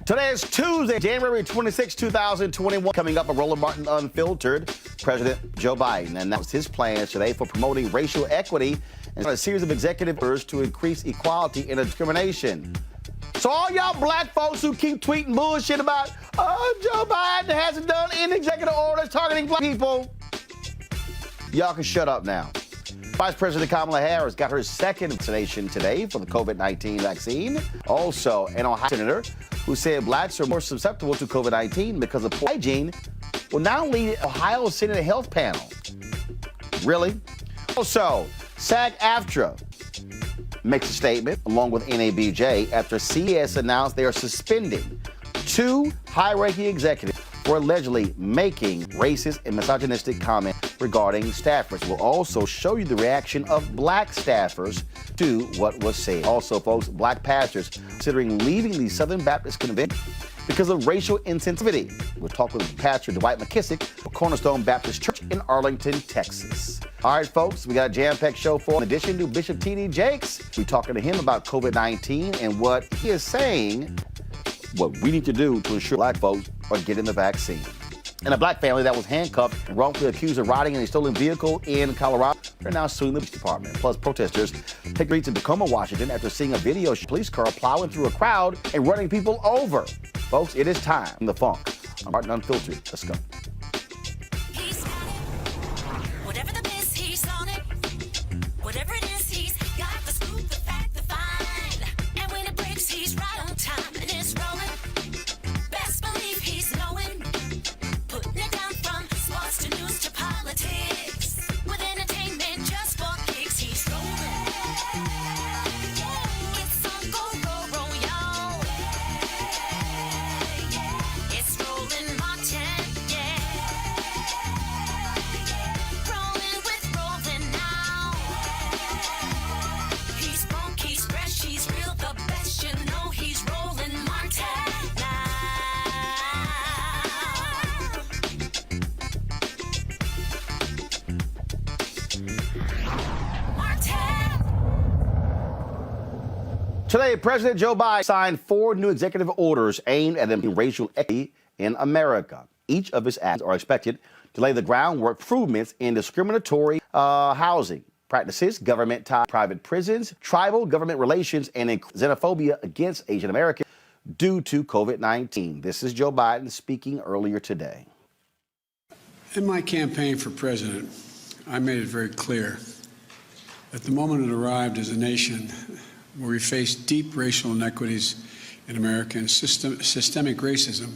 Today is Tuesday, January 26, 2021. Coming up, a Roland Martin Unfiltered, President Joe Biden announced his plans today for promoting racial equity and a series of executive orders to increase equality and discrimination. So all y'all black folks who keep tweeting bullshit about, Joe Biden hasn't done any executive orders targeting black people, y'all can shut up now. Vice President Kamala Harris got her second vaccination today for the COVID-19 vaccine. Also, an Ohio senator who said blacks are more susceptible to COVID-19 because of poor hygiene will now lead Ohio Senate health panel. Really? Also, SAG-AFTRA makes a statement along with NABJ after CES announced they are suspending two high-ranking executives for allegedly making racist and misogynistic comments regarding staffers. We'll also show you the reaction of black staffers to what was said. Also, folks, black pastors considering leaving the Southern Baptist Convention because of racial insensitivity. We'll talk with Pastor Dwight McKissick of Cornerstone Baptist Church in Arlington, Texas. All right, folks, we got a jam-packed show for. In addition to Bishop T.D. Jakes, we're talking to him about COVID-19 and what he is saying, what we need to do to ensure black folks are getting the vaccine. And a black family that was handcuffed and wrongfully accused of riding in a stolen vehicle in Colorado, they're now suing the police department. Plus, protesters take streets in Tacoma, Washington after seeing a video police car plowing through a crowd and running people over. Folks, it is time. The funk. I'm Martin Unfiltered. Let's go. Whatever the miss, he's on it. Whatever it is, he's got the scoop, the fact, the find. And when it breaks, he's right on time and it's rolling. Best believe he's knowing. Putting it down from sports to news to politics. With entertainment just for kicks, he's rolling. It's on go, y'all. It's Roland Martin, yeah. Rolling with Roland now. He's funk, he's fresh, he's real, the best, you know he's Roland Martin now. Today, President Joe Biden signed 4 new executive orders aimed at improving racial equity in America. Each of his acts are expected to lay the groundwork for improvements in discriminatory housing practices, government-tied private prisons, tribal government relations, and xenophobia against Asian Americans due to COVID-19. This is Joe Biden speaking earlier today. In my campaign for president, I made it very clear that the moment it arrived as a nation where we faced deep racial inequities in America and systemic racism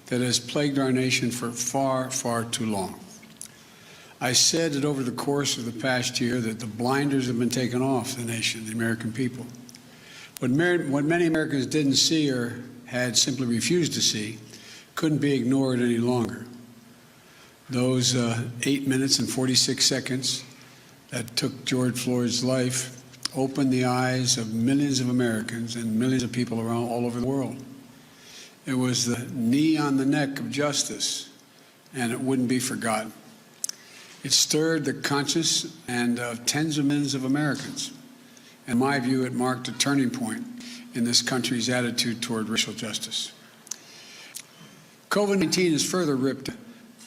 that has plagued our nation for far, far too long. I said that over the course of the past year that the blinders have been taken off the nation, the American people. What many Americans didn't see or had simply refused to see couldn't be ignored any longer. Those 8 minutes and 46 seconds that took George Floyd's life opened the eyes of millions of Americans and millions of people around all over the world. It was the knee on the neck of justice, and it wouldn't be forgotten. It stirred the conscience and of tens of millions of Americans. In my view, it marked a turning point in this country's attitude toward racial justice. COVID-19 has further ripped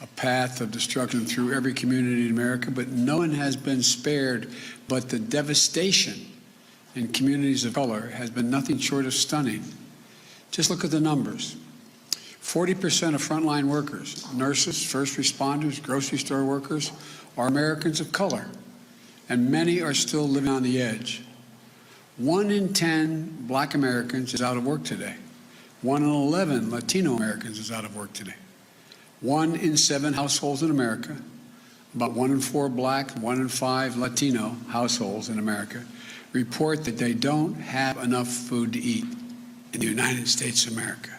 a path of destruction through every community in America, but no one has been spared. But the devastation in communities of color has been nothing short of stunning. Just look at the numbers. 40% of frontline workers, nurses, first responders, grocery store workers, are Americans of color, and many are still living on the edge. 1 in 10 Black Americans is out of work today. 1 in 11 Latino Americans is out of work today. 1 in 7 households in America, about 1 in 4 Black, 1 in 5 Latino households in America, report that they don't have enough food to eat in the United States of America.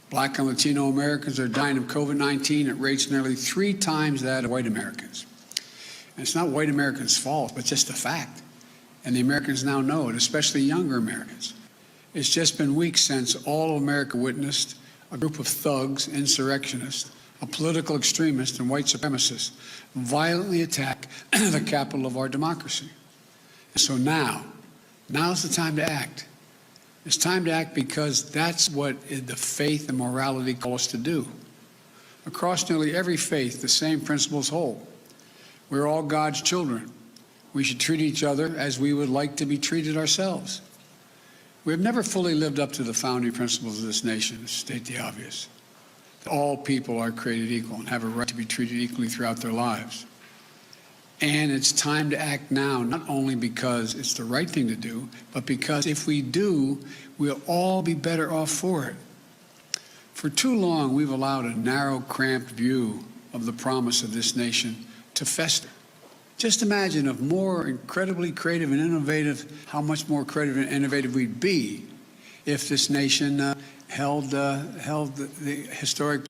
Black and Latino Americans are dying of COVID-19 at rates nearly 3 times that of white Americans. And it's not white Americans' fault, but just a fact. And the Americans now know it, especially younger Americans. It's just been weeks since all of America witnessed a group of thugs, insurrectionists, a political extremist and white supremacist violently attack the capital of our democracy. And so now's the time to act. It's time to act because that's what the faith and morality call us to do. Across nearly every faith, the same principles hold. We're all God's children. We should treat each other as we would like to be treated ourselves. We have never fully lived up to the founding principles of this nation, to state the obvious. All people are created equal and have a right to be treated equally throughout their lives. And it's time to act now, not only because it's the right thing to do, but because if we do, we'll all be better off for it. For too long, we've allowed a narrow, cramped view of the promise of this nation to fester. Just imagine if more incredibly creative and innovative, how much more creative and innovative we'd be if this nation held the historic.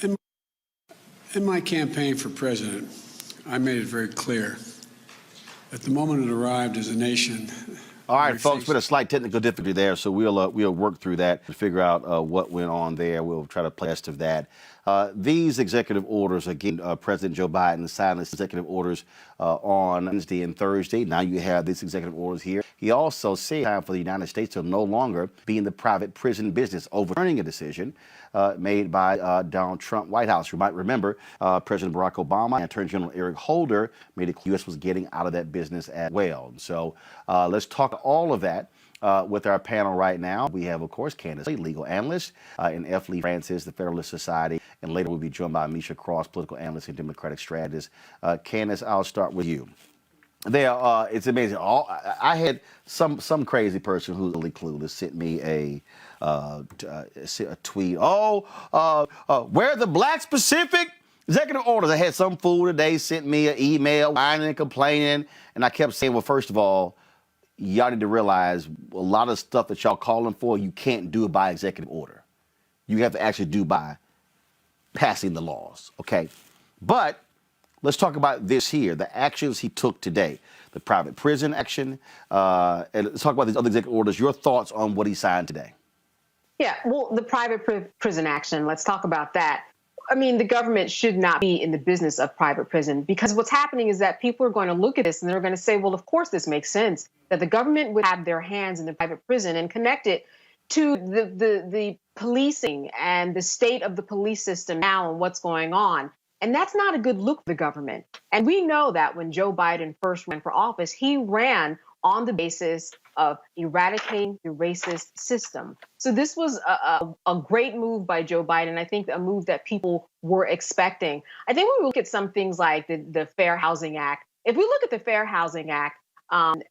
In my campaign for president, I made it very clear that the moment it arrived as a nation. All right, folks, been a slight technical difficulty there, so we'll work through that to figure out what went on there. We'll try to play the rest of that. These executive orders, again, President Joe Biden signed these executive orders on Wednesday and Thursday. Now you have these executive orders here. He also said time for the United States to no longer be in the private prison business, overturning a decision made by Donald Trump White House. You might remember President Barack Obama and Attorney General Eric Holder made it clear the U.S. was getting out of that business as well. So let's talk all of that with our panel right now. We have, of course, Candace Lee, legal analyst, and F. Lee Francis, the Federalist Society, and later we'll be joined by Misha Cross, political analyst and Democratic strategist. Candace, I'll start with you. It's amazing. I had some crazy person who's really clueless sent me a tweet. Where are the black specific executive orders? I had some fool today sent me an email whining and complaining, and I kept saying, well, first of all, y'all need to realize a lot of stuff that y'all calling for, you can't do it by executive order. You have to actually do by passing the laws, okay? But let's talk about this here, the actions he took today, the private prison action, and let's talk about these other executive orders. Your thoughts on what he signed today? Yeah, well, the private prison action, let's talk about that. I mean, the government should not be in the business of private prison, because what's happening is that people are going to look at this and they're going to say, well, of course, this makes sense that the government would have their hands in the private prison and connect it to the policing and the state of the police system now and what's going on. And that's not a good look for the government. And we know that when Joe Biden first ran for office, he ran on the basis of eradicating the racist system. So this was a great move by Joe Biden. I think a move that people were expecting. I think when we look at some things like the Fair Housing Act, if we look at the Fair Housing Act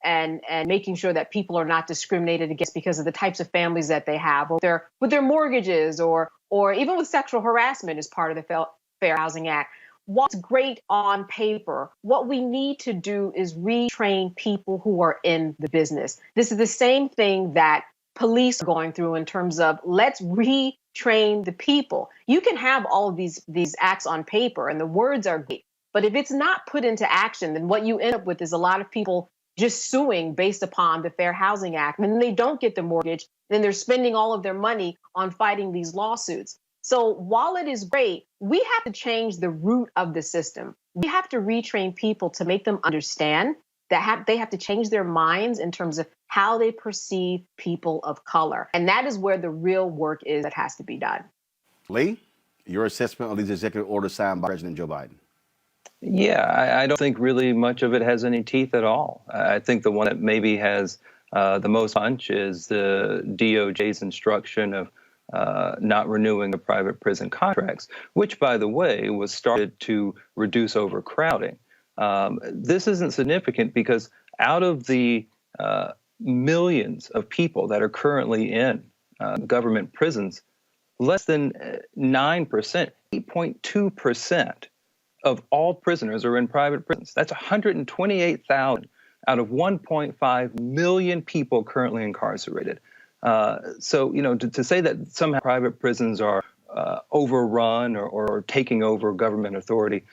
and making sure that people are not discriminated against because of the types of families that they have, or with their mortgages, or even with sexual harassment as part of the Fair Housing Act. What's great on paper, what we need to do is retrain people who are in the business. This is the same thing that police are going through in terms of let's retrain the people. You can have all of these acts on paper and the words are great, but if it's not put into action, then what you end up with is a lot of people just suing based upon the Fair Housing Act. And then they don't get the mortgage, then they're spending all of their money on fighting these lawsuits. So while it is great, we have to change the root of the system. We have to retrain people to make them understand that they have to change their minds in terms of how they perceive people of color. And that is where the real work is that has to be done. Lee, your assessment of these executive orders signed by President Joe Biden? Yeah, I don't think really much of it has any teeth at all. I think the one that maybe has the most punch is the DOJ's instruction of not renewing the private prison contracts, which, by the way, was started to reduce overcrowding. This isn't significant because out of the millions of people that are currently in government prisons, less than 9%, 8.2% of all prisoners are in private prisons. That's 128,000 out of 1.5 million people currently incarcerated. So, to say that somehow private prisons are overrun or taking over government authority,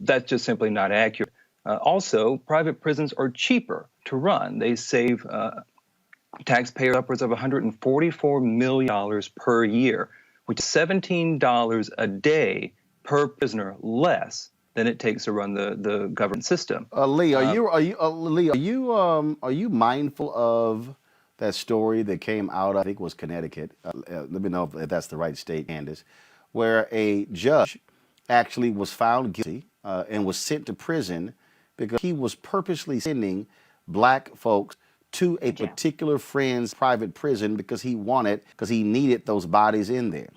that's just simply not accurate. Also, private prisons are cheaper to run. They save taxpayers upwards of $144 million per year, which is $17 a day per prisoner less than it takes to run the government system. Lee, are you mindful of that story that came out, I think it was Connecticut. Let me know if that's the right state, Candace, where a judge actually was found guilty and was sent to prison because he was purposely sending black folks to a particular friend's private prison because he needed those bodies in there.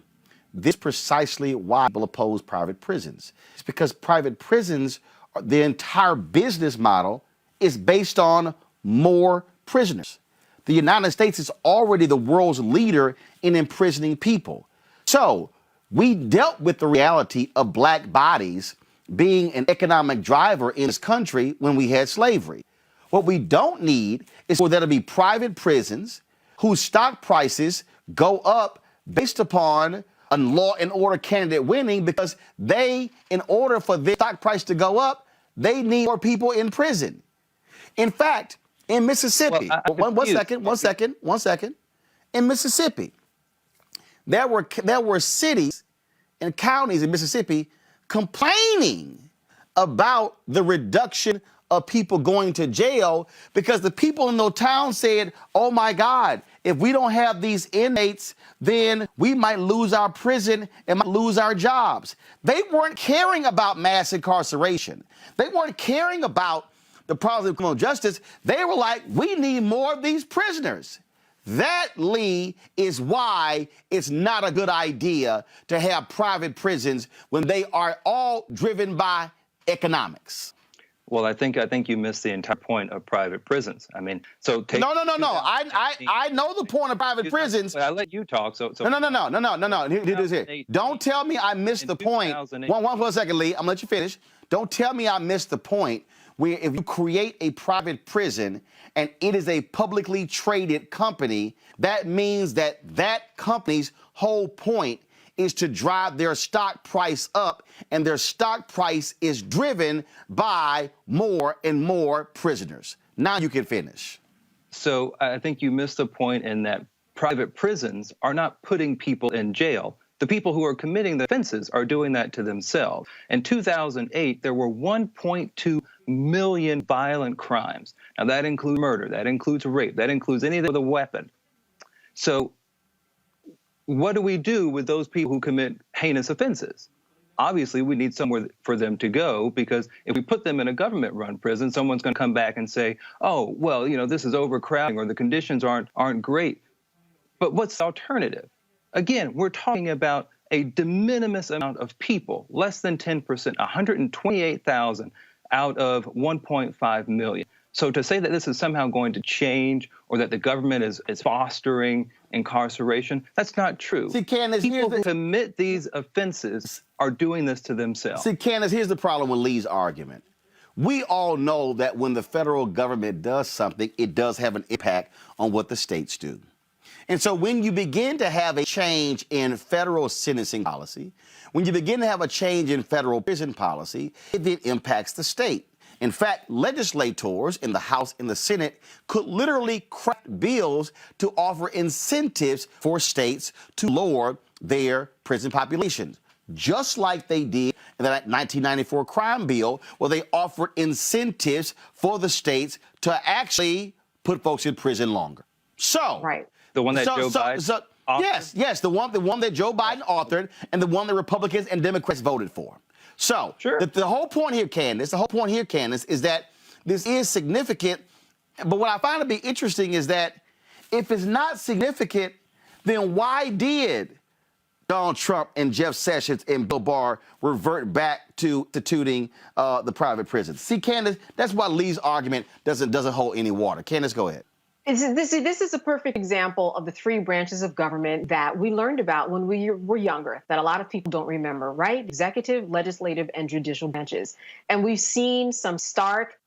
This is precisely why people oppose private prisons. It's because private prisons, the entire business model is based on more prisoners. The United States is already the world's leader in imprisoning people. So we dealt with the reality of black bodies being an economic driver in this country when we had slavery. What we don't need is for there to be private prisons whose stock prices go up based upon a law and order candidate winning, because in order for their stock price to go up, they need more people in prison. In fact, in Mississippi, one second. In Mississippi, there were cities and counties in Mississippi complaining about the reduction of people going to jail because the people in those towns said, oh my God, if we don't have these inmates, then we might lose our prison and might lose our jobs. They weren't caring about mass incarceration. They weren't caring about the problems of criminal justice. They were like, we need more of these prisoners. That, Lee, is why it's not a good idea to have private prisons when they are all driven by economics. Well, I think you missed the entire point of private prisons. I mean, so take No. I know the point of private prisons. I let you talk. So No. Here. Don't tell me I missed the point. One second, Lee. I'm gonna let you finish. Don't tell me I missed the point where if you create a private prison and it is a publicly traded company, that means that company's whole point is to drive their stock price up, and their stock price is driven by more and more prisoners. Now you can finish. So I think you missed the point in that private prisons are not putting people in jail. The people who are committing the offenses are doing that to themselves. In 2008, there were 1.2 million violent crimes. Now that includes murder, that includes rape, that includes anything with a weapon. So what do we do with those people who commit heinous offenses? Obviously, we need somewhere for them to go, because if we put them in a government-run prison, someone's going to come back and say, oh, well, this is overcrowding or the conditions aren't great. But what's the alternative? Again, we're talking about a de minimis amount of people, less than 10%, 128,000 out of 1.5 million. So to say that this is somehow going to change or that the government is fostering incarceration, that's not true. See, Candace, people who commit these offenses are doing this to themselves. See, Candace, here's the problem with Lee's argument. We all know that when the federal government does something, it does have an impact on what the states do. And so when you begin to have a change in federal sentencing policy, when you begin to have a change in federal prison policy, it then impacts the state. In fact, legislators in the House and the Senate could literally craft bills to offer incentives for states to lower their prison populations, just like they did in the 1994 crime bill, where they offered incentives for the states to actually put folks in prison longer. So, right. The one that Joe Biden authored? Yes, the one that Joe Biden authored and the one that Republicans and Democrats voted for. So sure. the whole point here, Candace, is that this is significant. But what I find to be interesting is that if it's not significant, then why did Donald Trump and Jeff Sessions and Bill Barr revert back to instituting the private prisons? See, Candace, that's why Lee's argument doesn't hold any water. Candace, go ahead. This is a perfect example of the three branches of government that we learned about when we were younger, that a lot of people don't remember, right? Executive, legislative, and judicial branches. And we've seen some stark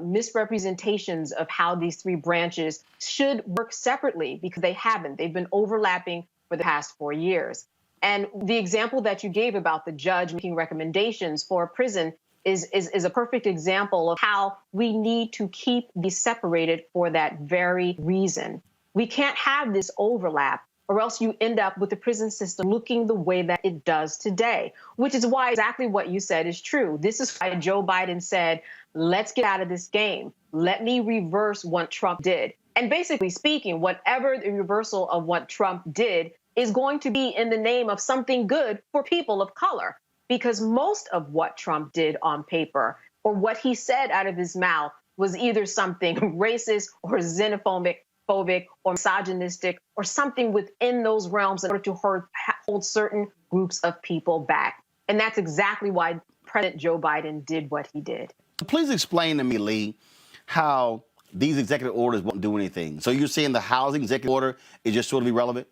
misrepresentations of how these three branches should work separately, because they haven't. They've been overlapping for the past 4 years. And the example that you gave about the judge making recommendations for a prison is a perfect example of how we need to keep these separated for that very reason. We can't have this overlap, or else you end up with the prison system looking the way that it does today, which is why exactly what you said is true. This is why Joe Biden said, let's get out of this game. Let me reverse what Trump did. And basically speaking, whatever the reversal of what Trump did is going to be in the name of something good for people of color, because most of what Trump did on paper or what he said out of his mouth was either something racist or xenophobic or misogynistic or something within those realms in order to hold certain groups of people back. And that's exactly why President Joe Biden did what he did. Please explain to me, Lee, how these executive orders won't do anything. So you're saying the housing executive order is just sort of irrelevant?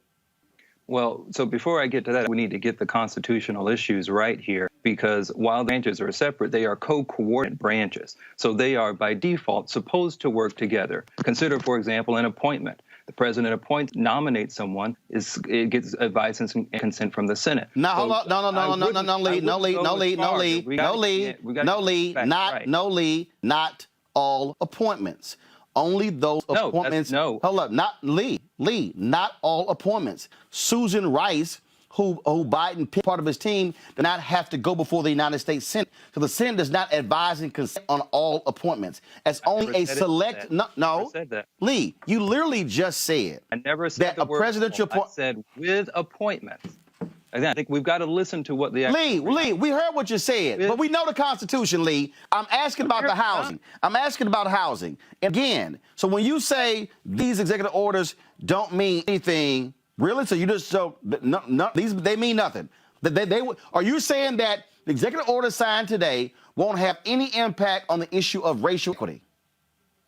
Well, so before I get to that, we need to get the constitutional issues right here, because while the branches are separate, they are co-coordinate branches. So they are, by default, supposed to work together. Consider, for example, an appointment. The president nominates someone, it gets advice and consent from the Senate. No, hold on. No, Lee, not all appointments. Only those appointments. No. Hold up, not Lee, not all appointments. Susan Rice, who Biden picked part of his team, did not have to go before the United States Senate. So the Senate does not advise and consent on all appointments. It's only a select. No. Lee, you literally just said. I never said that a presidential. I said with appointments. I think we've got to listen to what the Lee, we heard what you said, but we know the Constitution, Lee. I'm asking about the housing. I'm asking about housing. Again, so when you say these executive orders don't mean anything, really? So you just they mean nothing. Are you saying that the executive order signed today won't have any impact on the issue of racial equity?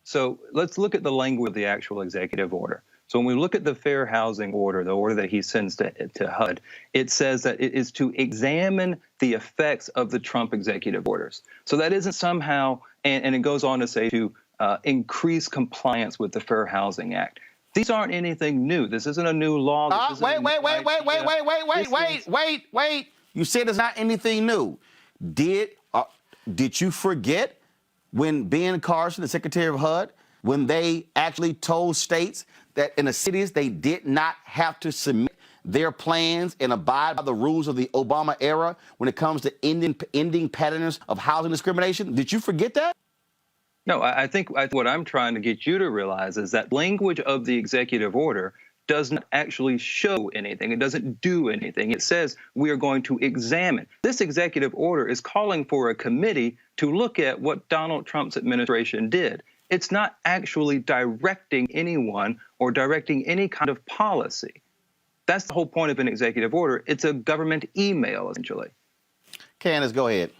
So let's look at the language of the actual executive order. So when we look at the fair housing order, the order that he sends to HUD, it says that it is to examine the effects of the Trump executive orders. So that isn't somehow, and it goes on to say to increase compliance with the Fair Housing Act. These aren't anything new. This isn't a new law. Wait. You said it's not anything new. Did you forget when Ben Carson, the Secretary of HUD, when they actually told states that in the cities they did not have to submit their plans and abide by the rules of the Obama era when it comes to ending patterns of housing discrimination? Did you forget that? No, I think what I'm trying to get you to realize is that language of the executive order does not actually show anything. It doesn't do anything. It says we are going to examine. This executive order is calling for a committee to look at what Donald Trump's administration did. It's not actually directing anyone or directing any kind of policy. That's the whole point of an executive order. It's a government email, essentially. Candace, go ahead.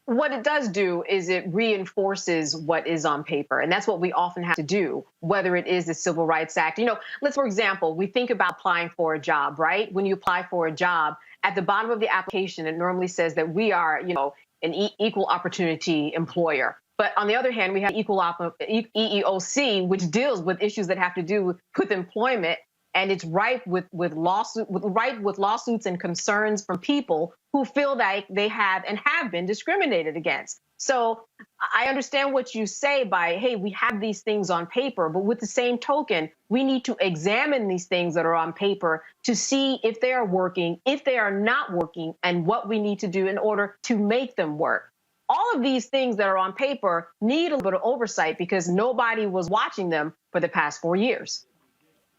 What it does do is it reinforces what is on paper. And that's what we often have to do, whether it is the Civil Rights Act. You know, for example, we think about applying for a job, right? When you apply for a job, at the bottom of the application, it normally says that we are, an equal opportunity employer. But on the other hand, we have EEOC, which deals with issues that have to do with employment, and it's rife with lawsuits and concerns from people who feel like they have and have been discriminated against. So I understand what you say by, hey, we have these things on paper, but with the same token, we need to examine these things that are on paper to see if they are working, if they are not working, and what we need to do in order to make them work. All of these things that are on paper need a little bit of oversight because nobody was watching them for the past 4 years.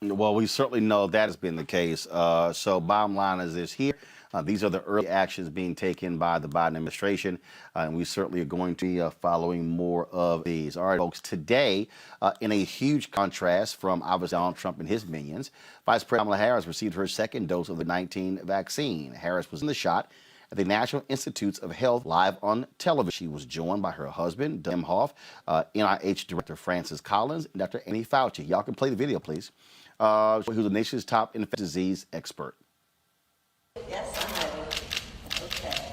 Well, we certainly know that has been the case. So bottom line is this here. These are the early actions being taken by the Biden administration, and we certainly are going to be following more of these. All right, folks, today, in a huge contrast from obviously Donald Trump and his minions, Vice President Kamala Harris received her second dose of the COVID-19 vaccine. Harris was in the shot at the National Institutes of Health live on television. She was joined by her husband, Jim Hoff, NIH Director Francis Collins, and Dr. Annie Fauci. Y'all can play the video, please. Who's the nation's top infectious disease expert. Yes, I'm ready. Okay.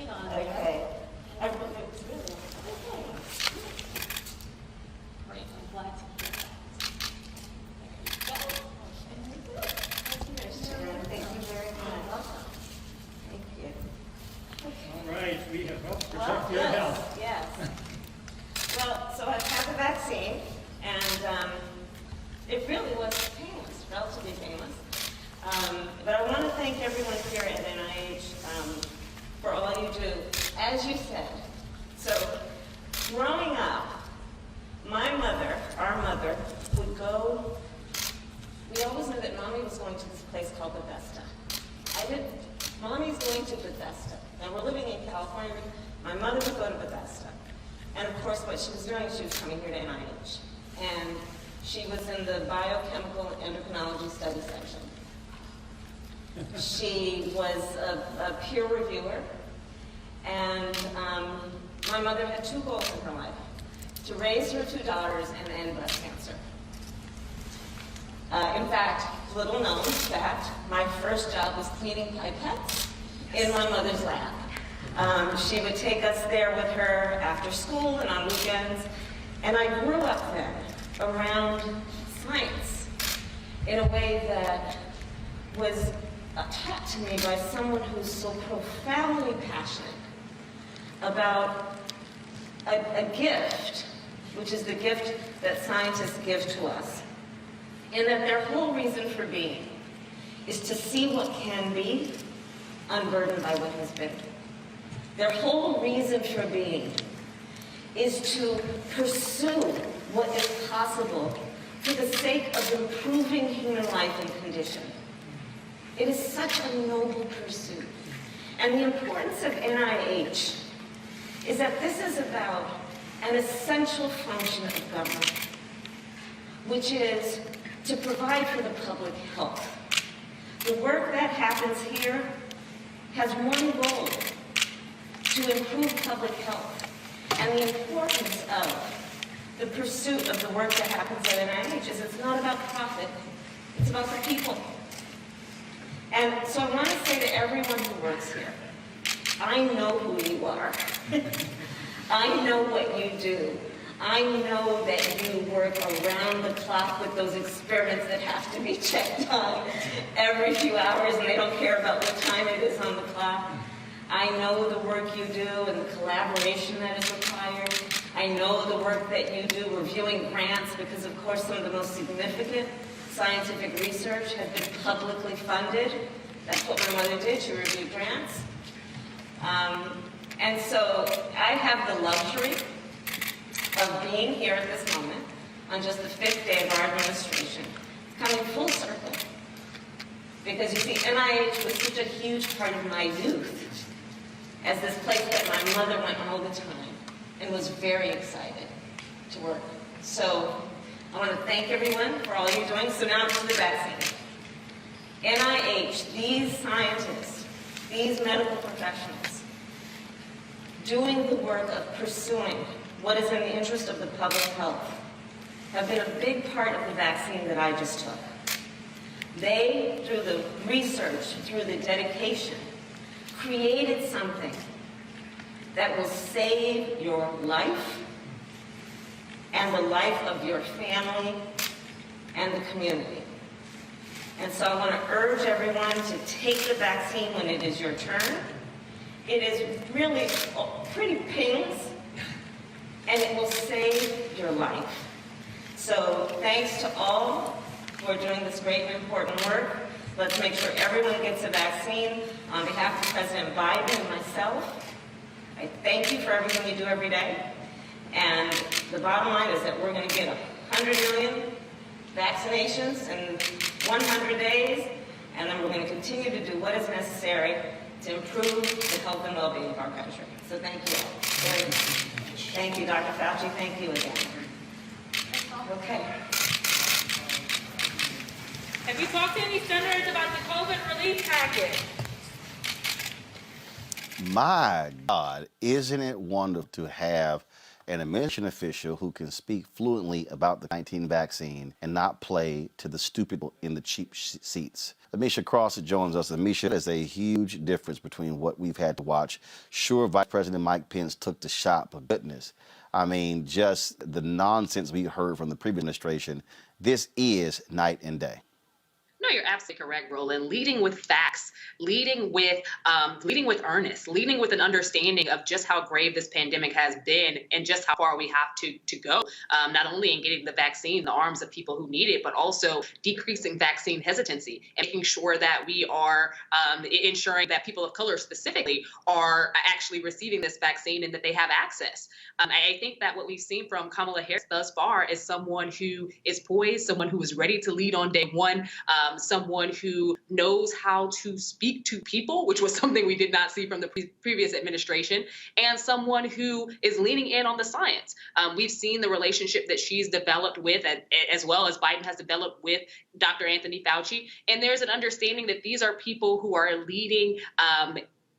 Okay. Thank you very much. Thank you. All right, we have helped Well, protect your health. yes. Well, so I've had the vaccine, and it really was painless, relatively painless. But I want to thank everyone here at NIH for all you do. As you said, so growing up, my mother, our mother, would go. We always knew that Mommy was going to this place called Bethesda. I didn't. Mommy's going to Bethesda. Now we're living in California. My mother would go to Bethesda. And of course what she was doing, she was coming here to NIH. And she was in the biochemical endocrinology study section. She was a peer reviewer. And my mother had two goals in her life: to raise her two daughters and end breast cancer. In fact, little known fact, my first job was cleaning pipettes in my mother's lab. She would take us there with her after school and on weekends. And I grew up then around science in a way that was taught to me by someone who's so profoundly passionate about a gift, which is the gift that scientists give to us, in that their whole reason for being is to see what can be unburdened by what has been. Their whole reason for being is to pursue what is possible for the sake of improving human life and condition. It is such a noble pursuit. And the importance of NIH is that this is about an essential function of government, which is to provide for the public health. The work that happens here has one goal: to improve public health. And the importance of the pursuit of the work that happens at NIH is it's not about profit, it's about the people. And so I want to say to everyone who works here, I know who you are. I know what you do. I know that you work around the clock with those experiments that have to be checked on every few hours, and they don't care about what time it is on the clock. I know the work you do and the collaboration that is required. I know the work that you do reviewing grants, because of course some of the most significant scientific research has been publicly funded. That's what my mother did, she reviewed grants. And so I have the luxury of being here at this moment on just the 5th day of our administration, coming full circle. Because you see, NIH was such a huge part of my youth, as this place that my mother went all the time and was very excited to work. So I want to thank everyone for all you're doing. So now to the vaccine. NIH, these scientists, these medical professionals, doing the work of pursuing what is in the interest of the public health, have been a big part of the vaccine that I just took. They, through the research, through the dedication, created something that will save your life and the life of your family and the community. And so I want to urge everyone to take the vaccine when it is your turn. It is really pretty painless, and it will save your life. So thanks to all who are doing this great and important work. Let's make sure everyone gets a vaccine. On behalf of President Biden and myself, I thank you for everything you do every day. And the bottom line is that we're going to get 100 million vaccinations in 100 days, and then we're going to continue to do what is necessary to improve the health and well-being of our country. So thank you all very much. Thank you, Dr. Fauci. Thank you again. Okay. Have you talked to any senators about the COVID relief package? My God, isn't it wonderful to have an administration official who can speak fluently about the 19 vaccine and not play to the stupid in the cheap seats. Amisha Cross joins us. Amisha, there's a huge difference between what we've had to watch. Sure, Vice President Mike Pence took the shot, but goodness, I mean, just the nonsense we heard from the previous administration. This is night and day. No, you're absolutely correct, Roland. Leading with facts, leading with earnest, leading with an understanding of just how grave this pandemic has been and just how far we have to go, not only in getting the vaccine in the arms of people who need it, but also decreasing vaccine hesitancy and making sure that we are ensuring that people of color specifically are actually receiving this vaccine and that they have access. I think that what we've seen from Kamala Harris thus far is someone who is poised, someone who is ready to lead on day one, someone who knows how to speak to people, which was something we did not see from the previous administration, and someone who is leaning in on the science. We've seen the relationship that she's developed with, as well as Biden has developed with Dr. Anthony Fauci. And there's an understanding that these are people who are leading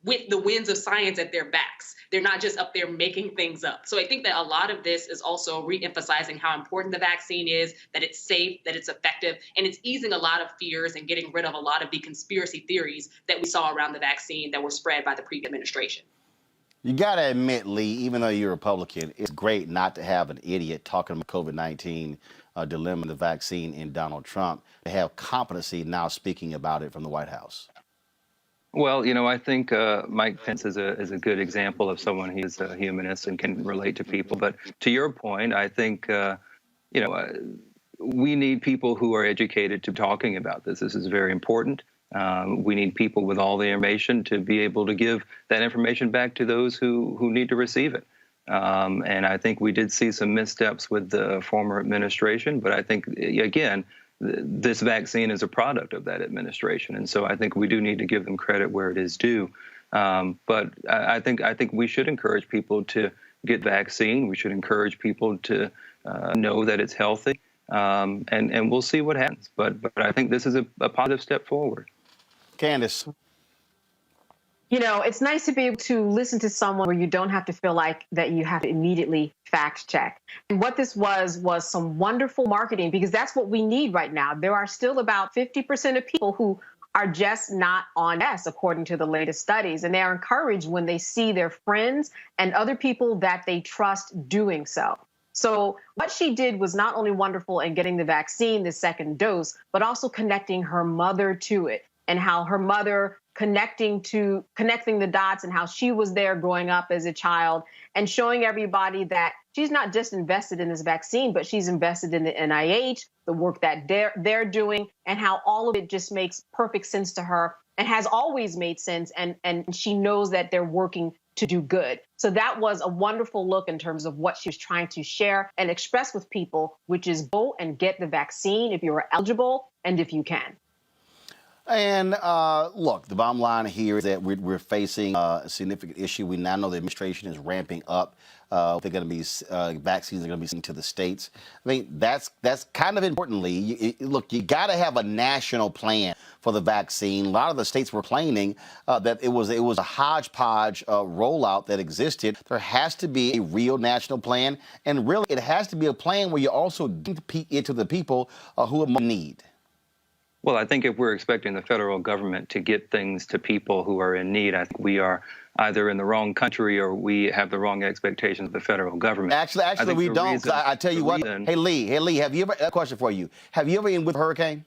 with the winds of science at their backs. They're not just up there making things up. So I think that a lot of this is also re-emphasizing how important the vaccine is, that it's safe, that it's effective, and it's easing a lot of fears and getting rid of a lot of the conspiracy theories that we saw around the vaccine that were spread by the previous administration. You got to admit, Lee, even though you're a Republican, it's great not to have an idiot talking about COVID-19 dilemma, the vaccine, in Donald Trump, to have competency now speaking about it from the White House. Well, you know, I think Mike Pence is a good example of someone who's a humanist and can relate to people. But to your point, I think, we need people who are educated to talking about this. This is very important. We need people with all the information to be able to give that information back to those who need to receive it. And I think we did see some missteps with the former administration. But I think, again, this vaccine is a product of that administration, and so I think we do need to give them credit where it is due. But I think we should encourage people to get vaccine. We should encourage people to know that it's healthy, and we'll see what happens. But I think this is a positive step forward. Candace. You know, it's nice to be able to listen to someone where you don't have to feel like that you have to immediately fact check. And what this was some wonderful marketing, because that's what we need right now. There are still about 50% of people who are just not on S, according to the latest studies. And they are encouraged when they see their friends and other people that they trust doing so. So what she did was not only wonderful in getting the vaccine, the second dose, but also connecting her mother to it, and how her mother connecting the dots, and how she was there growing up as a child, and showing everybody that she's not just invested in this vaccine, but she's invested in the NIH, the work that they're doing, and how all of it just makes perfect sense to her and has always made sense. And she knows that they're working to do good. So that was a wonderful look in terms of what she was trying to share and express with people, which is go and get the vaccine if you're eligible and if you can. And look, the bottom line here is that we're facing a significant issue. We now know the administration is ramping up. They're going to be vaccines are going to be sent to the states. I mean, that's kind of importantly. Look, you got to have a national plan for the vaccine. A lot of the states were complaining that it was a hodgepodge rollout that existed. There has to be a real national plan, and really, it has to be a plan where you also get it to the people who are in need. Well, I think if we're expecting the federal government to get things to people who are in need, I think we are either in the wrong country or we have the wrong expectations of the federal government. Actually, we don't. I tell you what. Hey, Lee, have you ever? A question for you. Have you ever been with a hurricane?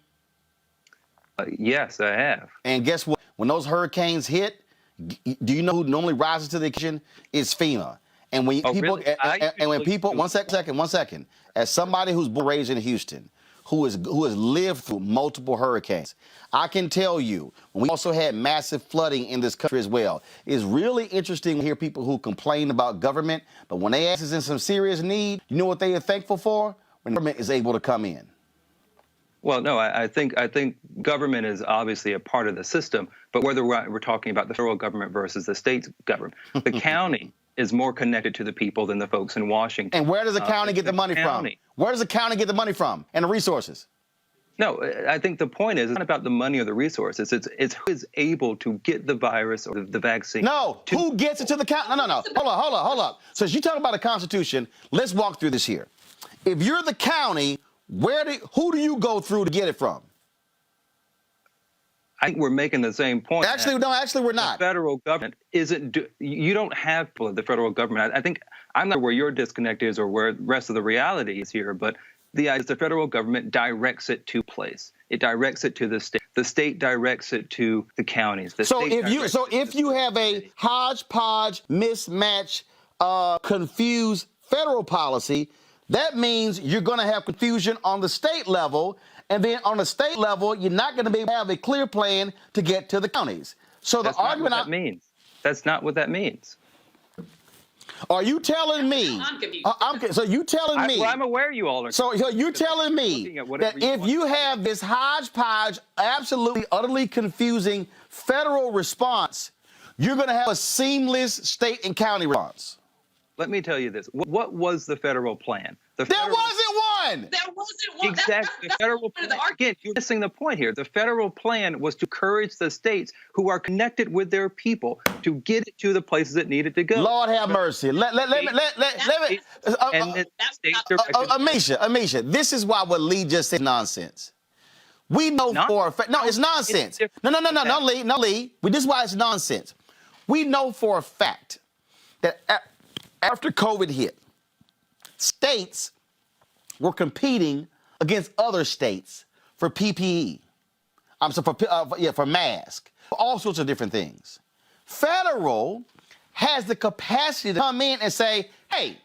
Yes, I have. And guess what? When those hurricanes hit, do you know who normally rises to the occasion? It's FEMA. And when people, really? and when people, one second. As somebody who's born and raised in Houston, who has lived through multiple hurricanes, I can tell you, we also had massive flooding in this country as well. It's really interesting to hear people who complain about government, but when they ask us in some serious need, you know what they are thankful for? When the government is able to come in. Well, no, I think government is obviously a part of the system, but whether we're talking about the federal government versus the state government, the county is more connected to the people than the folks in Washington. And where does the county get the money from? Where does the county get the money from and the resources? No, I think the point is it's not about the money or the resources. It's who is able to get the virus or the vaccine. No, who gets it to the county? No. Hold up. So as you talk about the Constitution, let's walk through this here. If you're the county, who do you go through to get it from? I think we're making the same point. Actually, we're not. The federal government isn't. You don't have the federal government. I think I'm not where your disconnect is or where the rest of the reality is here, but the idea is the federal government directs it to place. It directs it to the state. The state directs it to the counties. If you have a hodgepodge, mismatch, confused federal policy, that means you're going to have confusion on the state level, and then on the state level, you're not going to be able to have a clear plan to get to the counties. So That's the argument not what that means. That's not what that means. Are you telling me? I'm confused. So you telling me? Well, I'm aware you all are. So you're telling me that if you have this hodgepodge, absolutely, utterly confusing federal response, you're going to have a seamless state and county response. Let me tell you this. What was the federal plan? There wasn't one. There wasn't one. Exactly. That's The federal plan, again, you're missing the point here. The federal plan was to encourage the states who are connected with their people to get it to the places it needed to go. Lord have mercy. Amisha, this is why what Lee just said is nonsense. We know for a fact. No, it's nonsense. No, Lee. This is why it's nonsense. We know for a fact that after COVID hit, states were competing against other states for PPE. For masks, for all sorts of different things. Federal has the capacity to come in and say, hey,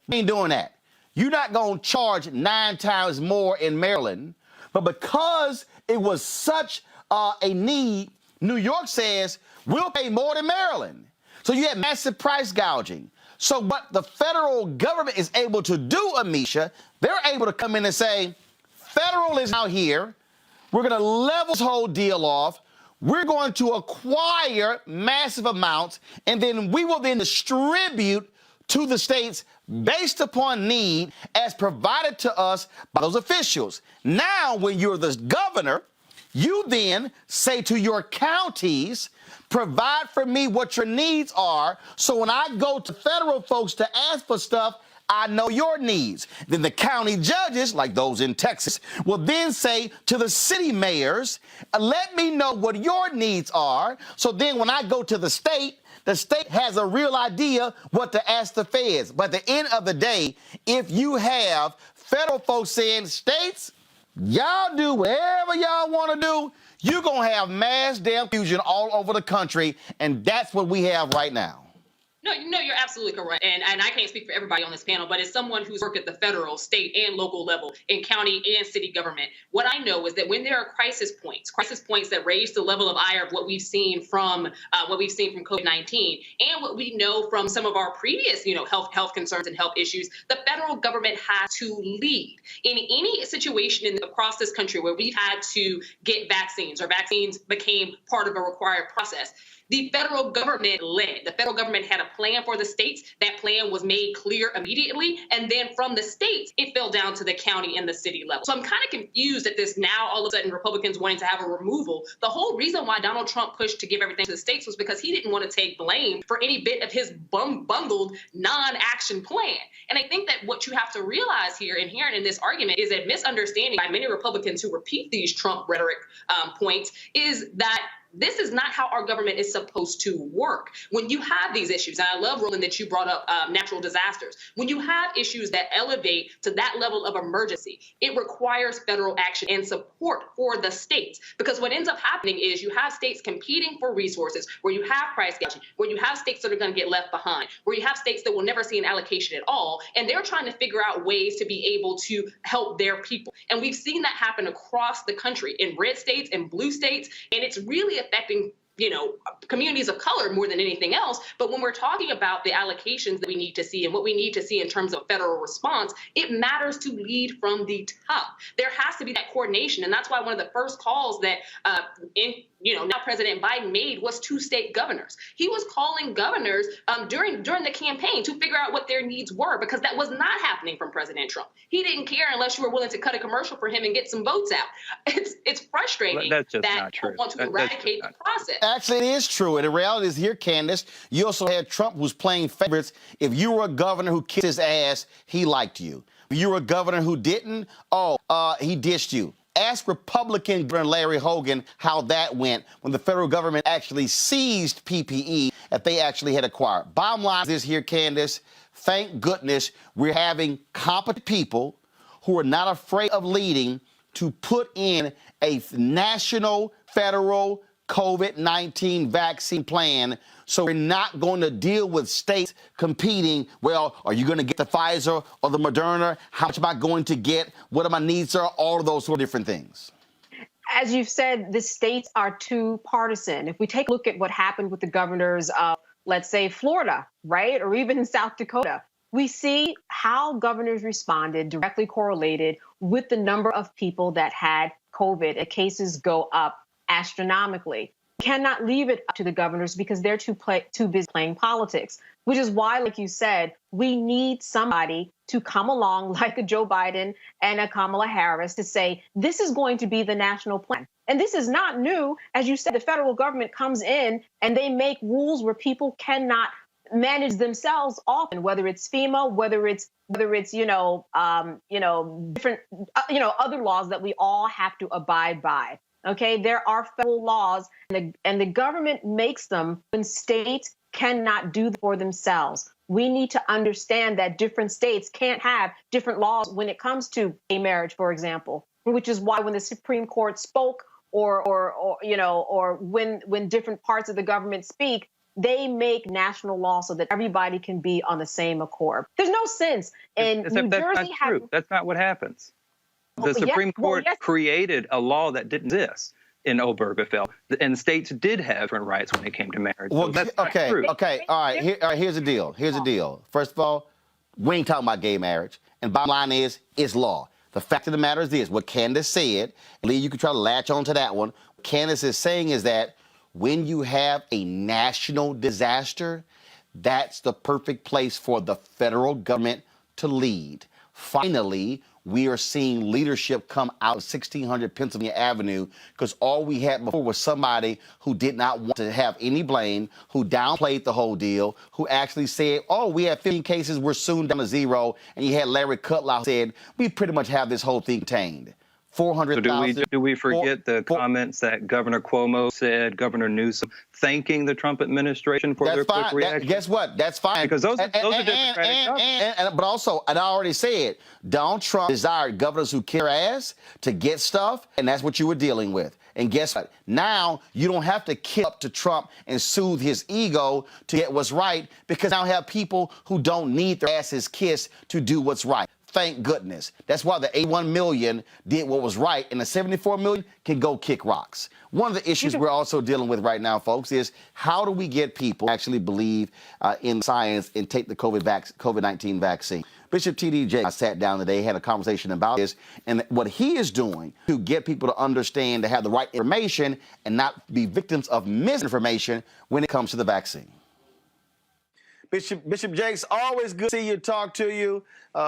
we ain't doing that. You're not going to charge 9 times more in Maryland, but because it was such a need, New York says, we'll pay more than Maryland. So you have massive price gouging. So what the federal government is able to do, Amisha, they're able to come in and say, federal is now here. We're going to level this whole deal off. We're going to acquire massive amounts, and then we will then distribute to the states based upon need as provided to us by those officials. Now, when you're the governor, you then say to your counties, provide for me what your needs are, so when I go to federal folks to ask for stuff, I know your needs. Then the county judges, like those in Texas, will then say to the city mayors, let me know what your needs are, so then when I go to the state has a real idea what to ask the feds. But at the end of the day, if you have federal folks saying, states, y'all do whatever y'all want to do, you're going to have mass damn fusion all over the country, and that's what we have right now. No, you're absolutely correct. And I can't speak for everybody on this panel, but as someone who's worked at the federal, state, and local level in county and city government, what I know is that when there are crisis points that raise the level of ire of what we've seen from COVID-19, and what we know from some of our previous, health concerns and health issues, the federal government has to lead. In any situation across this country where we've had to get vaccines or vaccines became part of a required process, the federal government led. The federal government had a plan for the states. That plan was made clear immediately. And then from the states, it fell down to the county and the city level. So I'm kind of confused at this now, all of a sudden, Republicans wanting to have a removal. The whole reason why Donald Trump pushed to give everything to the states was because he didn't want to take blame for any bit of his bungled non-action plan. And I think that what you have to realize here, inherent in this argument, is a misunderstanding by many Republicans who repeat these Trump rhetoric points, is that this is not how our government is supposed to work. When you have these issues, and I love, Roland, that you brought up natural disasters. When you have issues that elevate to that level of emergency, it requires federal action and support for the states. Because what ends up happening is you have states competing for resources, where you have price gouging, where you have states that are going to get left behind, where you have states that will never see an allocation at all, and they're trying to figure out ways to be able to help their people. And we've seen that happen across the country in red states and blue states, and it's really affecting communities of color more than anything else. But when we're talking about the allocations that we need to see and what we need to see in terms of federal response, it matters to lead from the top. There has to be that coordination. And that's why one of the first calls that now President Biden made was 2 state governors. He was calling governors during the campaign to figure out what their needs were, because that was not happening from President Trump. He didn't care unless you were willing to cut a commercial for him and get some votes out. It's frustrating That's just that not true. people want to eradicate the process. Actually, it is true. And the reality is here, Candace, you also had Trump who's playing favorites. If you were a governor who kissed his ass, he liked you. If you were a governor who didn't, he dished you. Ask Republican Governor Larry Hogan how that went when the federal government actually seized PPE that they actually had acquired. Bottom line is here, Candace, thank goodness we're having competent people who are not afraid of leading to put in a national federal COVID-19 vaccine plan, so we're not going to deal with states competing. Well, are you going to get the Pfizer or the Moderna? How much am I going to get? What are my needs? Are all of those sort of different things. As you've said, the states are too partisan. If we take a look at what happened with the governors of, let's say, Florida, right, or even South Dakota, we see how governors responded directly correlated with the number of people that had COVID, and cases go up astronomically. We cannot leave it up to the governors because they're too busy playing politics, which is why, like you said, we need somebody to come along like a Joe Biden and a Kamala Harris to say, this is going to be the national plan. And this is not new. As you said, the federal government comes in and they make rules where people cannot manage themselves often, whether it's FEMA, whether it's different, other laws that we all have to abide by. Okay, there are federal laws, and the government makes them when states cannot do them for themselves. We need to understand that different states can't have different laws when it comes to gay marriage, for example, which is why when the Supreme Court spoke or when different parts of the government speak, they make national law so that everybody can be on the same accord. There's no sense in New Jersey having. That's not what happens. The Supreme Court created a law that didn't exist in Obergefell, and states did have different rights when it came to marriage. Well, so that's okay, all right. Here's the deal. Here's the deal. First of all, we ain't talking about gay marriage, and bottom line is, it's law. The fact of the matter is this: what Candace said, Lee, you can try to latch onto that one. What Candace is saying is that when you have a national disaster, that's the perfect place for the federal government to lead. Finally, we are seeing leadership come out of 1600 Pennsylvania Avenue, because all we had before was somebody who did not want to have any blame, who downplayed the whole deal, who actually said, oh, we have 15 cases, we're soon down to 0. And you had Larry Kudlow who said, we pretty much have this whole thing contained. 400,000. So do we forget the comments that Governor Cuomo said, Governor Newsom, thanking the Trump administration for their quick reaction? Guess what? That's fine. Because those are Democratic governors. But also, and I already said, Donald Trump desired governors who kick their ass to get stuff, and that's what you were dealing with. And guess what? Now you don't have to kick up to Trump and soothe his ego to get what's right, because now you have people who don't need their asses kissed to do what's right. Thank goodness. That's why the 81 million did what was right, and the 74 million can go kick rocks. One of the issues we're also dealing with right now, folks, is how do we get people to actually believe in science and take the COVID-19 vaccine? Bishop T.D. Jakes, I sat down today, had a conversation about this, and what he is doing to get people to understand, to have the right information and not be victims of misinformation when it comes to the vaccine. Bishop Jakes, always good to see you, talk to you.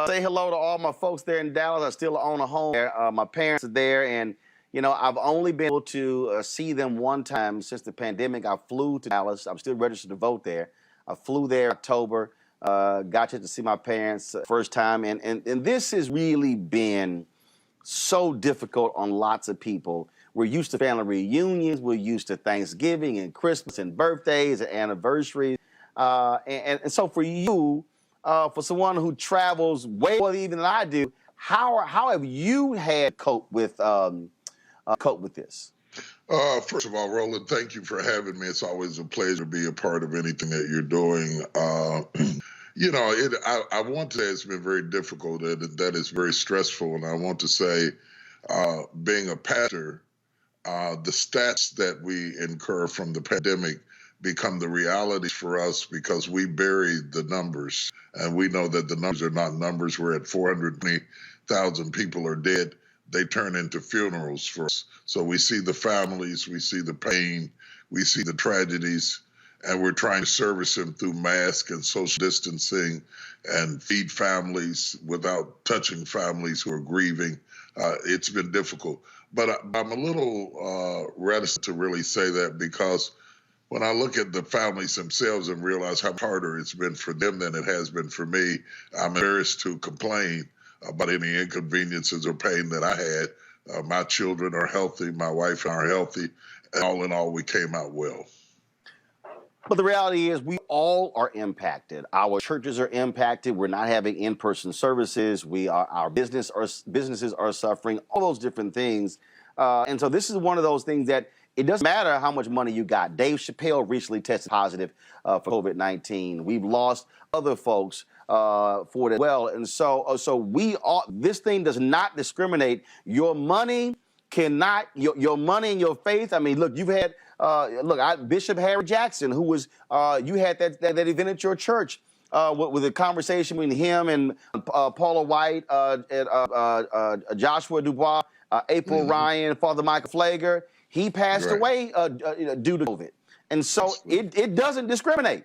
Say hello to all my folks there in Dallas. I still own a home there. My parents are there, and, I've only been able to see them one time since the pandemic. I flew to Dallas. I'm still registered to vote there. I flew there in October, got to see my parents first time, and this has really been so difficult on lots of people. We're used to family reunions. We're used to Thanksgiving and Christmas and birthdays and anniversaries. And so for you, for someone who travels way more even than I do, how have you had cope with this? First of all, Roland, thank you for having me. It's always a pleasure to be a part of anything that you're doing. I want to say it's been very difficult, and that is very stressful. And I want to say, being a pastor, the stats that we incur from the pandemic become the reality for us because we bury the numbers, and we know that the numbers are not numbers. We're at 420,000 people are dead. they turn into funerals for us. So we see the families, we see the pain, we see the tragedies, and we're trying to service them through mask and social distancing and feed families without touching families who are grieving. It's been difficult. But I'm a little reticent to really say that, because when I look at the families themselves and realize how harder it's been for them than it has been for me, I'm embarrassed to complain about any inconveniences or pain that I had. My children are healthy, my wife and I are healthy, and all in all, we came out well. But the reality is we all are impacted. Our churches are impacted. We're not having in-person services. Our businesses are suffering, all those different things. And so this is one of those things that it doesn't matter how much money you got. Dave Chappelle recently tested positive for COVID-19. We've lost other folks for it as well. And so this thing does not discriminate. Your money cannot, your money and your faith. I mean, look, you've had, Bishop Harry Jackson, who was, you had that event at your church with a conversation between him and Paula White, Joshua Dubois, April Ryan, Father Michael Flager. He passed away due to COVID. And so it doesn't discriminate.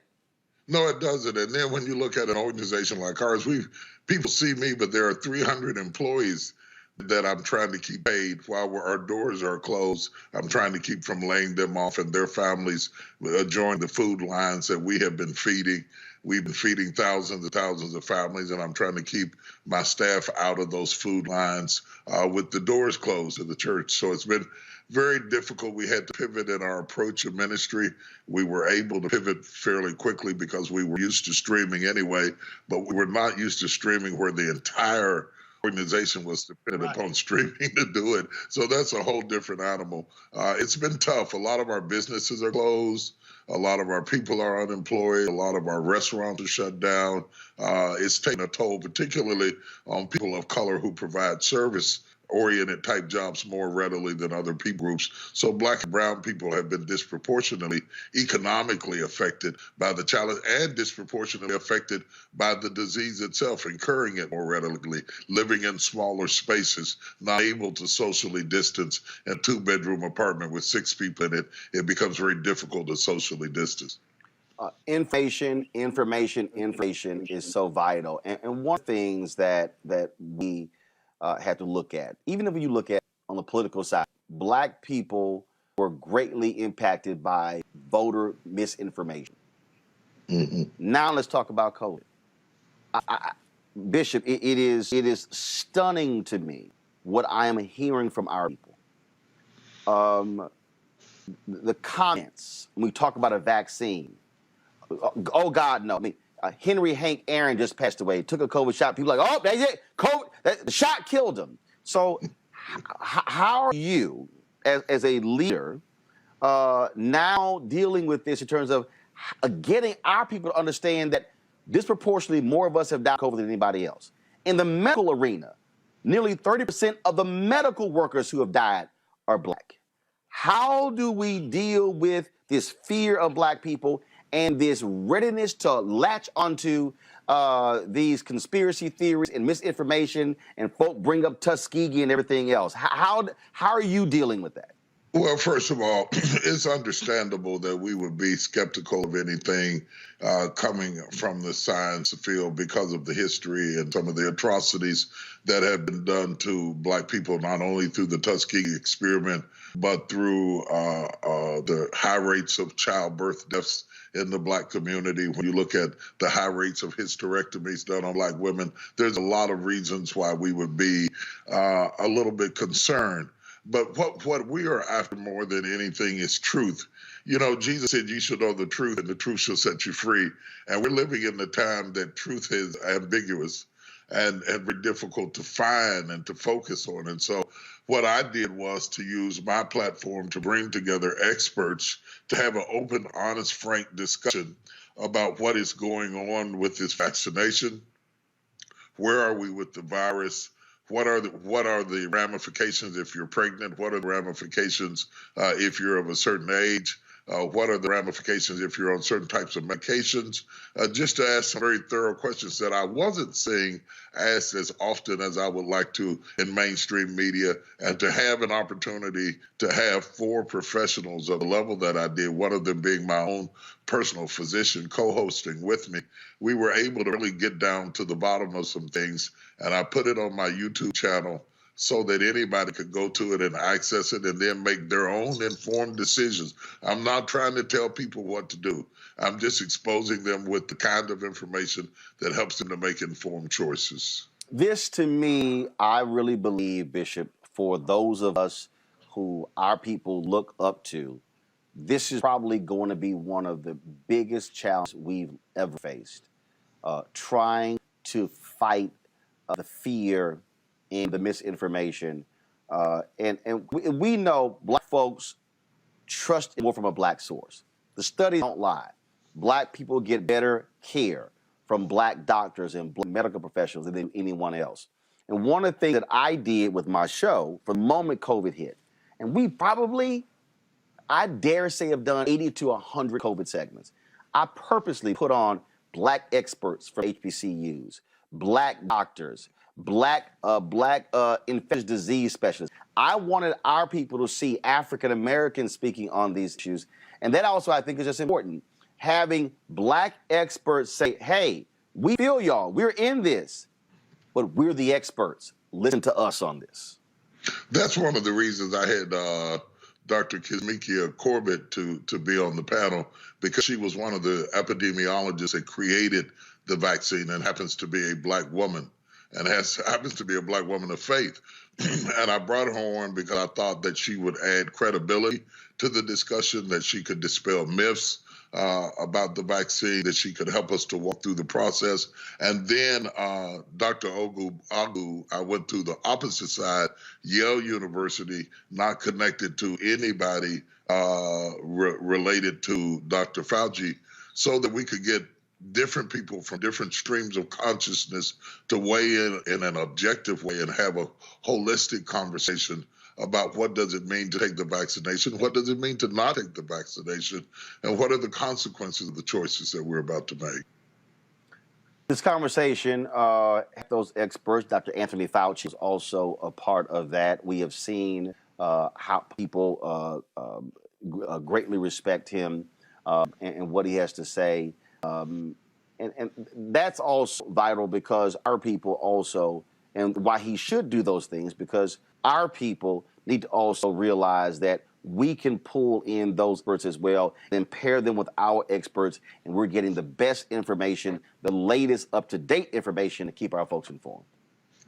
No, it doesn't. And then when you look at an organization like ours, people see me, but there are 300 employees that I'm trying to keep paid while our doors are closed. I'm trying to keep from laying them off and their families join the food lines that we have been feeding. We've been feeding thousands and thousands of families, and I'm trying to keep my staff out of those food lines with the doors closed in the church. So it's been very difficult. We had to pivot in our approach of ministry. We were able to pivot fairly quickly because we were used to streaming anyway, but we were not used to streaming where the entire organization was dependent upon streaming to do it. So that's a whole different animal. It's been tough. A lot of our businesses are closed. A lot of our people are unemployed. A lot of our restaurants are shut down. It's taken a toll, particularly on people of color who provide service-oriented type jobs more readily than other people groups. So Black and brown people have been disproportionately economically affected by the challenge and disproportionately affected by the disease itself, incurring it more readily, living in smaller spaces, not able to socially distance. In a 2-bedroom apartment with 6 people in it, it becomes very difficult to socially distance. Information is so vital. And one of the things that we have to look at, even if you look at on the political side, Black people were greatly impacted by voter misinformation. Now let's talk about COVID. Bishop, it is stunning to me what I am hearing from our people. The comments when we talk about a vaccine. Oh God, no! I mean, Henry Hank Aaron just passed away. Took a COVID shot. People are like, oh, that's it. COVID. The shot killed him. So, how are you, as a leader, now dealing with this in terms of getting our people to understand that disproportionately more of us have died of COVID than anybody else? In the medical arena, nearly 30% of the medical workers who have died are Black. How do we deal with this fear of Black people and this readiness to latch onto these conspiracy theories and misinformation, and folk bring up Tuskegee and everything else? How are you dealing with that? Well, first of all, it's understandable that we would be skeptical of anything coming from the science field because of the history and some of the atrocities that have been done to Black people, not only through the Tuskegee experiment, but through the high rates of childbirth deaths in the Black community. When you look at the high rates of hysterectomies done on Black women, there's a lot of reasons why we would be a little bit concerned. But what we are after more than anything is truth. You know, Jesus said, you shall know the truth, and the truth shall set you free. And we're living in the time that truth is ambiguous and very difficult to find and to focus on. And so what I did was to use my platform to bring together experts to have an open, honest, frank discussion about what is going on with this vaccination. Where are we with the virus? What are the ramifications if you're pregnant? What are the ramifications if you're of a certain age? What are the ramifications if you're on certain types of medications? Just to ask some very thorough questions that I wasn't seeing asked as often as I would like to in mainstream media, and to have an opportunity to have 4 professionals of the level that I did, one of them being my own personal physician co-hosting with me. We were able to really get down to the bottom of some things, and I put it on my YouTube channel so that anybody could go to it and access it and then make their own informed decisions. I'm not trying to tell people what to do. I'm just exposing them with the kind of information that helps them to make informed choices. This, to me, I really believe, Bishop, for those of us who our people look up to, this is probably going to be one of the biggest challenges we've ever faced. Trying to fight the fear and the misinformation. And we know Black folks trust more from a Black source. The studies don't lie. Black people get better care from Black doctors and Black medical professionals than anyone else. And one of the things that I did with my show from the moment COVID hit, and we probably, I dare say, have done 80 to 100 COVID segments. I purposely put on Black experts from HBCUs, Black doctors, Black infectious disease specialists. I wanted our people to see African Americans speaking on these issues. And that also, I think, is just important. Having Black experts say, hey, we feel y'all, we're in this, but we're the experts. Listen to us on this. That's one of the reasons I had Dr. Kizmikia Corbett to be on the panel, because she was one of the epidemiologists that created the vaccine and happens to be a Black woman and happens to be a Black woman of faith. And I brought her on because I thought that she would add credibility to the discussion, that she could dispel myths about the vaccine, that she could help us to walk through the process. And then Dr. Agu, I went through the opposite side, Yale University, not connected to anybody related to Dr. Fauci, so that we could get different people from different streams of consciousness to weigh in an objective way and have a holistic conversation about what does it mean to take the vaccination, what does it mean to not take the vaccination, and what are the consequences of the choices that we're about to make. This conversation, those experts, Dr. Anthony Fauci is also a part of that. We have seen how people greatly respect him and what he has to say. And that's also vital, because our people also, and why he should do those things, because our people need to also realize that we can pull in those experts as well and pair them with our experts, and we're getting the best information, the latest up-to-date information to keep our folks informed.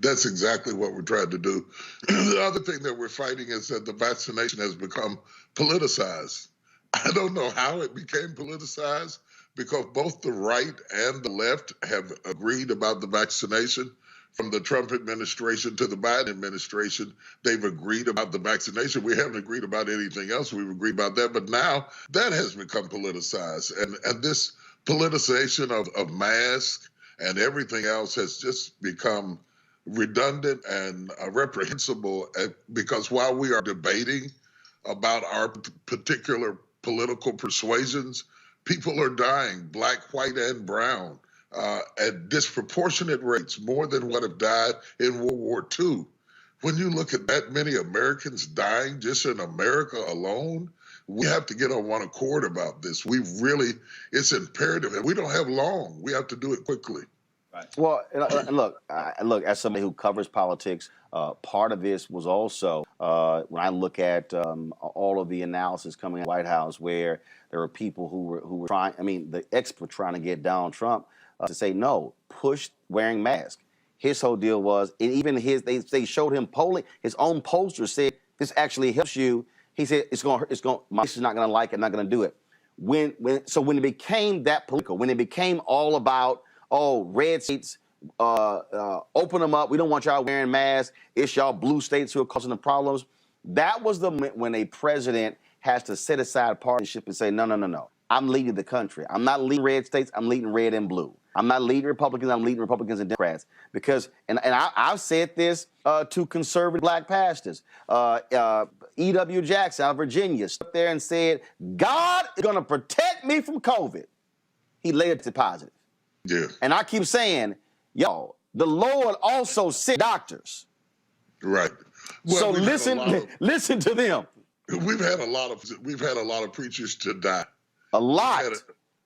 That's exactly what we're trying to do. The other thing that we're fighting is that the vaccination has become politicized. I don't know how it became politicized, because both the right and the left have agreed about the vaccination. From the Trump administration to the Biden administration, they've agreed about the vaccination. We haven't agreed about anything else. We've agreed about that. But now that has become politicized. And this politicization of masks and everything else has just become redundant and reprehensible, because while we are debating about our particular political persuasions, people are dying, Black, white, and brown, at disproportionate rates, more than what have died in World War II. When you look at that many Americans dying just in America alone, we have to get on one accord about this. It's imperative, and we don't have long. We have to do it quickly. Right. Well, and look, as somebody who covers politics, part of this was also when I look at all of the analysis coming out of the White House, where there were people who were trying, the experts trying to get Donald Trump to say no, push wearing masks. His whole deal was, and even they showed him polling. His own poster said this actually helps you. He said my is not going to like it, not going to do it. When it became that political, when it became all about, oh, red states, open them up. We don't want y'all wearing masks. It's y'all blue states who are causing the problems. That was the moment when a president has to set aside partisanship and say, no. I'm leading the country. I'm not leading red states. I'm leading red and blue. I'm not leading Republicans. I'm leading Republicans and Democrats because, and I've said this to conservative black pastors. E.W. Jackson out of Virginia stood up there and said, God is going to protect me from COVID. He later to positive. Yeah. And I keep saying, y'all, the Lord also sent doctors. Right. Well, so listen to them. We've had a lot of preachers to die. A lot.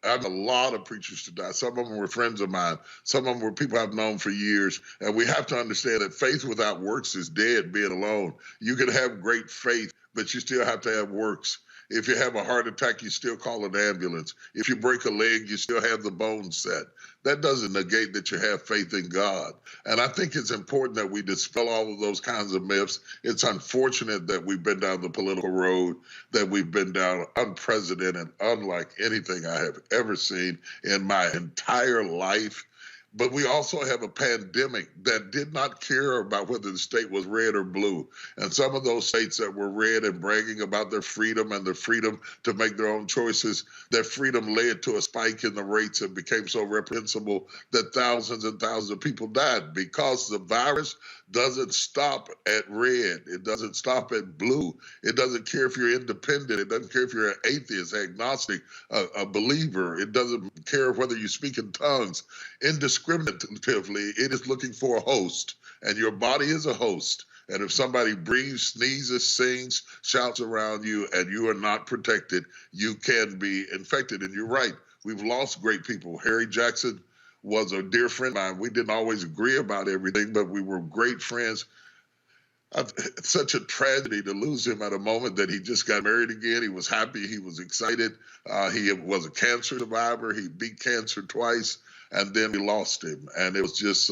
I've had a lot of preachers to die. Some of them were friends of mine. Some of them were people I've known for years. And we have to understand that faith without works is dead, being alone. You can have great faith, but you still have to have works. If you have a heart attack, you still call an ambulance. If you break a leg, you still have the bones set. That doesn't negate that you have faith in God. And I think it's important that we dispel all of those kinds of myths. It's unfortunate that we've been down the political road, that we've been down unprecedented, unlike anything I have ever seen in my entire life. But we also have a pandemic that did not care about whether the state was red or blue. And some of those states that were red and bragging about their freedom and their freedom to make their own choices, their freedom led to a spike in the rates and became so reprehensible that thousands and thousands of people died because the virus doesn't stop at red. It doesn't stop at blue. It doesn't care if you're independent. It doesn't care if you're an atheist, agnostic, a believer. It doesn't care whether you speak in tongues. Indiscriminatively, it is looking for a host, and your body is a host. And if somebody breathes, sneezes, sings, shouts around you, and you are not protected, you can be infected. And you're right. We've lost great people. Harry Jackson was a dear friend of mine. We didn't always agree about everything, but we were great friends. It's such a tragedy to lose him at a moment that he just got married again. He was happy. He was excited. He was a cancer survivor. He beat cancer twice, and then we lost him. And it was just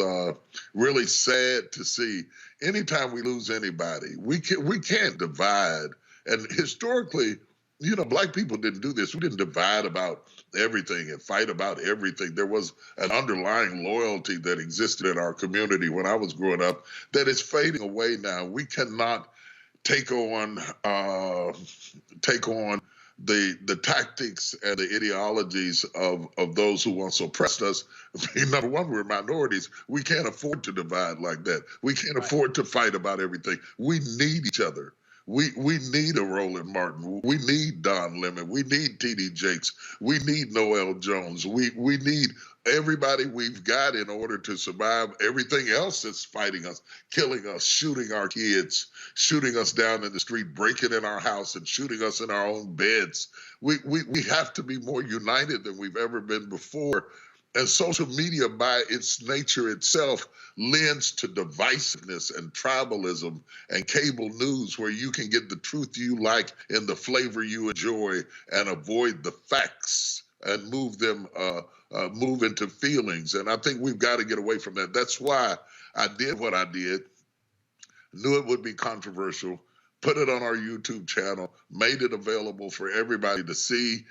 really sad to see. Anytime we lose anybody, we can't divide. And historically, you know, black people didn't do this. We didn't divide about everything and fight about everything. There was an underlying loyalty that existed in our community when I was growing up that is fading away now. We cannot take on the tactics and the ideologies of those who once oppressed us. Number one, we're minorities. We can't afford to divide like that. We can't afford to fight about everything. We need each other. We need a Roland Martin. We need Don Lemon. We need T.D. Jakes. We need Noel Jones. We need everybody we've got in order to survive everything else that's fighting us, killing us, shooting our kids, shooting us down in the street, breaking in our house and shooting us in our own beds. We have to be more united than we've ever been before. And social media, by its nature itself, lends to divisiveness and tribalism and cable news, where you can get the truth you like in the flavor you enjoy and avoid the facts and move into feelings. And I think we've got to get away from that. That's why I did what I did. Knew it would be controversial, put it on our YouTube channel, made it available for everybody to see.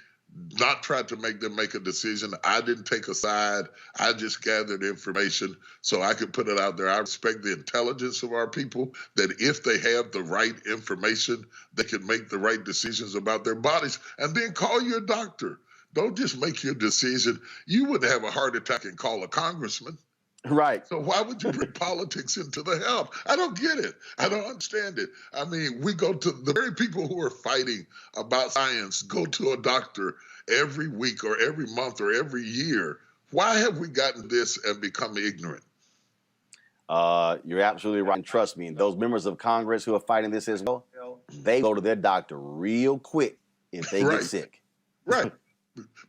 Not tried to make them make a decision. I didn't take a side. I just gathered information so I could put it out there. I respect the intelligence of our people, that if they have the right information, they can make the right decisions about their bodies. And then call your doctor. Don't just make your decision. You wouldn't have a heart attack and call a congressman. Right. So why would you bring politics into the health? I don't get it. I don't understand it. I mean, we go to the very people who are fighting about science, go to a doctor every week or every month or every year. Why have we gotten this and become ignorant? You're absolutely right. And trust me, those members of Congress who are fighting this as well, they go to their doctor real quick if they get sick. Right.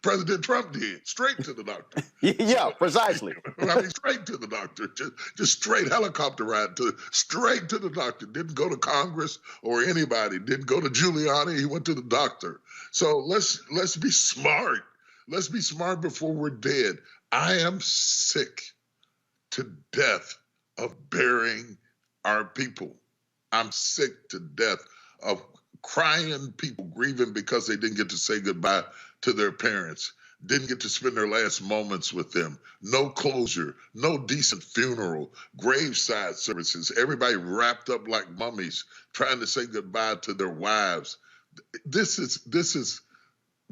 President Trump did, straight to the doctor. Yeah, precisely. I mean, straight to the doctor, just straight helicopter ride straight to the doctor. Didn't go to Congress or anybody. Didn't go to Giuliani. He went to the doctor. So let's be smart. Let's be smart before we're dead. I am sick to death of burying our people. I'm sick to death of crying people grieving because they didn't get to say goodbye to their parents, didn't get to spend their last moments with them. No closure, no decent funeral, graveside services, everybody wrapped up like mummies, trying to say goodbye to their wives. This is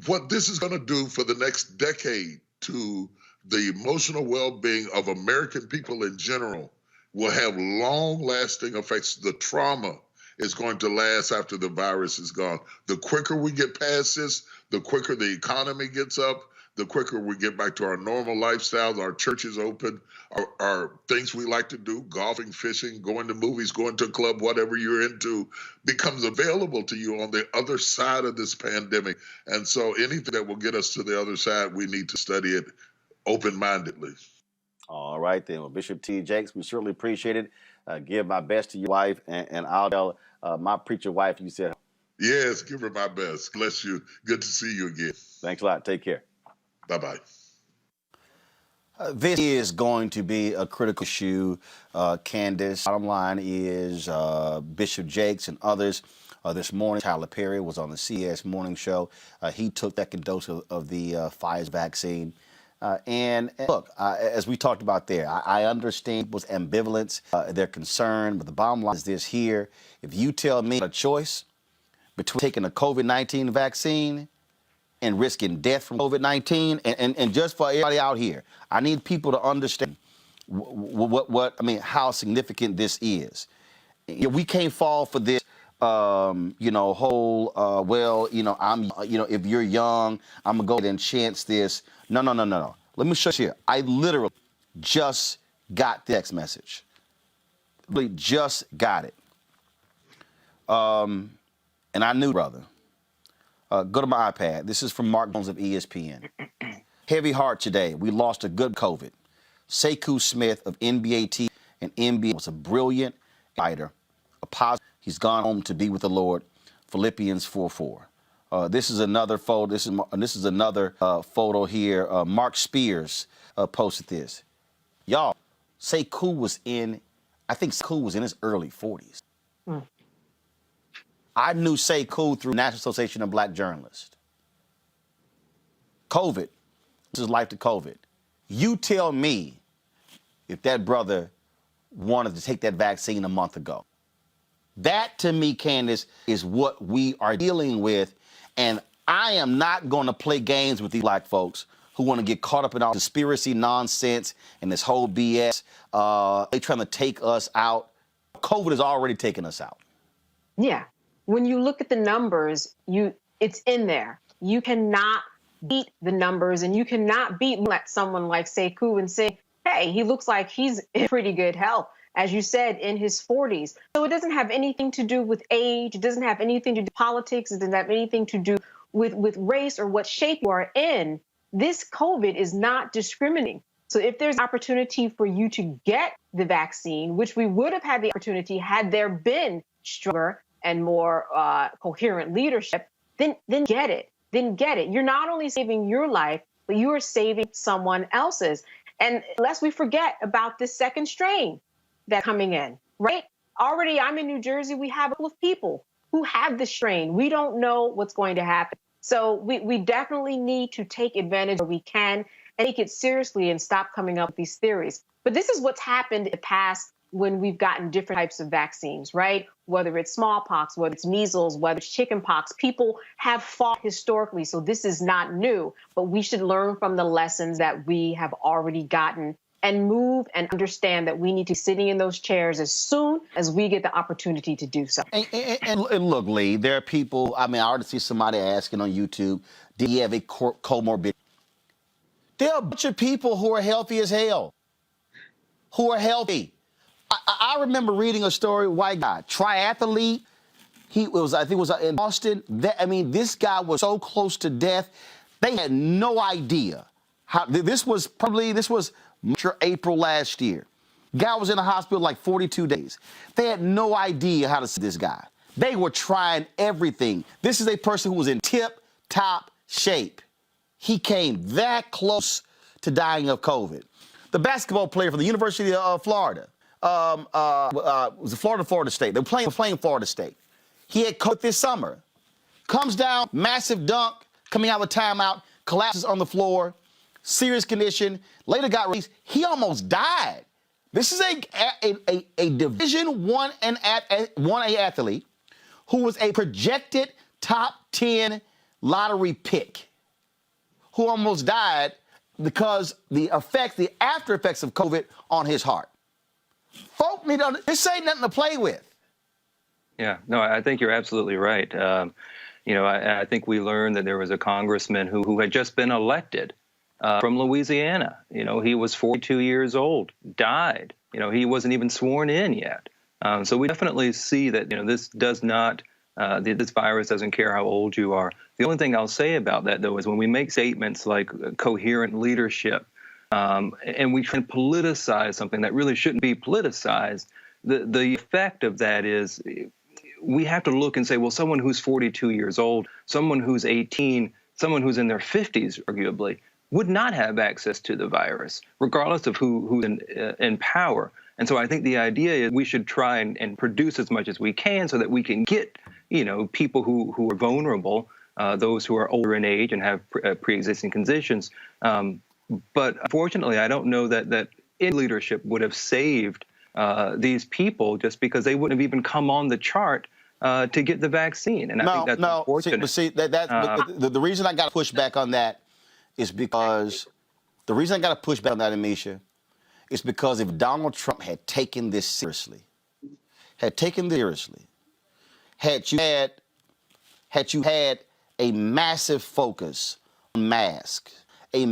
what this is going to do for the next decade to the emotional well-being of American people in general will have long-lasting effects. The trauma is going to last after the virus is gone. The quicker we get past this, the quicker the economy gets up, the quicker we get back to our normal lifestyles, our churches open, our things we like to do, golfing, fishing, going to movies, going to a club, whatever you're into, becomes available to you on the other side of this pandemic. And so anything that will get us to the other side, we need to study it open-mindedly. All right, then. Well, Bishop T. Jakes, we certainly appreciate it. Give my best to your wife, and I'll tell my preacher wife you said. Yes, give her my best. Bless you. Good to see you again. Thanks a lot. Take care. Bye-bye. This is going to be a critical issue, Candace. Bottom line is Bishop Jakes and others this morning. Tyler Perry was on the CBS Morning Show. He took that dose of the Pfizer vaccine. And look, as we talked about there, I understand people's ambivalence, their concern, but the bottom line is this here. If you tell me a choice between taking a COVID-19 vaccine and risking death from COVID-19, and just for everybody out here, I need people to understand how significant this is. We can't fall for this, I'm, if you're young, I'm gonna go ahead and chance this. No. Let me show you here. I literally just got the text message. Literally just got it. And I knew, brother. Go to my iPad. This is from Mark Jones of ESPN. Heavy heart today. We lost a good COVID. Sekou Smith of NBA TV and NBA was a brilliant fighter, a positive. He's gone home to be with the Lord. Philippians 4:4. This is another photo. This is another photo here. Mark Spears posted this. Y'all, Sekou was in his early 40s. I knew Sekou through National Association of Black Journalists. COVID, this is life to COVID. You tell me if that brother wanted to take that vaccine a month ago. That, to me, Candace, is what we are dealing with. And I am not going to play games with these black folks who want to get caught up in all conspiracy nonsense and this whole BS. They're trying to take us out. COVID has already taken us out. Yeah. When you look at the numbers, it's in there. You cannot beat the numbers, and you cannot beat someone like Sekou and say, hey, he looks like he's in pretty good health. As you said, in his 40s. So it doesn't have anything to do with age. It doesn't have anything to do with politics. It doesn't have anything to do with race or what shape you are in. This COVID is not discriminating. So if there's opportunity for you to get the vaccine, which we would have had the opportunity had there been stronger and more coherent leadership, then get it. Then get it. You're not only saving your life, but you are saving someone else's. And lest we forget about this second strain that's coming in, right? Already, I'm in New Jersey. We have a couple of people who have the strain. We don't know what's going to happen. So we definitely need to take advantage where we can and take it seriously and stop coming up with these theories. But this is what's happened in the past when we've gotten different types of vaccines, right? Whether it's smallpox, whether it's measles, whether it's chickenpox, people have fought historically. So this is not new, but we should learn from the lessons that we have already gotten and move and understand that we need to be sitting in those chairs as soon as we get the opportunity to do so. And look, Lee, there are people, I already see somebody asking on YouTube, do you have a comorbidity? There are a bunch of people who are healthy as hell, who are healthy. I remember reading a story, white guy, triathlete. I think it was in Boston. This guy was so close to death. They had no idea how, this was March or April last year. Guy was in the hospital like 42 days. They had no idea how to see this guy. They were trying everything. This is a person who was in tip-top shape. He came that close to dying of COVID. The basketball player from the University of Florida, was Florida State. They were playing Florida State. He had COVID this summer. Comes down, massive dunk, coming out of the timeout, collapses on the floor, serious condition, later got released. He almost died. This is a Division I athlete who was a projected top 10 lottery pick who almost died because the after effects of COVID on his heart. Folk need to, this ain't nothing to play with. Yeah, no, I think you're absolutely right. I think we learned that there was a congressman who had just been elected from Louisiana. He was 42 years old, died. He wasn't even sworn in yet. So we definitely see that, this does not, this virus doesn't care how old you are. The only thing I'll say about that, though, is when we make statements like coherent leadership, and we try to politicize something that really shouldn't be politicized, the effect of that is we have to look and say, well, someone who's 42 years old, someone who's 18, someone who's in their 50s, arguably, would not have access to the virus, regardless of who's in power. And so I think the idea is we should try and produce as much as we can so that we can get, people who are vulnerable, those who are older in age and have pre-existing conditions. But unfortunately, I don't know that in leadership would have saved these people just because they wouldn't have even come on the chart to get the vaccine. And I think that's unfortunate. The reason I got to push back on that is because Amisha, is because if Donald Trump had taken this seriously, had you had a massive focus on masks, a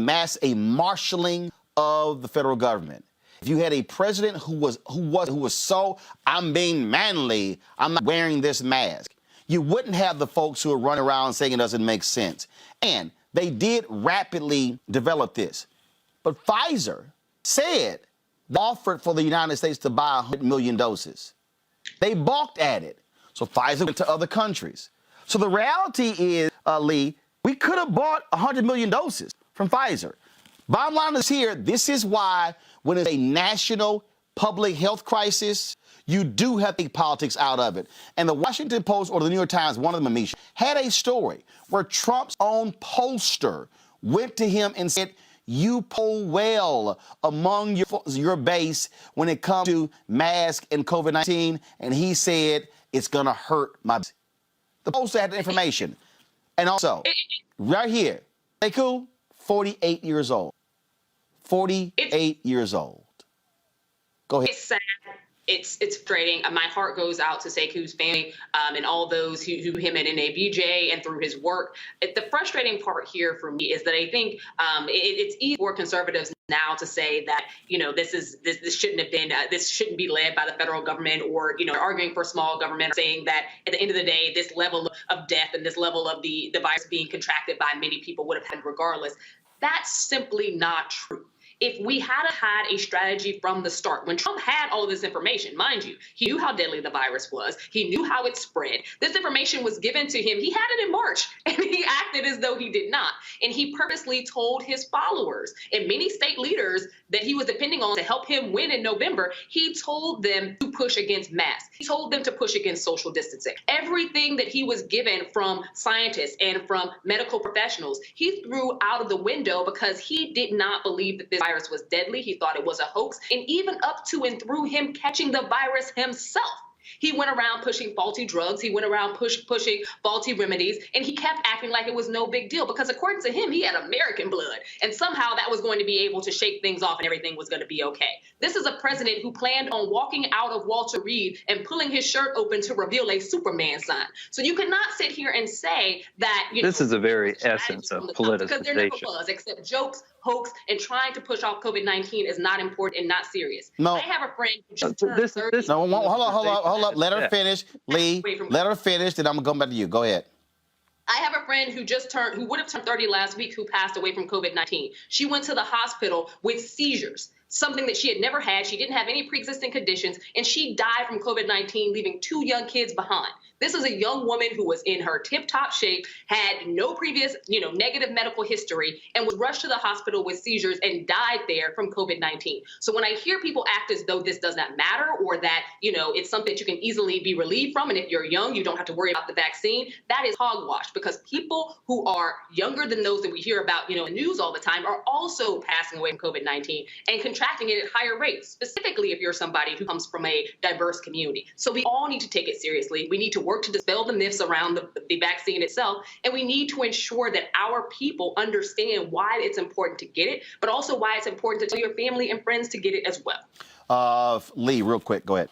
marshaling of the federal government, if you had a president who was so, I'm being manly, I'm not wearing this mask, you wouldn't have the folks who are running around saying it doesn't make sense. And they did rapidly develop this. But Pfizer said they offered for the United States to buy 100 million doses. They balked at it. So Pfizer went to other countries. So the reality is, Lee, we could have bought 100 million doses from Pfizer. Bottom line is here, this is why when it's a national public health crisis, you do have to take politics out of it. And the Washington Post or the New York Times, one of them, Amisha, had a story where Trump's own pollster went to him and said, you poll well among your base when it comes to mask and COVID-19. And he said, it's going to hurt my base. The pollster had the information. And also, right here, Sekou, 48 years old. 48 years old. Go ahead. It's sad. It's frustrating. My heart goes out to Sekou's family and all those who knew him at NABJ and through his work. The frustrating part here for me is that I think it's easy for conservatives now to say that this shouldn't have been this shouldn't be led by the federal government, or arguing for small government, or saying that at the end of the day this level of death and this level of the virus being contracted by many people would have happened regardless. That's simply not true. If we had a strategy from the start, when Trump had all of this information, mind you, he knew how deadly the virus was. He knew how it spread. This information was given to him. He had it in March, and he acted as though he did not. And he purposely told his followers and many state leaders that he was depending on to help him win in November, he told them to push against masks. He told them to push against social distancing. Everything that he was given from scientists and from medical professionals, he threw out of the window because he did not believe that this virus was deadly. He thought it was a hoax. And even up to and through him catching the virus himself, he went around pushing faulty drugs. He went around pushing faulty remedies, and he kept acting like it was no big deal because according to him, he had American blood, and somehow that was going to be able to shake things off and everything was going to be okay. This is a president who planned on walking out of Walter Reed and pulling his shirt open to reveal a Superman sign. So you cannot sit here and say that, this is the very essence of politicization. Because there never was, except jokes, hoax, and trying to push off COVID-19 is not important and not serious. No. I have a friend who just turned 30. No, hold up. Let her finish. Lee, let her finish, then I'm going to go back to you. Go ahead. I have a friend who would have turned 30 last week, who passed away from COVID-19. She went to the hospital with seizures, something that she had never had. She didn't have any pre-existing conditions, and she died from COVID-19, leaving 2 young kids behind. This is a young woman who was in her tip-top shape, had no previous, negative medical history, and was rushed to the hospital with seizures and died there from COVID-19. So when I hear people act as though this does not matter, or that, it's something that you can easily be relieved from, and if you're young, you don't have to worry about the vaccine, that is hogwash, because people who are younger than those that we hear about, in the news all the time are also passing away from COVID-19 and contracting it at higher rates, specifically if you're somebody who comes from a diverse community. So we all need to take it seriously. We need to work to dispel the myths around the vaccine itself, and we need to ensure that our people understand why it's important to get it, but also why it's important to tell your family and friends to get it as well. Lee, real quick, go ahead.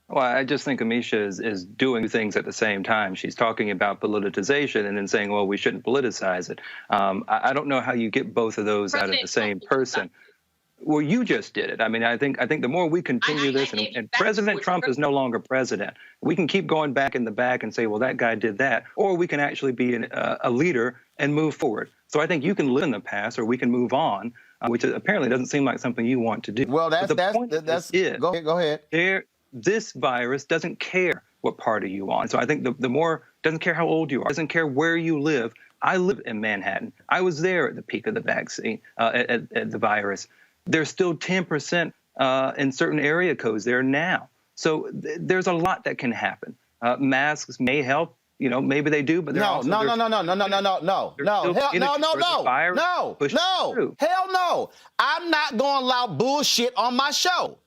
Well, I just think Amisha is doing things at the same time. She's talking about politicization and then saying, well, we shouldn't politicize it. I don't know how you get both of those out of the same person. Well, you just did it. I mean, I think the more we continue this, and President Trump is no longer president, we can keep going back in the back and say, well, that guy did that, or we can actually be a leader and move forward. So I think you can live in the past, or we can move on, which apparently doesn't seem like something you want to do. Well, that's go ahead. This virus doesn't care what party you on. So I think the more, doesn't care how old you are, doesn't care where you live. I live in Manhattan. I was there at the peak of the vaccine, at the virus. There's still 10% in certain area codes there now. So there's a lot that can happen. Masks may help. You know, maybe they do, but no. Hell no. I'm not going to allow bullshit on my show.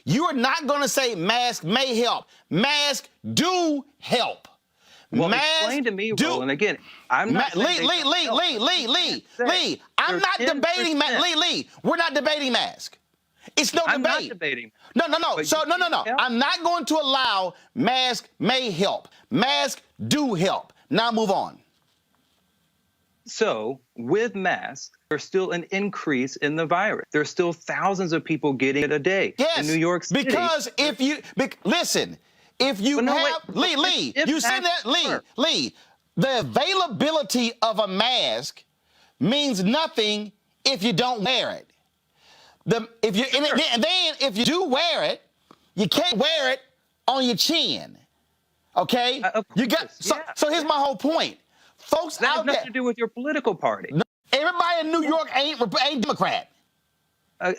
You are not going to say masks may help. Masks do help. Well, explain to me, Roland, again, I'm not Lee, I'm not debating Lee, we're not debating mask. It's no debate. I'm not debating. No. So, no. I'm not going to allow mask may help. Mask do help. Now move on. So with masks, there's still an increase in the virus. There's still thousands of people getting it a day in New York City. Because listen, if you Lee, you said that, Lee, the availability of a mask means nothing if you don't wear it. If you do wear it, you can't wear it on your chin. Okay? So here's my whole point. Folks that out has nothing to do with your political party. No, everybody in New York ain't Democrat.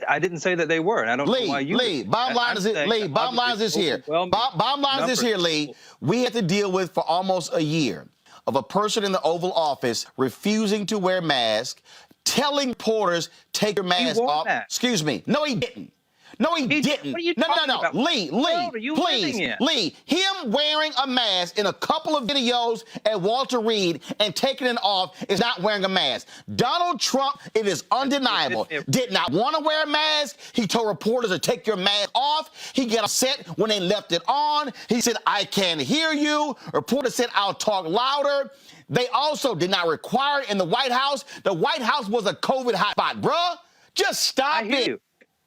I didn't say that they were, and I don't know why you. Lee, bottom line is this here. Bottom line is this here, Lee. We had to deal with for almost a year of a person in the Oval Office refusing to wear masks, telling reporters take your mask off. Excuse me. No, he didn't. No, he didn't. What are you talking about? Lee, please, Lee, him wearing a mask in a couple of videos at Walter Reed and taking it off is not wearing a mask. Donald Trump, it is undeniable, did not want to wear a mask. He told reporters to take your mask off. He got upset when they left it on. He said, I can't hear you. Reporters said, I'll talk louder. They also did not require it in the White House. The White House was a COVID hotspot, bruh. Just stop it.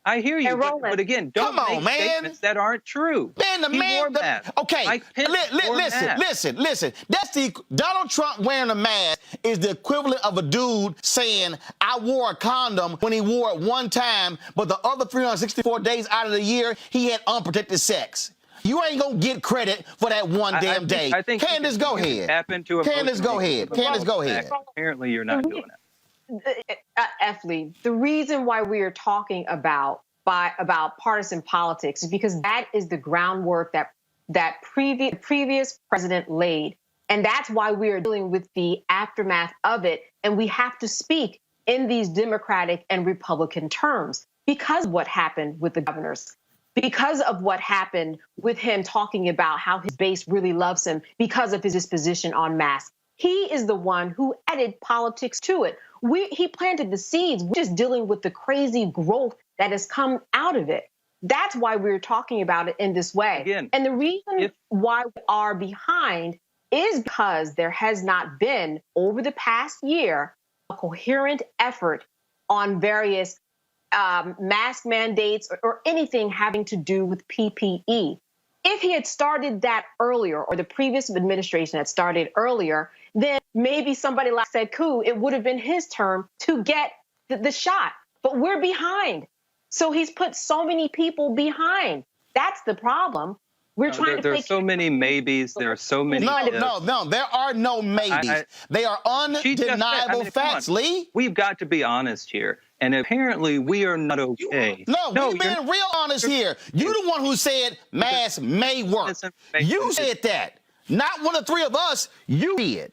I hear you, but again, don't make statements that aren't true. Okay, listen. That's Donald Trump wearing a mask is the equivalent of a dude saying, I wore a condom when he wore it one time, but the other 364 days out of the year, he had unprotected sex. You ain't gonna get credit for that one damn day. Candace, go ahead. Candace, go ahead. Apparently, you're not doing it. Lee, the reason why we are talking about partisan politics is because that is the groundwork that previous president laid, and that's why we are dealing with the aftermath of it. And we have to speak in these Democratic and Republican terms because of what happened with the governors, because of what happened with him talking about how his base really loves him because of his disposition on masks. He is the one who added politics to it. He planted the seeds. We're just dealing with the crazy growth that has come out of it. That's why we're talking about it in this way. Again, and the reason why we are behind is because there has not been, over the past year, a coherent effort on various mask mandates or anything having to do with PPE. If he had started that earlier, or the previous administration had started earlier, then maybe somebody like Sekou, it would have been his term to get the shot. But we're behind. So he's put so many people behind. That's the problem. We're trying to. There's so many maybes. There are so many. No. There are no maybes. They are undeniable facts, Lee. We've got to be honest here. And apparently we are not okay. No, we've been real honest here. You're the one who said masks may work. You said that. Not one of three of us. You did.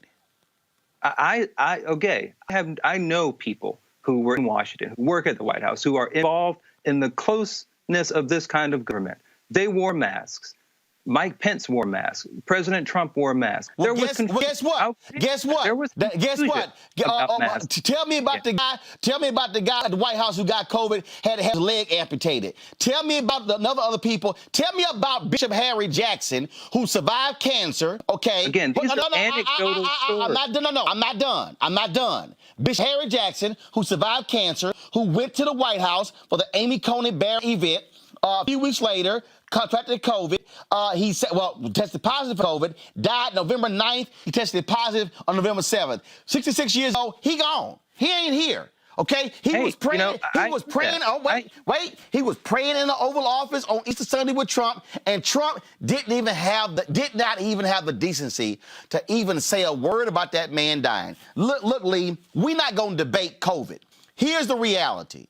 I know people who work in Washington, who work at the White House, who are involved in the closeness of this kind of government. They wore masks. Mike Pence wore masks. President Trump wore masks. Well, guess what? Guess what? There was Guess what? Tell me about the guy. Tell me about the guy at the White House who got COVID, had to have his leg amputated. Tell me about other people. Tell me about Bishop Harry Jackson who survived cancer. Okay. Again, these are anecdotal stories. I'm not done. Bishop Harry Jackson who survived cancer, who went to the White House for the Amy Coney Barrett event. A few weeks later, contracted COVID. He said, tested positive for COVID, died November 9th. He tested positive on November 7th. 66 years old, he gone. He ain't here. Okay? He was praying. He was praying in the Oval Office on Easter Sunday with Trump, and Trump did not even have the decency to even say a word about that man dying. Look, Lee, we're not going to debate COVID. Here's the reality.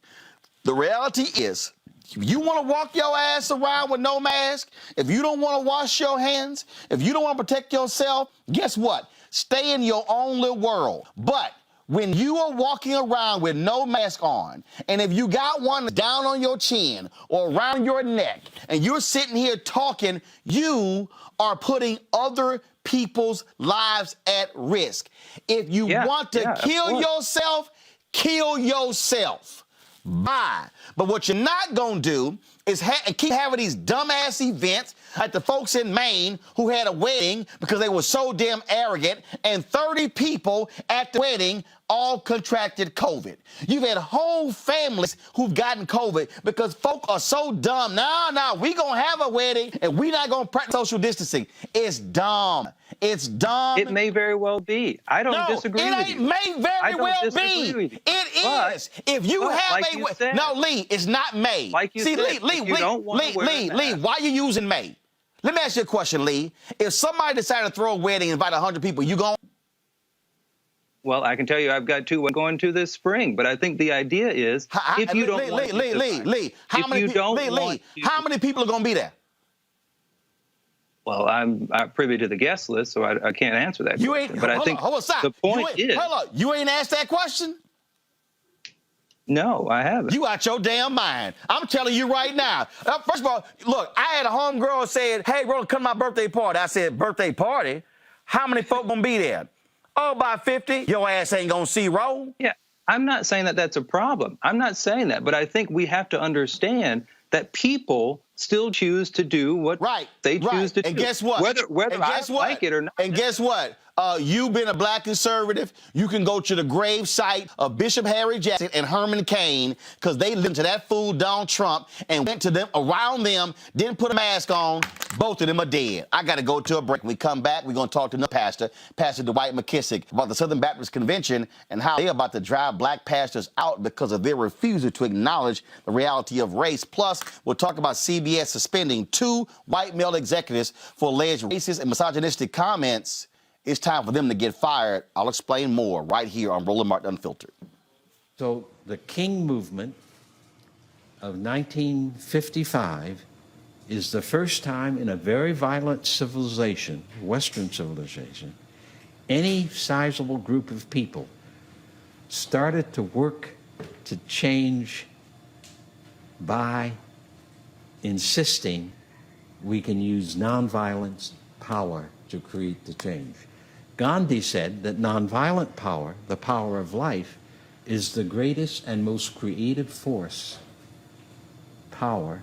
The reality is, if you want to walk your ass around with no mask, if you don't want to wash your hands, if you don't want to protect yourself, guess what? Stay in your own little world. But when you are walking around with no mask on, and if you got one down on your chin or around your neck, and you're sitting here talking, you are putting other people's lives at risk. If you want to kill yourself, kill yourself. Bye. But what you're not going to do is keep having these dumbass events like the folks in Maine who had a wedding because they were so damn arrogant, and 30 people at the wedding all contracted COVID. You've had whole families who've gotten COVID because folk are so dumb. No, we going to have a wedding and we not going to practice social distancing. It's dumb. It's dumb. It may very well be. I don't disagree with you. It may very well be. It is. If you have no, Lee, it's not May. Like you said, Lee, why are you using May? Let me ask you a question, Lee. If somebody decided to throw a wedding and invite 100 people, you going? Well, I can tell you I've got 2 going to this spring, but I think the idea is if you don't want Lee, how many people are going to be there? Well, I'm privy to the guest list, so I can't answer that question. But I think the point is... Hold on. You ain't asked that question? No, I haven't. You out your damn mind. I'm telling you right now. First of all, look, I had a homegirl said, hey, Roland, come to my birthday party. I said, birthday party? How many folk gonna be there? Oh, about 50. Your ass ain't gonna see Roll. Yeah, I'm not saying that that's a problem. I'm not saying that. But I think we have to understand that people still choose to do what they choose to do. And guess what? Whether I like it or not. And guess what? You've been a black conservative. You can go to the grave site of Bishop Harry Jackson and Herman Cain because they listened to that fool Donald Trump and went to them, around them, didn't put a mask on. Both of them are dead. I got to go to a break. When we come back, we're going to talk to another pastor, Pastor Dwight McKissick, about the Southern Baptist Convention and how they're about to drive black pastors out because of their refusal to acknowledge the reality of race. Plus, we'll talk about CBS suspending 2 white male executives for alleged racist and misogynistic comments. It's time for them to get fired. I'll explain more right here on Roland Martin Unfiltered. So the King movement of 1955 is the first time in a very violent civilization, Western civilization, any sizable group of people started to work to change by insisting we can use nonviolence power to create the change. Gandhi said that nonviolent power, the power of life, is the greatest and most creative power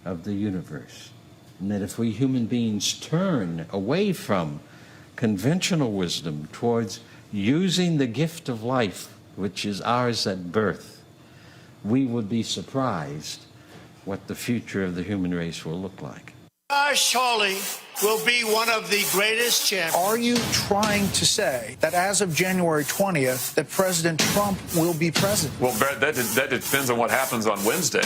of the universe. And that if we human beings turn away from conventional wisdom towards using the gift of life, which is ours at birth, we would be surprised what the future of the human race will look like. Surely will be one of the greatest champions. Are you trying to say that as of January 20th, that President Trump will be president? Well, that depends on what happens on Wednesday.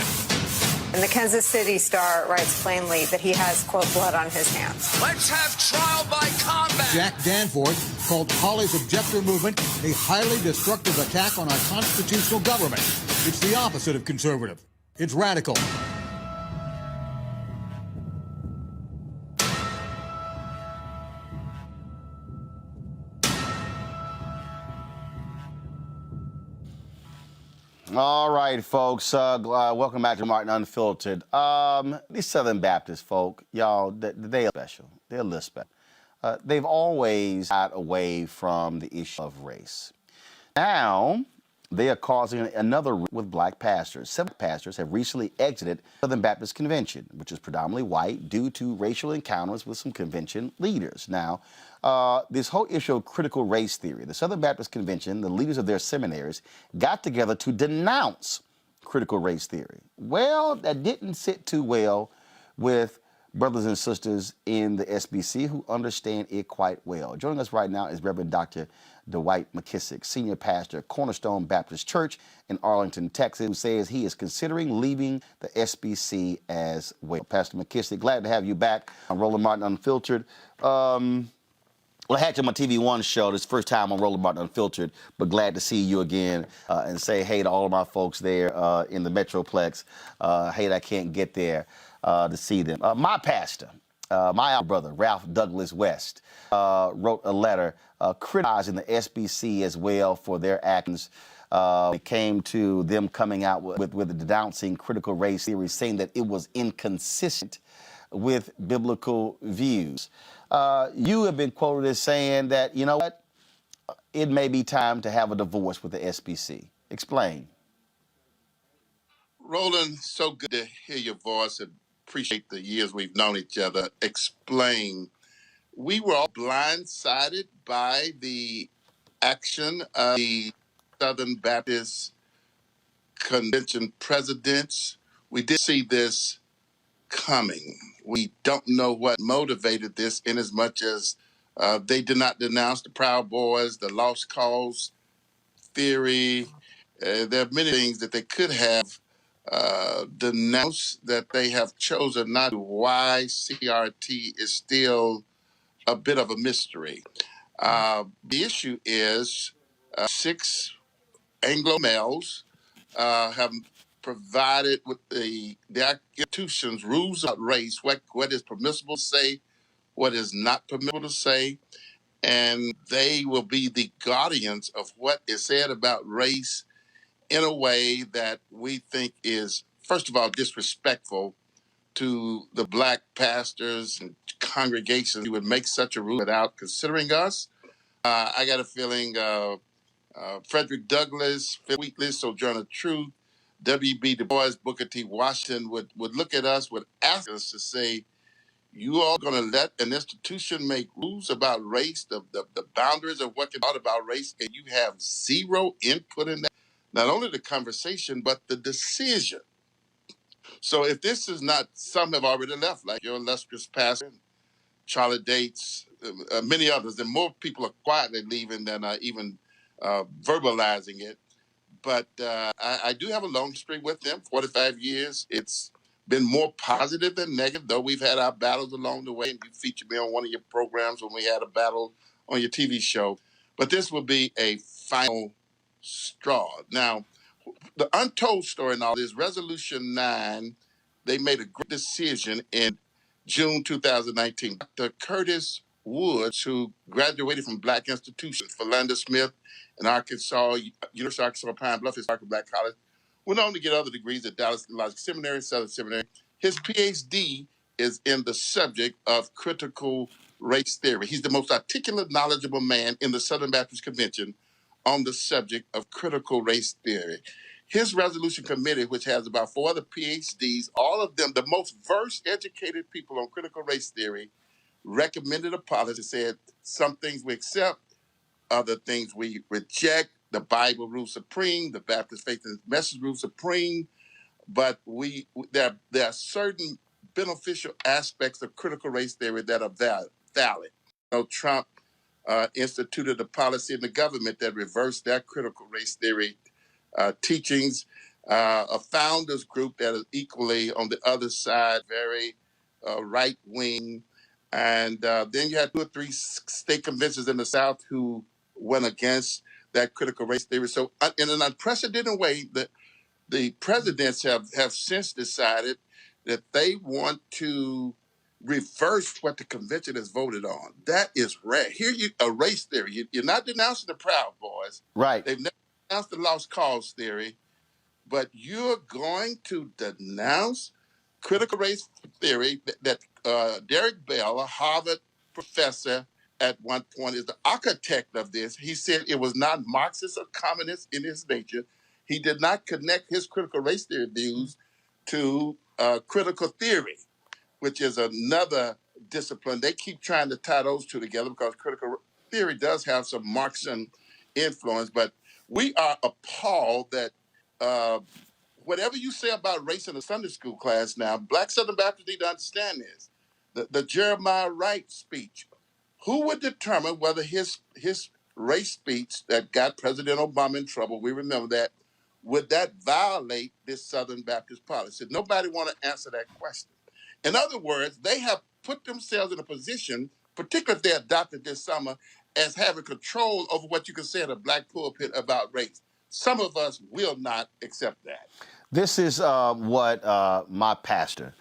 And the Kansas City Star writes plainly that he has, quote, blood on his hands. Let's have trial by combat. Jack Danforth called Hawley's objector movement a highly destructive attack on our constitutional government. It's the opposite of conservative. It's radical. All right. right, folks. Welcome back to Martin Unfiltered. These Southern Baptist folk, y'all, they are special. They're a little special. They've always got away from the issue of race. Now, they are causing another with black pastors. Seven pastors have recently exited Southern Baptist Convention, which is predominantly white, due to racial encounters with some convention leaders. Now, this whole issue of critical race theory, the Southern Baptist Convention, the leaders of their seminaries, got together to denounce critical race theory. Well, that didn't sit too well with brothers and sisters in the SBC who understand it quite well. Joining us right now is Reverend Dr. Dwight McKissick, senior pastor at Cornerstone Baptist Church in Arlington, Texas, who says he is considering leaving the SBC as well. Pastor McKissick, glad to have you back on Roland Martin Unfiltered. Well, I had you on my TV One show. This is the first time on Roland Martin Unfiltered, but glad to see you again and say hey to all of my folks there in the Metroplex. Hey, I can't get there to see them. My pastor, my brother, Ralph Douglas West, wrote a letter criticizing the SBC as well for their actions. It came to them coming out with denouncing critical race theory, saying that it was inconsistent with biblical views. You have been quoted as saying that, you know what, it may be time to have a divorce with the SBC. Explain. Roland, so good to hear your voice and appreciate the years we've known each other. Explain. We were all blindsided by the action of the Southern Baptist Convention presidents. We did see this coming. We don't know what motivated this, in as much as they did not denounce the Proud Boys, the lost cause theory. There are many things that they could have denounced that they have chosen not to. Why CRT is still a bit of a mystery. The issue is 6 Anglo males have provided with the institution's rules about race, what is permissible to say, what is not permissible to say, and they will be the guardians of what is said about race in a way that we think is, first of all, disrespectful to the black pastors and congregations who would make such a rule without considering us. I got a feeling Frederick Douglass, Phil Wheatley, Sojourner Truth, W.B. Du Bois, Booker T. Washington would look at us, would ask us to say, you all going to let an institution make rules about race, the boundaries of what you thought about race, and you have zero input in that? Not only the conversation, but the decision. So if this is not, some have already left, like your illustrious pastor, Charlie Dates, many others, and more people are quietly leaving than even verbalizing it. But I do have a long history with them, 45 years. It's been more positive than negative, though we've had our battles along the way. And you featured me on one of your programs when we had a battle on your TV show. But this will be a final straw. Now, the untold story in all this, Resolution 9, they made a great decision in June 2019. Dr. Curtis Woods, who graduated from black institutions, Philander Smith in Arkansas, University of Arkansas, Pine Bluff, historical black college, went on to get other degrees at Dallas Theological Seminary, Southern Seminary. His PhD is in the subject of critical race theory. He's the most articulate, knowledgeable man in the Southern Baptist Convention on the subject of critical race theory. His resolution committee, which has about 4 other PhDs, all of them the most versed, educated people on critical race theory, recommended a policy, said some things we accept, other things we reject. The Bible rules supreme, the Baptist Faith and Message rules supreme, but there are certain beneficial aspects of critical race theory that are valid. Trump instituted a policy in the government that reversed that critical race theory teachings. A founders group that is equally on the other side, very right wing. And then you had 2 or 3 state conventions in the South who went against that critical race theory. So in an unprecedented way, the presidents have since decided that they want to reverse what the convention has voted on. That is rare. Here, a race theory. You're not denouncing the Proud Boys. Right. They've never denounced the lost cause theory. but you're going to denounce critical race theory that Derek Bell, a Harvard professor at one point, is the architect of this. He said it was not Marxist or communist in his nature. He did not connect his critical race theory views to critical theory, which is another discipline. They keep trying to tie those two together because critical theory does have some Marxian influence, but we are appalled that whatever you say about race in a Sunday school class now, Black Southern Baptists need to understand this. The Jeremiah Wright speech, who would determine whether his race speech that got President Obama in trouble, we remember that, would that violate this Southern Baptist policy? Nobody want to answer that question. In other words, they have put themselves in a position, particularly if they adopted this summer, as having control over what you can say in a black pulpit about race. Some of us will not accept that. This is what my pastor,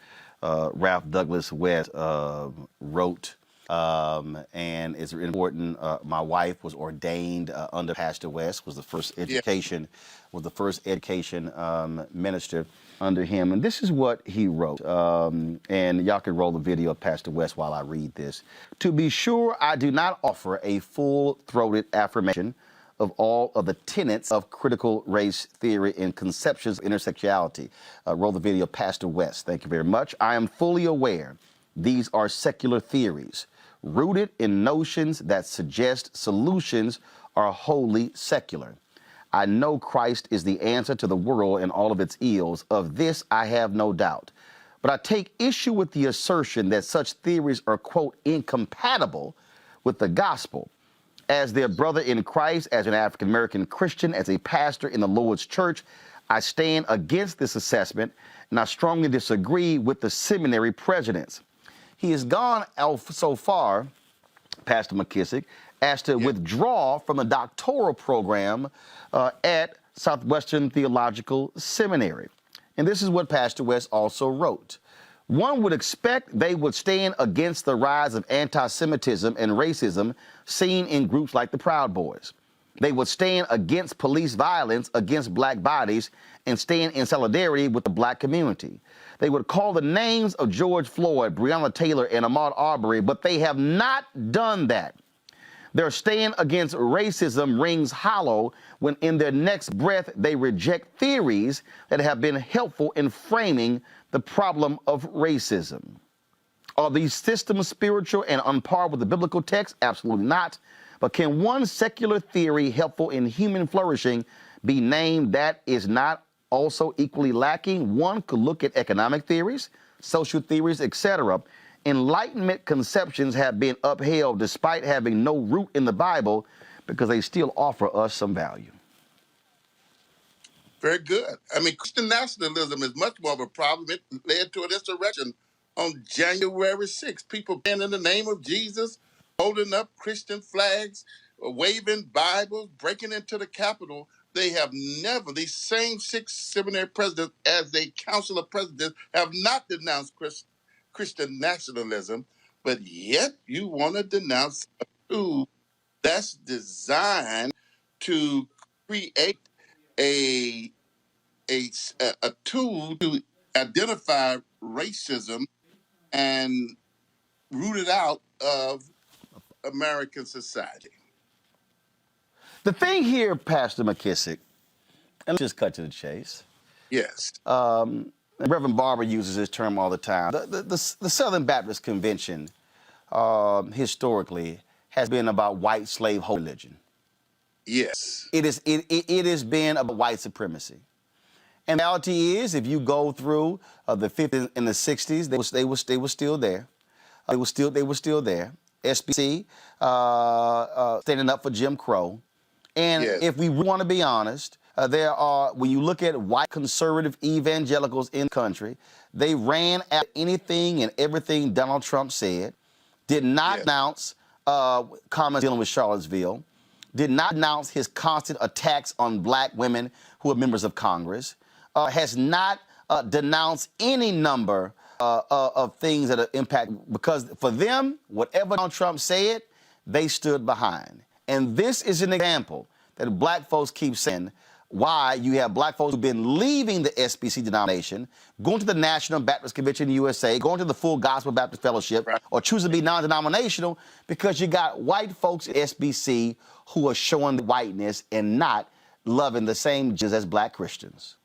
Ralph Douglas West, wrote, and it's important. My wife was ordained under Pastor West, was the first education, minister under him, and this is what he wrote. And y'all can roll the video of Pastor West while I read this. To be sure, I do not offer a full-throated affirmation of all of the tenets of critical race theory and conceptions of intersectionality. Roll the video, Pastor West. Thank you very much. I am fully aware these are secular theories, rooted in notions that suggest solutions are wholly secular. I know Christ is the answer to the world and all of its ills. Of this, I have no doubt. But I take issue with the assertion that such theories are, quote, incompatible with the gospel. As their brother in Christ, as an African-American Christian, as a pastor in the Lord's church, I stand against this assessment, and I strongly disagree with the seminary presidents. He has gone so far, Pastor McKissick, as to withdraw from the doctoral program at Southwestern Theological Seminary. And this is what Pastor West also wrote. One would expect they would stand against the rise of anti-Semitism and racism seen in groups like the Proud Boys. They would stand against police violence against black bodies and stand in solidarity with the black community. They would call the names of George Floyd, Breonna Taylor, and Ahmaud Arbery, but they have not done that. Their stand against racism rings hollow when in their next breath they reject theories that have been helpful in framing the problem of racism. Are these systems spiritual and on par with the biblical text? Absolutely not. But can one secular theory helpful in human flourishing be named that is not also equally lacking? One could look at economic theories, social theories, etc. Enlightenment conceptions have been upheld despite having no root in the Bible because they still offer us some value. Very good. I mean, Christian nationalism is much more of a problem. It led to an insurrection on January 6th. People praying in the name of Jesus, holding up Christian flags, waving Bibles, breaking into the Capitol. They have never, these same 6 seminary presidents, as a council of presidents, have not denounced Christian nationalism, but yet you want to denounce a tool that's designed to create a tool to identify racism and root it out of American society. The thing here, Pastor McKissick, and let's just cut to the chase. Yes. Reverend Barber uses this term all the time. The Southern Baptist Convention, historically, has been about white slave religion. Yes. It has been about white supremacy. And the reality is, if you go through the 50s and the 60s, they were still there. They were still there. SBC standing up for Jim Crow. And if we want to be honest, there are, when you look at white conservative evangelicals in the country, they ran at anything and everything Donald Trump said, did not announce comments dealing with Charlottesville, did not announce his constant attacks on black women who are members of Congress, has not denounced any number of things that impact, because for them, whatever Donald Trump said, they stood behind. And this is an example that black folks keep saying, why you have black folks who've been leaving the SBC denomination, going to the National Baptist Convention in the USA, going to the Full Gospel Baptist Fellowship, or choosing to be non-denominational, because you got white folks at SBC who are showing the whiteness and not loving the same Jesus as black Christians.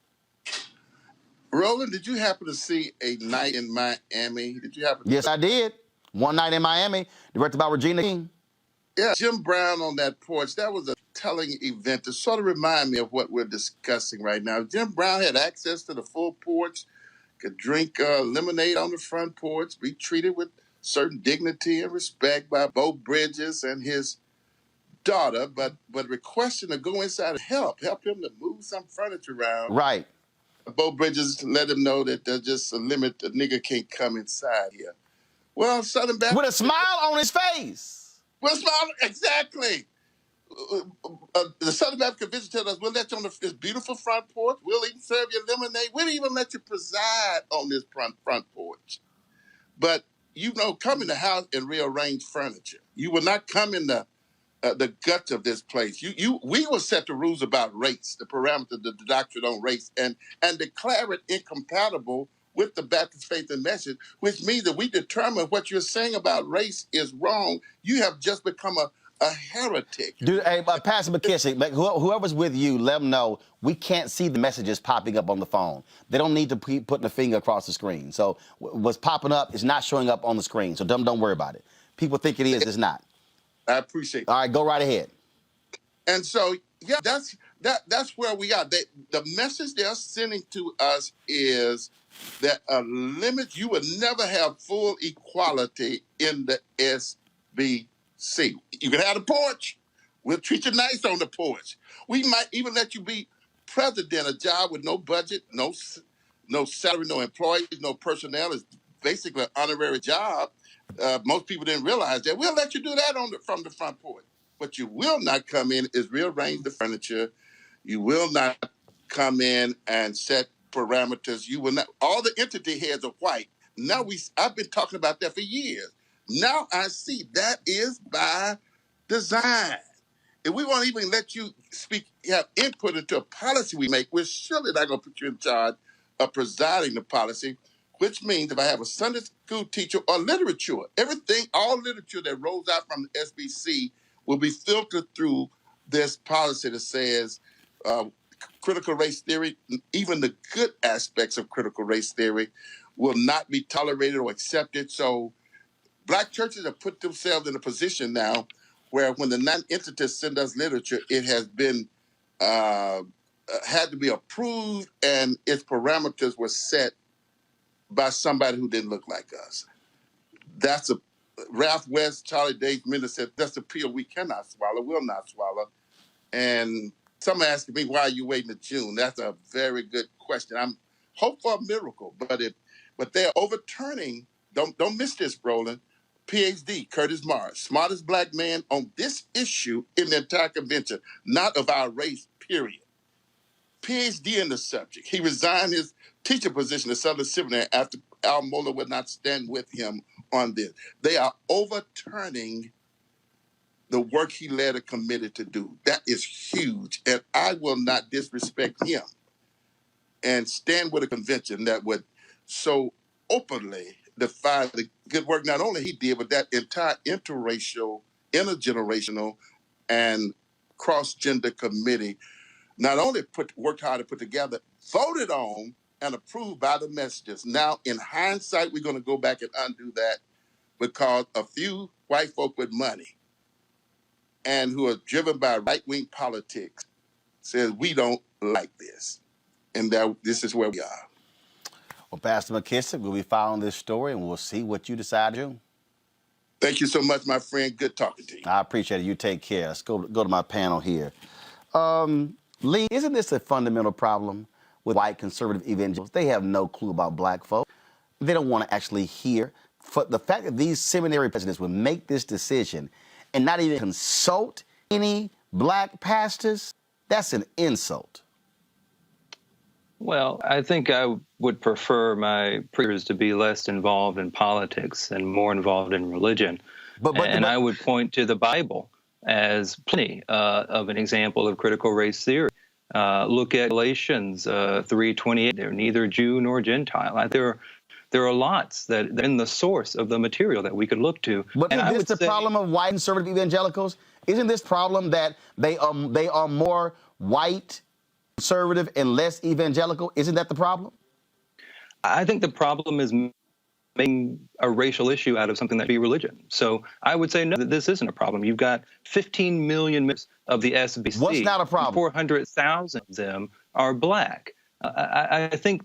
Roland, did you happen to see A Night in Miami? Did you happen to Yes, I did. One Night in Miami, directed by Regina King. Yeah, Jim Brown on that porch. That was a telling event to sort of remind me of what we're discussing right now. Jim Brown had access to the full porch, could drink lemonade on the front porch, be treated with certain dignity and respect by Bo Bridges and his daughter, but requesting to go inside and help him to move some furniture around. Right. Bo Bridges let him know that there's just a limit. The nigga can't come inside here. Well, Southern Baptist... With a smile on his face. With a smile, exactly. The Southern Baptist Convention tells us, we'll let you on this beautiful front porch. We'll even serve you lemonade. We'll even let you preside on this front porch. But, come in the house and rearrange furniture. You will not come in the guts of this place. We will set the rules about race, the parameters, the doctrine on race, and declare it incompatible with the Baptist faith and message, which means that we determine what you're saying about race is wrong. You have just become a heretic. Dude, hey, Pastor McKissick, whoever's with you, let them know we can't see the messages popping up on the phone. They don't need to keep putting a finger across the screen. So what's popping up is not showing up on the screen. So don't worry about it. People think it is, it's not. I appreciate that. All right, go right ahead. And so, yeah, that's where we are. The message they're sending to us is that you would never have full equality in the SBC. You can have the porch. We'll treat you nice on the porch. We might even let you be president, a job with no budget, no salary, no employees, no personnel. It's basically an honorary job. Most people didn't realize that. We'll let you do that from the front porch. What you will not come in is rearrange the furniture. You will not come in and set parameters. You will not. All the entity heads are white. Now I've been talking about that for years. Now I see that is by design. If we won't even let you have input into a policy we make, we're surely not going to put you in charge of presiding the policy, which means if I have a Sunday school teacher or literature, all literature that rolls out from the SBC will be filtered through this policy that says critical race theory, even the good aspects of critical race theory, will not be tolerated or accepted. So black churches have put themselves in a position now where when the non-entities send us literature, it has been had to be approved and its parameters were set by somebody who didn't look like us. That's Ralph West, Charlie Days Miller said, that's a pill we cannot swallow, will not swallow. And some asking me, why are you waiting until June? That's a very good question. I'm hope for a miracle, but they're overturning, don't miss this, Roland, PhD, Curtis Morris, smartest black man on this issue in the entire convention, not of our race, period. PhD in the subject. He resigned his teacher position at Southern Seminary after Al Mohler would not stand with him on this. They are overturning the work he led a committee to do. That is huge, and I will not disrespect him and stand with a convention that would so openly defy the good work not only he did, but that entire interracial, intergenerational, and cross-gender committee not only worked hard to put together, voted on and approved by the messages. Now, in hindsight, we're going to go back and undo that because a few white folk with money and who are driven by right-wing politics says we don't like this. And this is where we are. Well, Pastor McKissick, we'll be following this story, and we'll see what you decide to do. Thank you so much, my friend. Good talking to you. I appreciate it. You take care. Let's go to my panel here. Lee, isn't this a fundamental problem with white conservative evangelicals? They have no clue about black folk. They don't want to actually hear. The fact that these seminary presidents would make this decision and not even consult any black pastors, that's an insult. Well, I think I would prefer my preachers to be less involved in politics and more involved in religion. But I would point to the Bible as plenty of an example of critical race theory. Look at Galatians 3:28. They're neither Jew nor Gentile. There are lots that in the source of the material that we could look to. But and is this the problem of white conservative evangelicals? Isn't this problem that they are more white conservative and less evangelical? Isn't that the problem? I think the problem is making a racial issue out of something that be religion. So I would say no, that this isn't a problem. You've got 15 million members of the SBC. What's not a problem? 400,000 of them are black. I think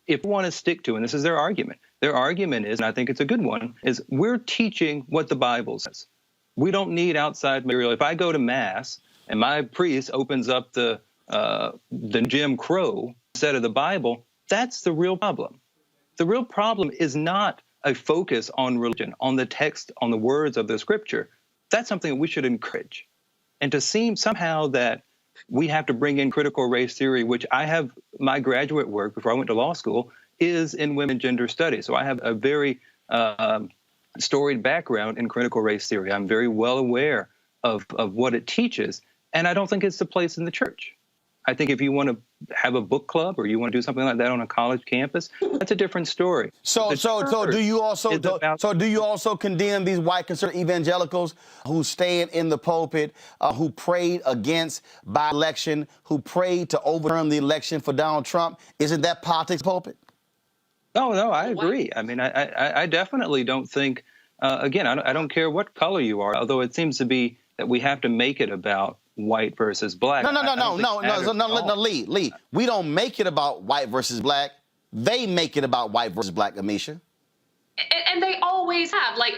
if we want to stick to, and this is their argument is, and I think it's a good one, is we're teaching what the Bible says. We don't need outside material. If I go to Mass and my priest opens up the Jim Crow set of the Bible, that's the real problem. The real problem is not a focus on religion, on the text, on the words of the Scripture. That's something that we should encourage. And to seem somehow that we have to bring in critical race theory, which I have my graduate work before I went to law school, is in women gender studies. So I have a very storied background in critical race theory. I'm very well aware of what it teaches, and I don't think it's the place in the church. I think if you want to have a book club or you want to do something like that on a college campus, that's a different story. So do you also condemn these white conservative evangelicals who stand in the pulpit, who prayed against by-election, who prayed to overturn the election for Donald Trump? Isn't that politics pulpit? No, I agree. I mean, I definitely don't think, again, I don't care what color you are, although it seems to be that we have to make it about white versus black. No, Lee. We don't make it about white versus black. They make it about white versus black, Amisha. And they always have. Like,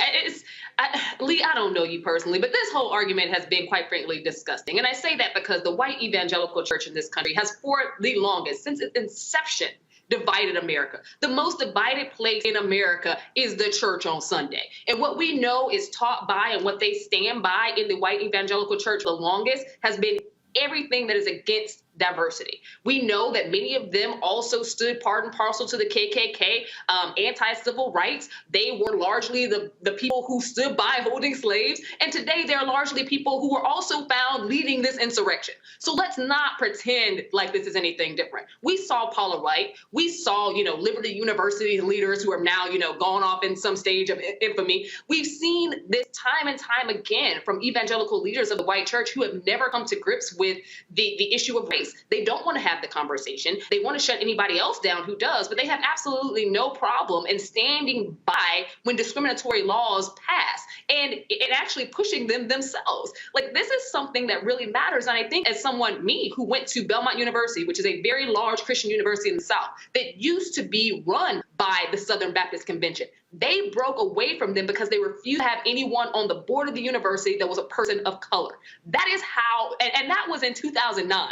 Lee, I don't know you personally, but this whole argument has been, quite frankly, disgusting. And I say that because the white evangelical church in this country has, for the longest, since its inception, divided America. The most divided place in America is the church on Sunday. And what we know is taught by and what they stand by in the white evangelical church the longest has been everything that is against diversity. We know that many of them also stood part and parcel to the KKK, anti-civil rights. They were largely the people who stood by holding slaves. And today they're largely people who were also found leading this insurrection. So let's not pretend like this is anything different. We saw Paula Wright. We saw, Liberty University leaders who are now, gone off in some stage of infamy. We've seen this time and time again from evangelical leaders of the white church who have never come to grips with the issue of race. They don't want to have the conversation. They want to shut anybody else down who does, but they have absolutely no problem in standing by when discriminatory laws pass and actually pushing them themselves. Like, this is something that really matters. And I think as someone, me, who went to Belmont University, which is a very large Christian university in the South that used to be run by the Southern Baptist Convention, they broke away from them because they refused to have anyone on the board of the university that was a person of color. That is how, and that was in 2009.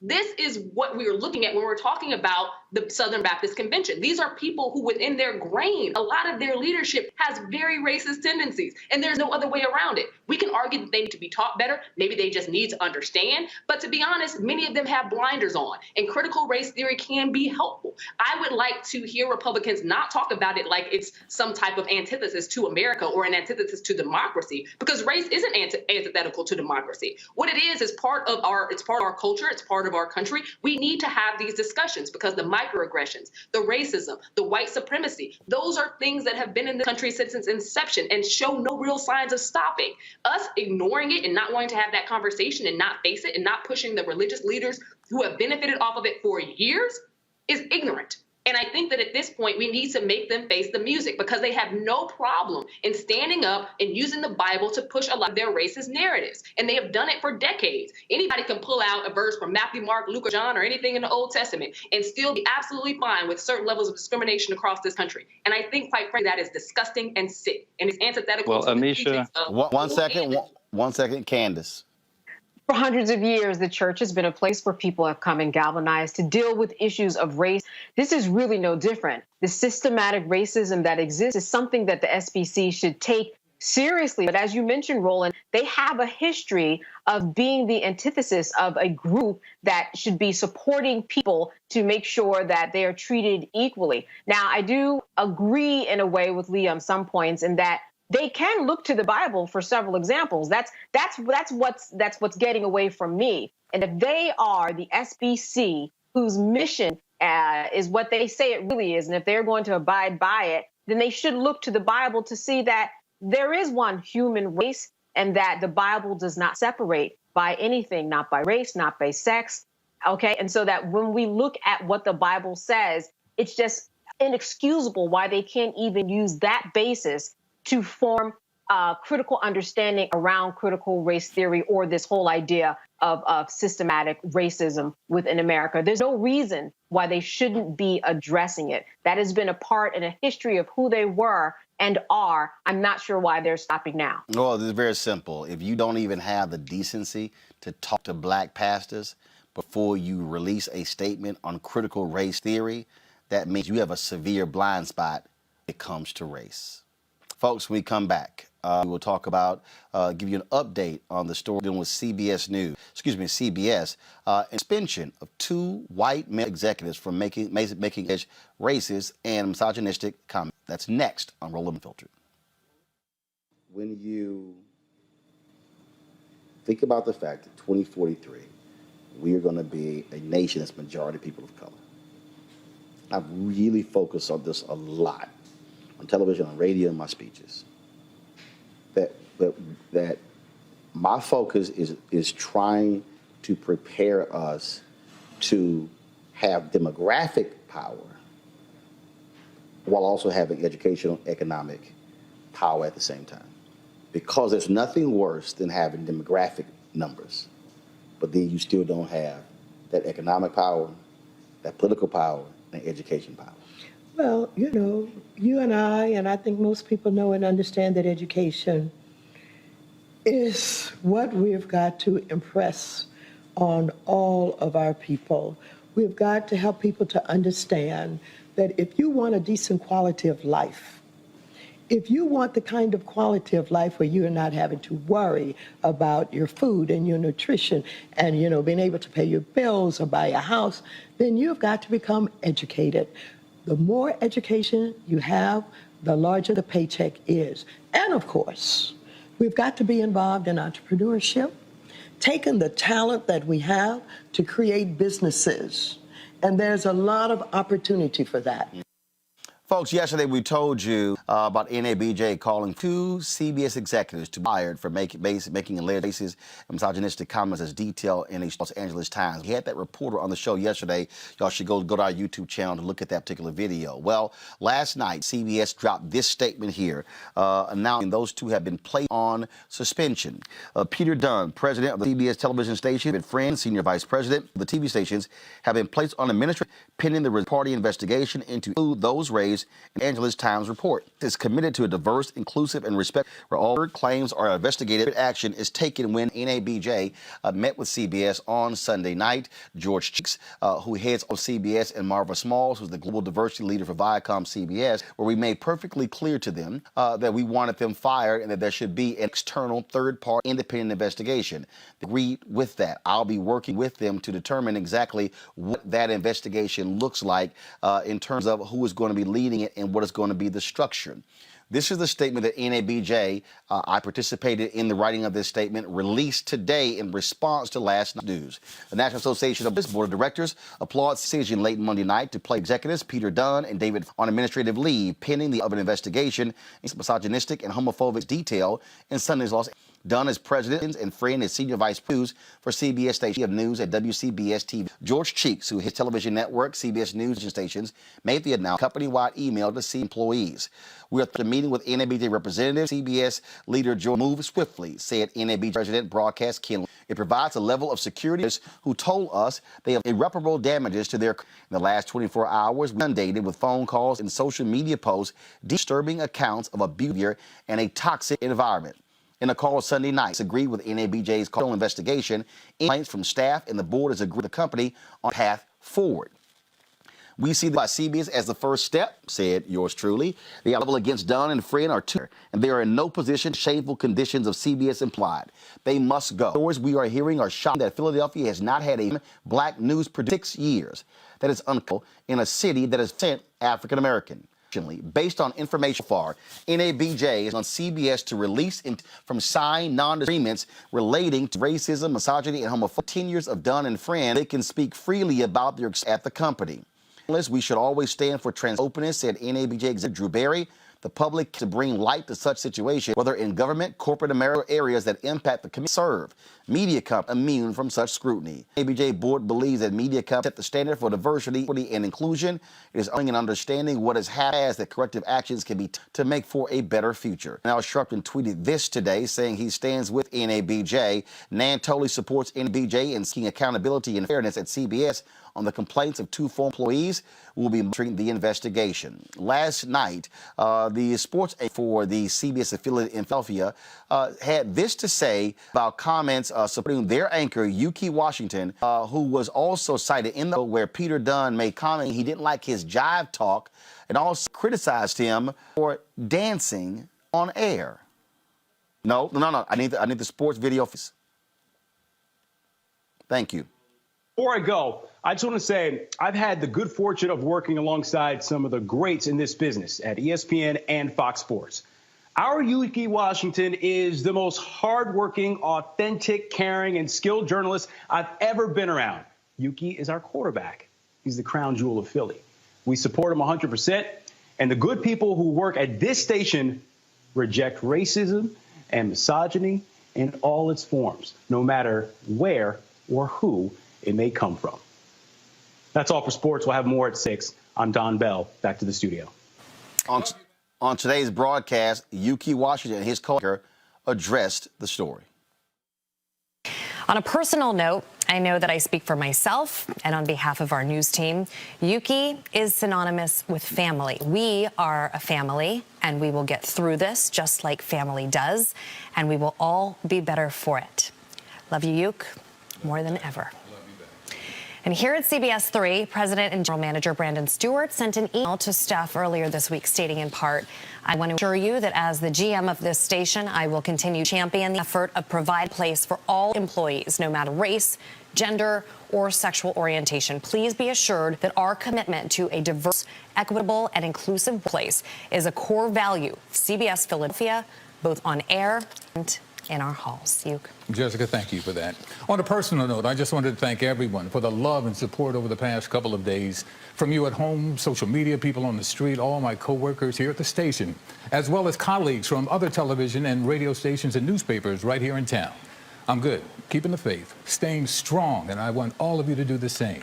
This is what we are looking at when we're talking about the Southern Baptist Convention. These are people who within their grain, a lot of their leadership has very racist tendencies, and there's no other way around it. We can argue that they need to be taught better. Maybe they just need to understand. But to be honest, many of them have blinders on, and critical race theory can be helpful. I would like to hear Republicans not talk about it like it's some type of antithesis to America or an antithesis to democracy, because race isn't antithetical to democracy. What it is part of our culture. It's part of our country. We need to have these discussions because the microaggressions, the racism, the white supremacy, those are things that have been in the country since its inception and show no real signs of stopping. Us ignoring it and not wanting to have that conversation and not face it and not pushing the religious leaders who have benefited off of it for years is ignorant. And I think that at this point, we need to make them face the music because they have no problem in standing up and using the Bible to push a lot of their racist narratives. And they have done it for decades. Anybody can pull out a verse from Matthew, Mark, Luke, or John, or anything in the Old Testament and still be absolutely fine with certain levels of discrimination across this country. And I think, quite frankly, that is disgusting and sick. And it's antithetical to the teachings of One second, Candace. For hundreds of years, the church has been a place where people have come and galvanized to deal with issues of race. This is really no different. The systematic racism that exists is something that the SBC should take seriously. But as you mentioned, Roland, they have a history of being the antithesis of a group that should be supporting people to make sure that they are treated equally. Now, I do agree in a way with Lee on some points in that they can look to the Bible for several examples. That's what's getting away from me. And if they are the SBC, whose mission is what they say it really is, and if they're going to abide by it, then they should look to the Bible to see that there is one human race and that the Bible does not separate by anything, not by race, not by sex. Okay. And so that when we look at what the Bible says, it's just inexcusable why they can't even use that basis to form critical understanding around critical race theory or this whole idea of systematic racism within America. There's no reason why they shouldn't be addressing it. That has been a part in a history of who they were and are. I'm not sure why they're stopping now. Well, this is very simple. If you don't even have the decency to talk to black pastors before you release a statement on critical race theory, that means you have a severe blind spot when it comes to race. Folks, when we come back, we will talk about, give you an update on the story dealing with CBS, suspension of 2 white male executives from making racist and misogynistic comments. That's next on Roland Unfiltered. When you think about the fact that 2043, we are going to be a nation that's majority people of color. I've really focused on this a lot on television, on radio, and my speeches. That my focus is trying to prepare us to have demographic power while also having educational, economic power at the same time. Because there's nothing worse than having demographic numbers, but then you still don't have that economic power, that political power, and education power. Well, you know, you and I think most people know and understand that education is what we've got to impress on all of our people. We've got to help people to understand that if you want a decent quality of life, if you want the kind of quality of life where you are not having to worry about your food and your nutrition and, you know, being able to pay your bills or buy a house, then you've got to become educated. The more education you have, the larger the paycheck is. And of course, we've got to be involved in entrepreneurship, taking the talent that we have to create businesses. And there's a lot of opportunity for that. Folks, yesterday we told you about NABJ calling 2 CBS executives to be fired for making alleged racist and misogynistic comments as detailed in the Los Angeles Times. We had that reporter on the show yesterday. Y'all should go to our YouTube channel to look at that particular video. Well, last night, CBS dropped this statement here, announcing those 2 have been placed on suspension. Peter Dunn, president of the CBS television station, and friend, senior vice president of the TV stations, have been placed on administrative pending the party investigation into those raised in Angeles Times report. Is committed to a diverse, inclusive, and respect where all claims are investigated. Action is taken when NABJ met with CBS on Sunday night. George Cheeks, who heads of CBS, and Marva Smalls, who's the global diversity leader for Viacom CBS, where we made perfectly clear to them that we wanted them fired and that there should be an external, third-party, independent investigation. They agreed with that. I'll be working with them to determine exactly what that investigation looks like in terms of who is going to be leading it and what is going to be the structure. This is the statement that NABJ, I participated in the writing of this statement, released today in response to last night's news. The National Association of Board of Directors applauds decision late Monday night to place executives Peter Dunn and David on administrative leave pending the investigation into misogynistic and homophobic detail in Sunday's Los Angeles. Dunn is president and friend and senior vice president for CBS station of news at WCBS TV. George Cheeks, who his television network, CBS News stations, made the announcement company-wide email to C employees. We are at the meeting with NABJ representatives. CBS leader George moved swiftly, said NABJ president broadcast Ken. It provides a level of security who told us they have irreparable damages to their. In the last 24 hours, we inundated with phone calls and social media posts, disturbing accounts of abuse and a toxic environment. In a call Sunday night, agreed with NABJ's call investigation. Complaints from staff and the board has agreed with the company on path forward. We see by CBS as the first step, said yours truly. The level against Dunn and Friend are 2, and they are in no position. Shameful conditions of CBS implied. They must go. Stories we are hearing are shocking that Philadelphia has not had a black news for 6 years. That is uncool in a city that is 10 African American. Based on information far, NABJ is on CBS to release from signed non-agreements relating to racism, misogyny, and homophobia. 10 years of Dunn and Friend, they can speak freely about their at the company. We should always stand for openness, said NABJ executive Drew Barry. The public to bring light to such situations, whether in government, corporate America, or areas that impact the community serve. Media companies immune from such scrutiny. NABJ board believes that media companies set the standard for diversity, equity, and inclusion. It is only in understanding what is happening that corrective actions can be to make for a better future. Now, Sharpton tweeted this today, saying he stands with NABJ. Nan totally supports NABJ in seeking accountability and fairness at CBS on the complaints of two former employees. Will be monitoring the investigation. Last night, the sports for the CBS affiliate in Philadelphia had this to say about comments supporting their anchor, Yuki Washington, who was also cited in the where Peter Dunn made comment he didn't like his jive talk and also criticized him for dancing on air. No. I need the sports video. Thank you. Before I go, I just want to say I've had the good fortune of working alongside some of the greats in this business at ESPN and Fox Sports. Our Yuki Washington is the most hardworking, authentic, caring, and skilled journalist I've ever been around. Yuki is our quarterback. He's the crown jewel of Philly. We support him 100%, and the good people who work at this station reject racism and misogyny in all its forms, no matter where or who it may come from. That's all for sports. We'll have more at 6. I'm Don Bell. Back to the studio. On today's broadcast, Yuki Washington and his co-worker addressed the story. On a personal note, I know that I speak for myself and on behalf of our news team. Yuki is synonymous with family. We are a family, and we will get through this just like family does, and we will all be better for it. Love you, Yuki, more than ever. And here at CBS 3, President and General Manager Brandon Stewart sent an email to staff earlier this week stating in part, I want to assure you that as the GM of this station, I will continue to champion the effort of provide a place for all employees, no matter race, gender, or sexual orientation. Please be assured that our commitment to a diverse, equitable, and inclusive place is a core value of CBS Philadelphia, both on air and in our halls. Jessica, thank you for that. On a personal note, I just wanted to thank everyone for the love and support over the past couple of days. From you at home, social media, people on the street, all my co-workers here at the station, as well as colleagues from other television and radio stations and newspapers right here in town. I'm good, keeping the faith, staying strong, and I want all of you to do the same.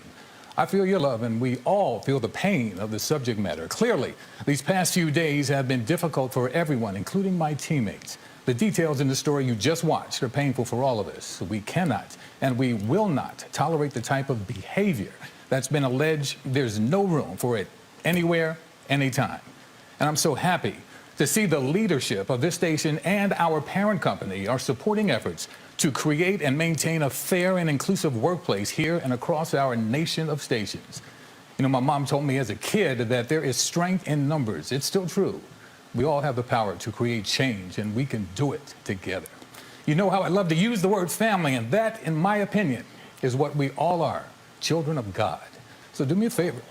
I feel your love, and we all feel the pain of the subject matter. Clearly, these past few days have been difficult for everyone, including my teammates. The details in the story you just watched are painful for all of us. We cannot and we will not tolerate the type of behavior that's been alleged. There's no room for it anywhere, anytime. And I'm so happy to see the leadership of this station and our parent company are supporting efforts to create and maintain a fair and inclusive workplace here and across our nation of stations. You know, my mom told me as a kid that there is strength in numbers. It's still true. We all have the power to create change, and we can do it together. You know how I love to use the word family, and that, in my opinion, is what we all are, children of God. So do me a favor.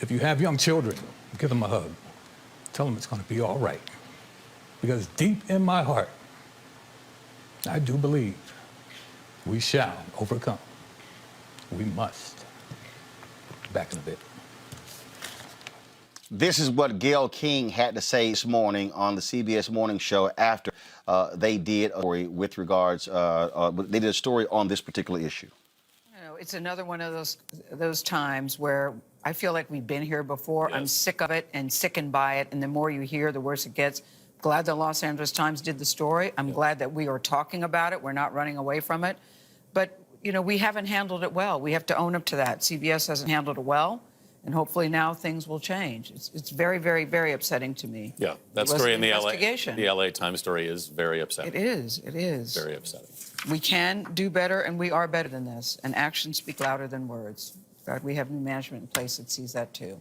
If you have young children, give them a hug. Tell them it's going to be all right. Because deep in my heart, I do believe we shall overcome. We must. Back in a bit. This is what Gayle King had to say this morning on the CBS Morning Show after they did a story with regards, they did a story on this particular issue. You know, it's another one of those times where I feel like we've been here before. Yes. I'm sick of it and sickened by it. And the more you hear, the worse it gets. Glad the Los Angeles Times did the story. I'm glad that we are talking about it. We're not running away from it. But, you know, we haven't handled it well. We have to own up to that. CBS hasn't handled it well. And hopefully now things will change. It's very, very, very upsetting to me. Yeah, that story in the LA Times story is very upsetting. It is. It is. Very upsetting. We can do better, and we are better than this. And actions speak louder than words. God, we have new management in place that sees that too.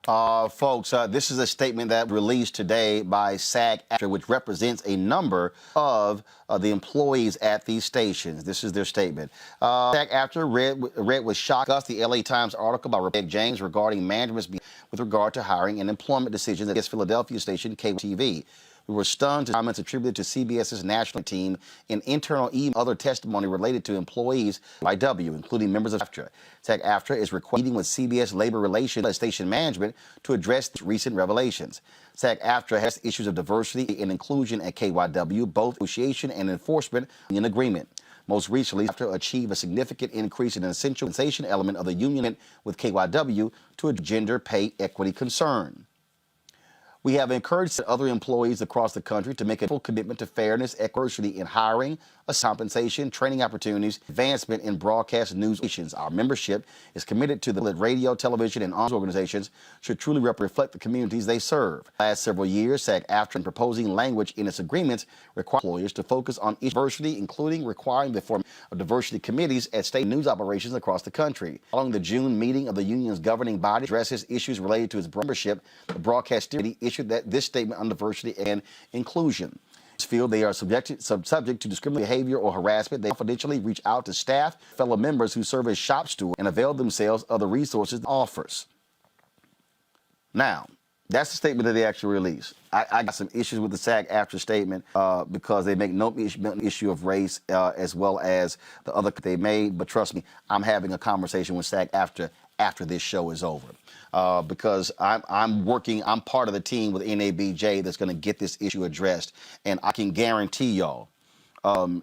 Folks, this is a statement that released today by SAG-AFTRA, which represents a number of the employees at these stations. This is their statement. SAG-AFTRA read with shock the LA Times article by Rebecca James regarding management's with regard to hiring and employment decisions at Philadelphia station KTV. We were stunned to comments attributed to CBS's national team in internal other testimony related to employees YW, including members of AFTRA. SAG-AFTRA is meeting with CBS Labor Relations Station Management to address recent revelations. SAG-AFTRA has issues of diversity and inclusion at KYW, both negotiation and enforcement in agreement. Most recently, AFTRA achieved a significant increase in an essential compensation element of the union with KYW to a gender pay equity concern. We have encouraged other employees across the country to make a full commitment to fairness, equity in hiring, compensation, training opportunities, advancement in broadcast news stations. Our membership is committed to the radio, television, and arms organizations should truly reflect the communities they serve. Last several years, SAG-AFTRA, proposing language in its agreements, require employers to focus on diversity, including requiring the formation of diversity committees at state news operations across the country. Following the June meeting of the union's governing body addresses issues related to its membership, the broadcast committee issued this statement on diversity and inclusion. Feel they are subject to discriminatory behavior or harassment. They confidentially reach out to staff, fellow members who serve as shop stewards and avail themselves of the resources it offers. Now, that's the statement that they actually released. I got some issues with the SAG-AFTRA statement because they make no issue of race as well as the other they made. But trust me, I'm having a conversation with SAG-AFTRA after this show is over. Because I'm part of the team with NABJ that's going to get this issue addressed. And I can guarantee y'all,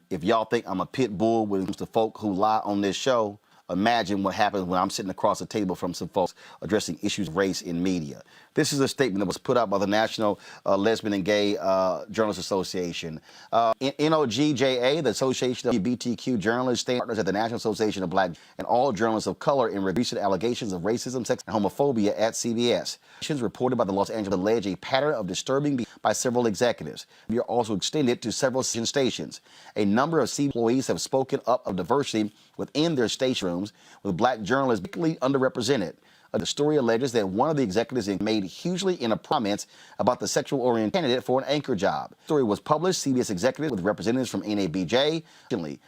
if y'all think I'm a pit bull with the folk who lie on this show, imagine what happens when I'm sitting across the table from some folks addressing issues of race in media. This is a statement that was put out by the National Lesbian and Gay Journalists Association. NOGJA, the Association of LGBTQ Journalists, partners at the National Association of Black and all journalists of color in recent allegations of racism, sex, and homophobia at CBS. Reported by the Los Angeles allege a pattern of disturbing behavior by several executives. We are also extended to several stations. A number of CBS employees have spoken up of diversity within their station rooms, with black journalists particularly underrepresented. The story alleges that one of the executives made hugely in a comments about the sexual orientation candidate for an anchor job. The story was published. CBS executives with representatives from NABJ.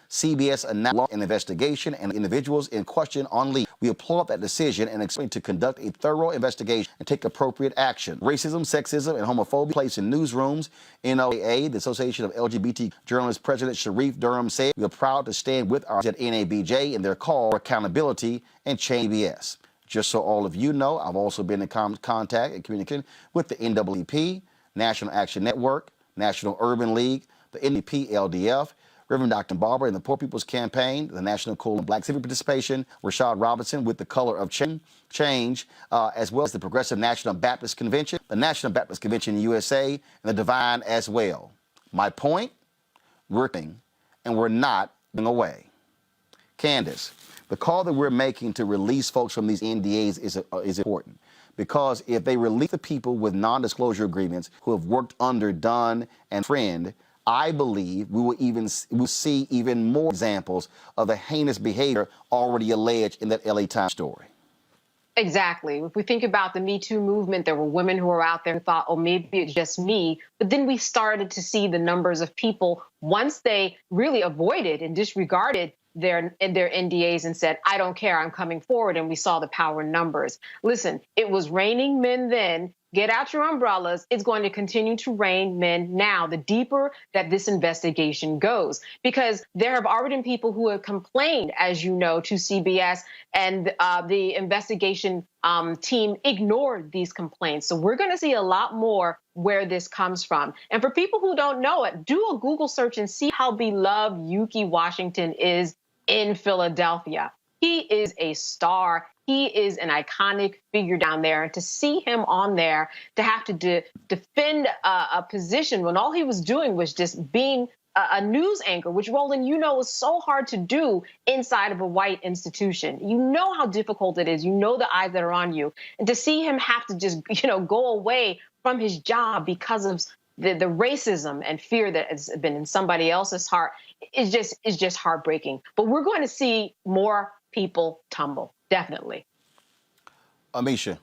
CBS announced an investigation and individuals in question on leave. We applaud that decision and expect to conduct a thorough investigation and take appropriate action. Racism, sexism, and homophobia placed in newsrooms. NOAA, the Association of LGBT Journalists President Sharif Durham said, "We are proud to stand with our at NABJ in their call for accountability and change CBS." Just so all of you know, I've also been in contact and communication with the NAACP, National Action Network, National Urban League, the NDP LDF, Reverend Dr. Barber and the Poor People's Campaign, the National Coalition of Black Civic Participation, Rashad Robinson with the Color of Change, as well as the Progressive National Baptist Convention, the National Baptist Convention USA, and the Divine as well. My point, we're and we're not going away. Candace, the call that we're making to release folks from these NDAs is important, because if they release the people with non-disclosure agreements who have worked under Dunn and Friend, I believe we'll see even more examples of the heinous behavior already alleged in that LA Times story. Exactly. If we think about the Me Too movement, there were women who were out there and thought, oh, maybe it's just me. But then we started to see the numbers of people, once they really avoided and disregarded their NDAs and said, I don't care, I'm coming forward. And we saw the power in numbers. Listen, it was raining men then. Get out your umbrellas. It's going to continue to rain men now, the deeper that this investigation goes, because there have already been people who have complained, as you know, to CBS, and the investigation team ignored these complaints. So we're going to see a lot more where this comes from. And for people who don't know it, do a Google search and see how beloved Ukee Washington is in Philadelphia. He is a star. He is an iconic figure down there. And to see him on there, to have to defend a position when all he was doing was just being a news anchor, which, Roland, you know, is so hard to do inside of a white institution. You know how difficult it is. You know the eyes that are on you. And to see him have to just, go away from his job because of the racism and fear that has been in somebody else's heart is just heartbreaking. But we're going to see more people tumble, definitely. Amisha.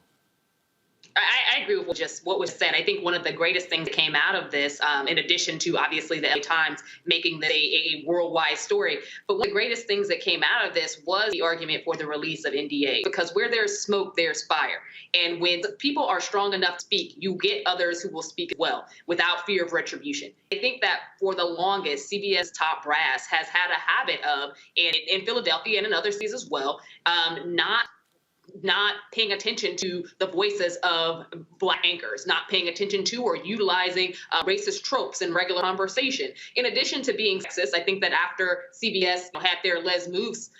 I agree with what was said. I think one of the greatest things that came out of this, in addition to obviously the LA Times making this a worldwide story, but one of the greatest things that came out of this was the argument for the release of NDA, because where there's smoke, there's fire. And when people are strong enough to speak, you get others who will speak as well without fear of retribution. I think that for the longest, CBS top brass has had a habit of, and in Philadelphia and in other cities as well, not paying attention to the voices of Black anchors, not paying attention to or utilizing racist tropes in regular conversation. In addition to being sexist, I think that after CBS had their Les Moves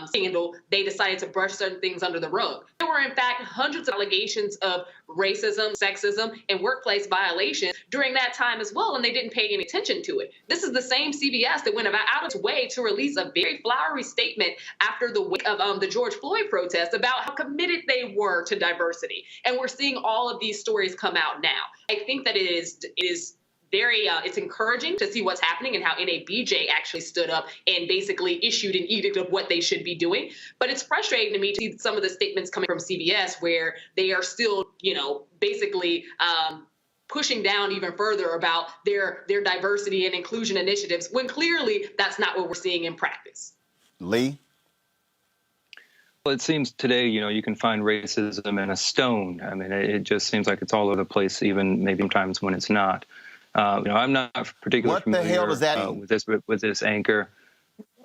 scandal, they decided to brush certain things under the rug. There were, in fact, hundreds of allegations of racism, sexism, and workplace violations during that time as well, and they didn't pay any attention to it. This is the same CBS that went out of its way to release a very flowery statement after the wake of the George Floyd protests about how committed they were to diversity. And we're seeing all of these stories come out now. I think that it is very, it's encouraging to see what's happening and how NABJ actually stood up and basically issued an edict of what they should be doing. But it's frustrating to me to see some of the statements coming from CBS where they are still, basically pushing down even further about their diversity and inclusion initiatives, when clearly that's not what we're seeing in practice. Lee? Well, it seems today, you can find racism in a stone. I mean, it just seems like it's all over the place, even maybe sometimes when it's not. I'm not particularly familiar the hell does that mean? with this anchor.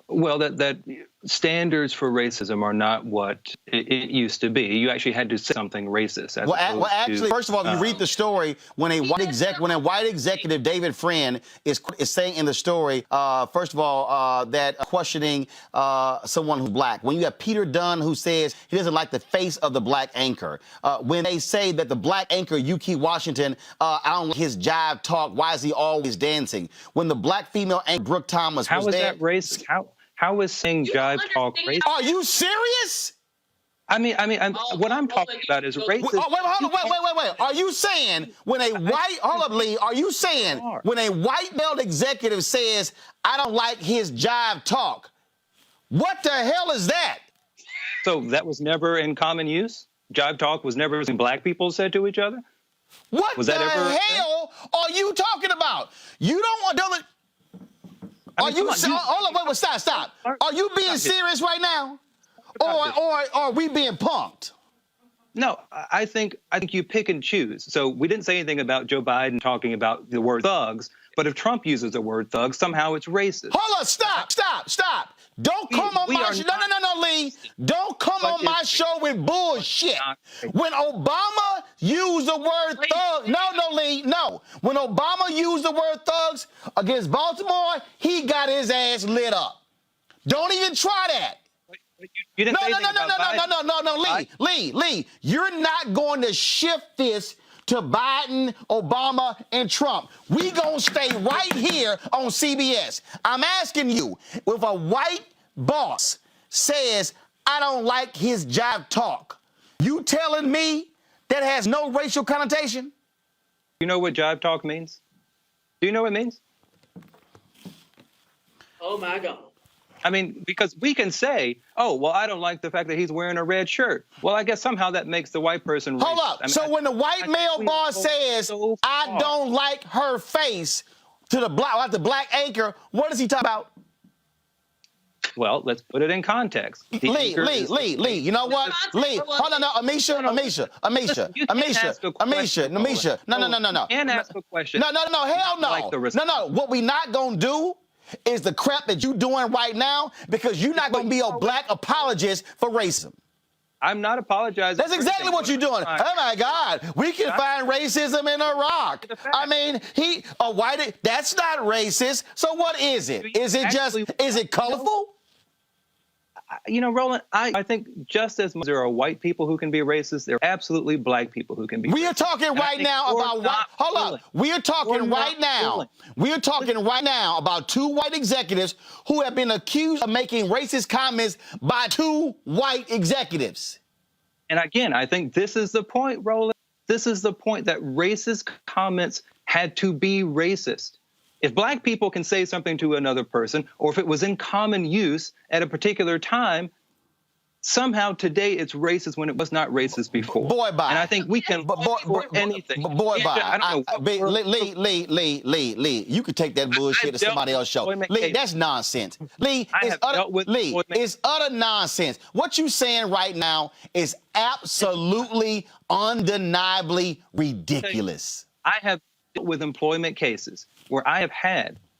Well, that standards for racism are not what it used to be. You actually had to say something racist. Actually, first of all, if you read the story, when a white executive, David Friend, is saying in the story, first of all, that questioning someone who's Black. When you have Peter Dunn who says he doesn't like the face of the Black anchor. When they say that the Black anchor, Ukee Washington, I don't like his jive talk. Why is he always dancing? When the Black female anchor, Brooke Thomas, how is that racist? How is saying jive talk racist? Are you serious? I mean, what I'm talking about is racist. Wait. Are you saying when a white, hold up, Lee, are you saying when a white male executive says, I don't like his jive talk, what the hell is that? So that was never in common use? Jive talk was never something Black people said to each other? What the hell are you talking about? You don't want to... Stop. Are you being serious right now? Or are we being punked? No, I think you pick and choose. So we didn't say anything about Joe Biden talking about the word thugs, but if Trump uses the word thugs, somehow it's racist. Hold on, stop. Don't come on my show. No, Lee. Don't come on my show with bullshit. When Obama used the word thug, no, Lee, no. When Obama used the word thugs against Baltimore, he got his ass lit up. Don't even try that. You didn't say anything about Biden. No, Lee. You're not going to shift this to Biden, Obama, and Trump. We gonna stay right here on CBS. I'm asking you, if a white boss says, I don't like his jive talk, you telling me that has no racial connotation? You know what jive talk means? Do you know what it means? Oh, my God. I mean, because we can say, oh, well, I don't like the fact that he's wearing a red shirt. Well, I guess somehow that makes the white person racist. Hold up. So when the white male boss says, I don't like her face to the Black anchor, what does he talk about? Well, let's put it in context. Lee, you know what? Lee, hold on, Amisha. No. And ask a question. No, hell no. No, what we not gonna do is the crap that you doing right now, because you're not going to be a Black apologist for racism. I'm not apologizing. That's exactly what you're doing. Oh, my God. We can find racism in Iraq. I mean, that's not racist. So what is it? Is it colorful? Roland, I think just as much there are white people who can be racist, there are absolutely Black people who can be racist. We are talking right now about white. Hold up. We are talking right now. We are talking right now about two white executives who have been accused of making racist comments by two white executives. And again, I think this is the point, Roland. This is the point, that racist comments had to be racist. If Black people can say something to another person, or if it was in common use at a particular time, somehow today it's racist when it was not racist before. Boy, bye. And I think we can anything. Boy, bye. I don't know. Lee, you could take that bullshit to somebody else's show. Lee, that's nonsense. Lee, it's utter nonsense. What you saying right now is absolutely, undeniably ridiculous. I have dealt with employment cases where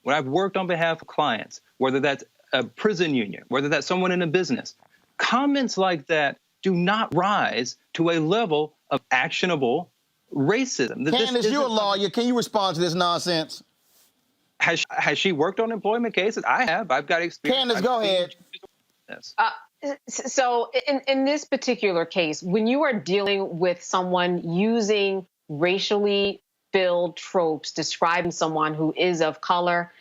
when I've worked on behalf of clients, whether that's a prison union, whether that's someone in a business, comments like that do not rise to a level of actionable racism. Candace, you're a lawyer. Can you respond to this nonsense? Has she worked on employment cases? I have. I've got experience. Candace, go ahead. Yes. So in this particular case, when you are dealing with someone using racially filled tropes describing someone who is of color,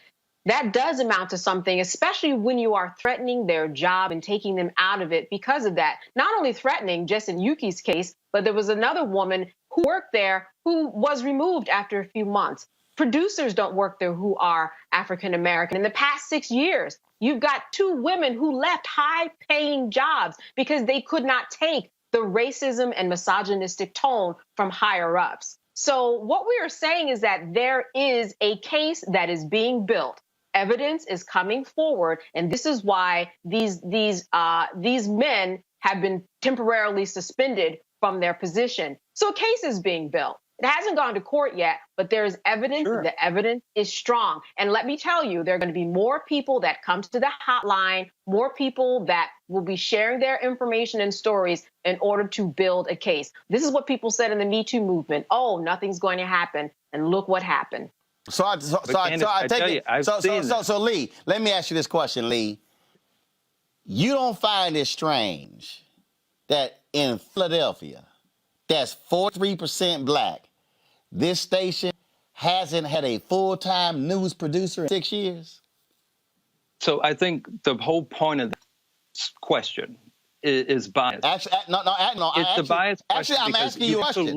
that does amount to something, especially when you are threatening their job and taking them out of it because of that. Not only threatening, just in Yuki's case, but there was another woman who worked there who was removed after a few months. Producers don't work there who are African American. In the past 6 years, you've got 2 women who left high-paying jobs because they could not take the racism and misogynistic tone from higher-ups. So what we are saying is that there is a case that is being built. Evidence is coming forward, and this is why these men have been temporarily suspended from their position. So a case is being built. It hasn't gone to court yet, but there is evidence. Sure. The evidence is strong. And let me tell you, there are going to be more people that come to the hotline, more people that will be sharing their information and stories in order to build a case. This is what people said in the Me Too movement. Oh, nothing's going to happen. And look what happened. So Lee, let me ask you this question, Lee. You don't find it strange that in Philadelphia, that's 43% black, this station hasn't had a full-time news producer in 6 years? So I think the whole point of this question is bias. It's the bias question. Actually, I'm asking you a question.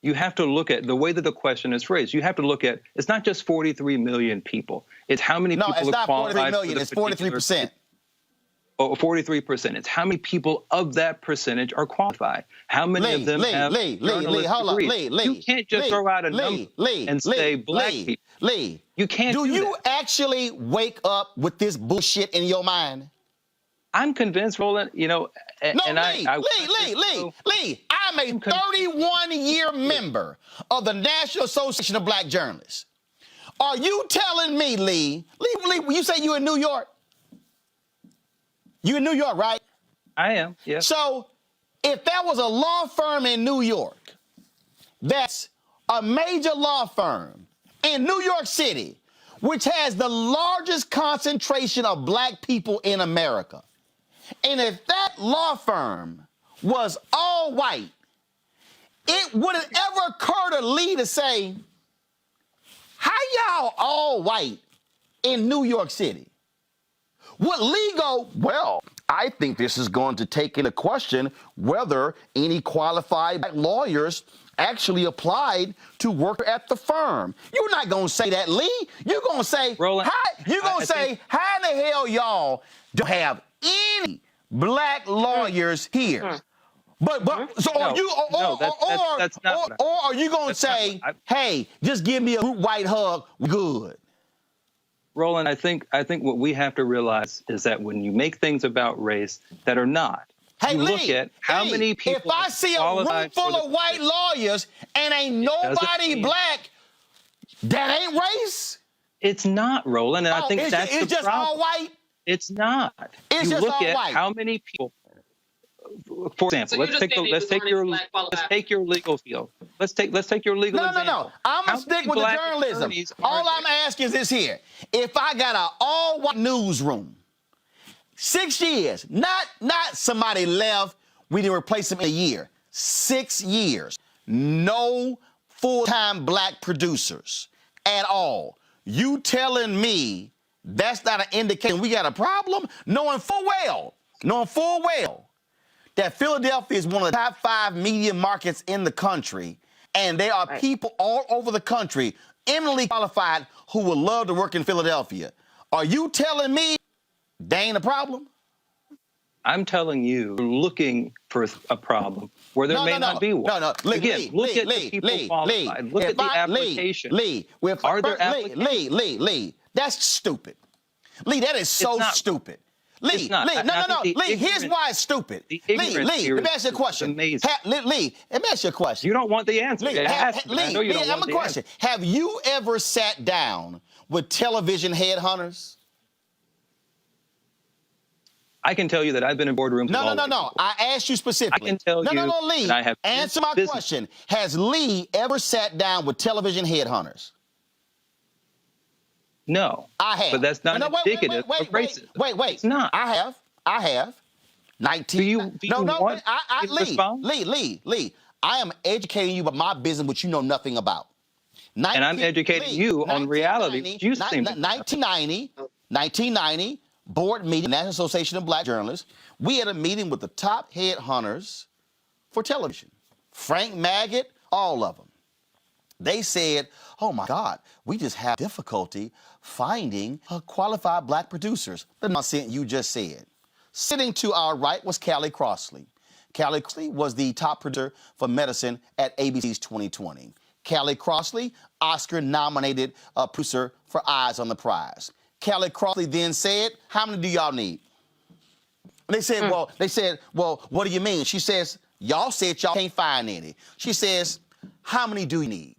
You have to look at the way that the question is phrased. You have to look at, it's not just 43 million people. It's how many people are qualified. No, it's not 43 million. It's 43%. Oh, 43%. It's how many people of that percentage are qualified. How many of them have journalistic degrees. You can't just throw out a number and say black people. You can't do that. Do you actually wake up with this bullshit in your mind? I'm convinced, Roland, Lee, I'm a 31-year member of the National Association of Black Journalists. Are you telling me, Lee, you say you in New York? You in New York, right? I am, yes. So if there was a law firm in New York that's a major law firm in New York City, which has the largest concentration of black people in America, and if that law firm was all white, would it ever occur to Lee to say, how y'all all white in New York City? Would Lee go, well, I think this is going to take into question whether any qualified black lawyers actually applied to work at the firm? You're not going to say that, Lee. You're going to say, Roland, how in the hell y'all don't have any black lawyers here? Are you going to say, hey, just give me a white hug, good? Roland, I think what we have to realize is that when you make things about race that are not, hey, you Lee, look at how many people. If I see a room full of white lawyers and ain't nobody black, that ain't race? It's not, Roland, and I think that's the problem. It's just all white? It's not. It's just all white. How many people. For example, let's take your legal field. Let's take your legal example. No. I'm going to stick with the journalism. All I'm asking is this here. If I got an all-white newsroom, 6 years, not somebody left, we didn't replace them in a year. 6 years. No full-time black producers at all. You telling me that's not an indication we got a problem? Knowing full well that Philadelphia is one of the top 5 media markets in the country, and there are people all over the country eminently qualified who would love to work in Philadelphia. Are you telling me they ain't a problem? I'm telling you, looking for a problem where there may not be one. No. Again, look at the people qualified. Look at the application. Are there applications? Lee, that's stupid. Lee, that is so stupid. Lee, no. Lee, here's why it's stupid. Lee, let me ask you a question. Lee, let me ask you a question. You don't want the answer. Lee, I'm a question. Have you ever sat down with television headhunters? I can tell you that I've been in boardrooms. No. I asked you specifically. I can tell you. No, Lee. I have answer my question. Has Lee ever sat down with television headhunters? No. I have. But that's not indicative of racism. Wait. It's not. I have. 19. Do you want to respond? Lee. I am educating you about my business, which you know nothing about. And I'm educating you on reality. You seem to 1990, board meeting, National Association of Black Journalists. We had a meeting with the top headhunters for television. Frank Maggot, all of them. They said, oh my God, we just have difficulty finding qualified black producers. The nonsense you just said. Sitting to our right was Callie Crossley. Callie Crossley was the top producer for medicine at ABC's 2020. Callie Crossley, Oscar-nominated producer for Eyes on the Prize. Callie Crossley then said, how many do y'all need? And they said, well, what do you mean? She says, y'all said y'all can't find any. She says, how many do you need?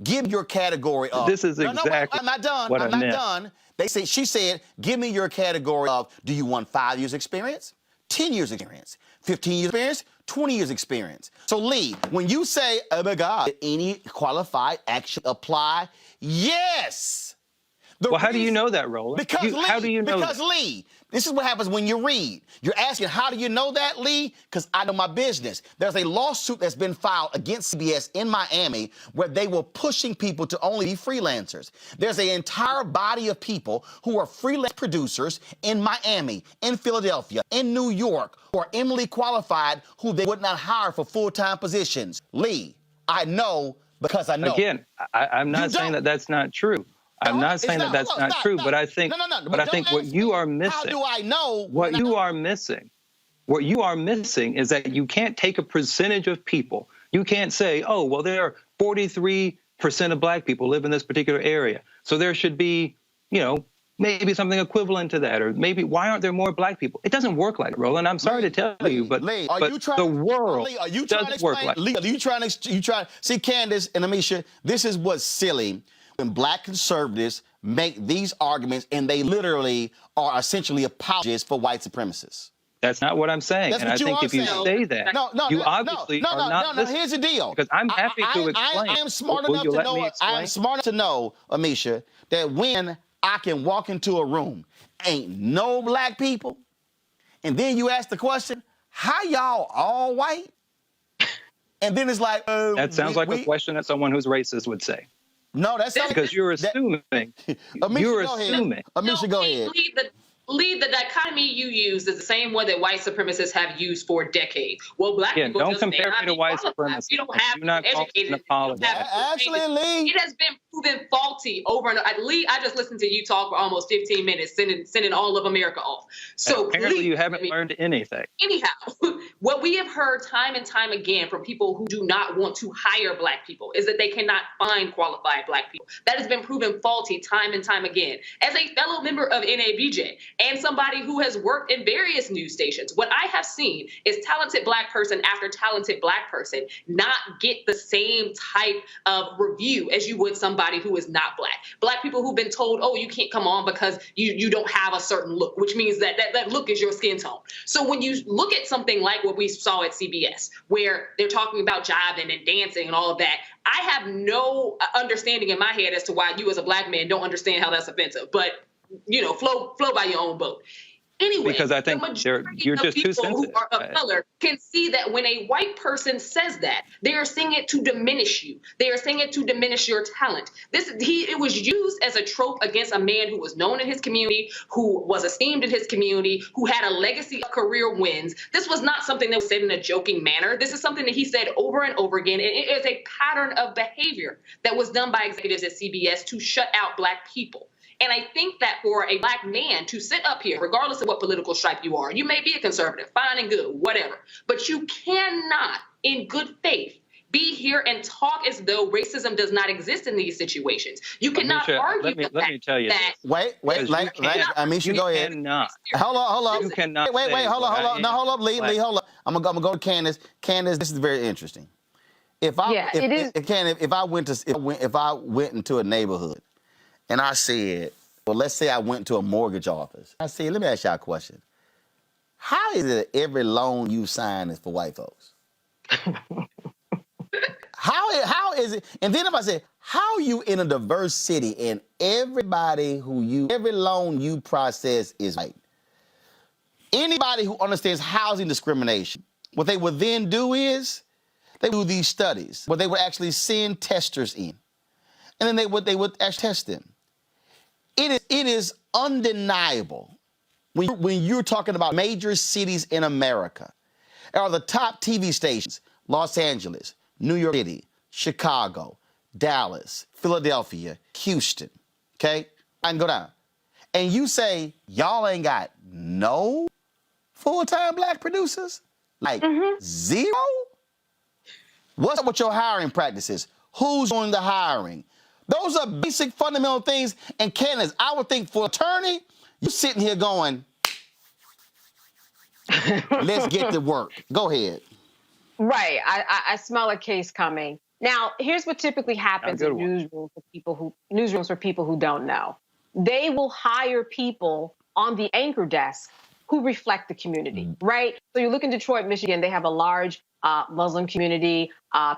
Give your category of. This is exactly I'm not done. What I'm not meant. done. She said, give me your category of, do you want 5 years experience, 10 years experience, 15 years experience, 20 years experience? So Lee, when you say, oh my God, did any qualified action apply? Yes. How do you know that, Roland? How do you know that? Because Lee, this is what happens when you read. You're asking, how do you know that, Lee? Because I know my business. There's a lawsuit that's been filed against CBS in Miami where they were pushing people to only be freelancers. There's an entire body of people who are freelance producers in Miami, in Philadelphia, in New York, who are eminently qualified, who they would not hire for full-time positions. Lee, I know because I know. Again, I'm not saying that that's not true. I'm not saying that that's not true, but I think, but I think what you are missing. How do I know? What you are missing is that you can't take a percentage of people. You can't say, oh, well, there are 43% of black people live in this particular area, so there should be, maybe something equivalent to that, or maybe why aren't there more black people? It doesn't work like that, Roland. I'm sorry to tell you, but the world doesn't work like that. Lee, are you trying to see, Candace and Amisha? This is what's silly. When black conservatives make these arguments and they literally are essentially apologists for white supremacists. That's not what I'm saying. That's and I think if you say that, you obviously are not listening. Here's the deal. Because I'm happy to explain. I am smart enough to know, Amisha, that when I can walk into a room, ain't no black people, and then you ask the question, how y'all all white? And then it's like, that sounds like a question that someone who's racist would say. No, that's not because you're assuming. You're assuming. Amisha, go ahead. Lee, the dichotomy you use is the same one that white supremacists have used for decades. Well, black people don't compare me to white supremacists. You don't have to be educated. Actually, Lee, it has been proven faulty over and over. Lee, I just listened to you talk for almost 15 minutes, sending all of America off. So apparently, you haven't learned anything. Anyhow, what we have heard time and time again from people who do not want to hire black people is that they cannot find qualified black people. That has been proven faulty time and time again. As a fellow member of NABJ and somebody who has worked in various news stations, what I have seen is talented black person after talented black person not get the same type of review as you would somebody who is not black. Black people who've been told, oh, you can't come on because you don't have a certain look, which means that look is your skin tone. So when you look at something like what we saw at CBS, where they're talking about jiving and dancing and all of that, I have no understanding in my head as to why you as a black man don't understand how that's offensive. But flow by your own boat. Anyway, because I think you're just too sensitive. Who are of color can see that when a white person says that, they are saying it to diminish you. They are saying it to diminish your talent. It was used as a trope against a man who was known in his community, who was esteemed in his community, who had a legacy of career wins. This was not something that was said in a joking manner. This is something that he said over and over again. And it is a pattern of behavior that was done by executives at CBS to shut out black people. And I think that for a Black man to sit up here, regardless of what political stripe you are, you may be a conservative, fine and good, whatever, but you cannot, in good faith, be here and talk as though racism does not exist in these situations. You cannot argue let me tell you that. this. Amisha, go ahead. Cannot. Hold up. You cannot. Wait, hold up. No, hold up, Lee, hold up. I'm gonna go to Candace. Candace, this is very interesting. If I went into a neighborhood and I said, well, let's say I went to a mortgage office. I said, let me ask y'all a question. How is it that every loan you sign is for white folks? How is it? And then if I say, how are you in a diverse city and every loan you process is white? Anybody who understands housing discrimination, what they would then do is they do these studies where they would actually send testers in, and then they would actually test them. It is undeniable when you're talking about major cities in America, are the top TV stations: Los Angeles, New York City, Chicago, Dallas, Philadelphia, Houston. Okay, I can go down, and you say y'all ain't got no full-time Black producers, like zero. What's up with your hiring practices? Who's doing the hiring? Those are basic fundamental things. And Candace, I would think for attorney, you sitting here going, let's get to work. Go ahead. Right. I smell a case coming. Now, here's what typically happens in newsrooms for people who don't know. They will hire people on the anchor desk who reflect the community, right? So you look in Detroit, Michigan, they have a large Muslim community,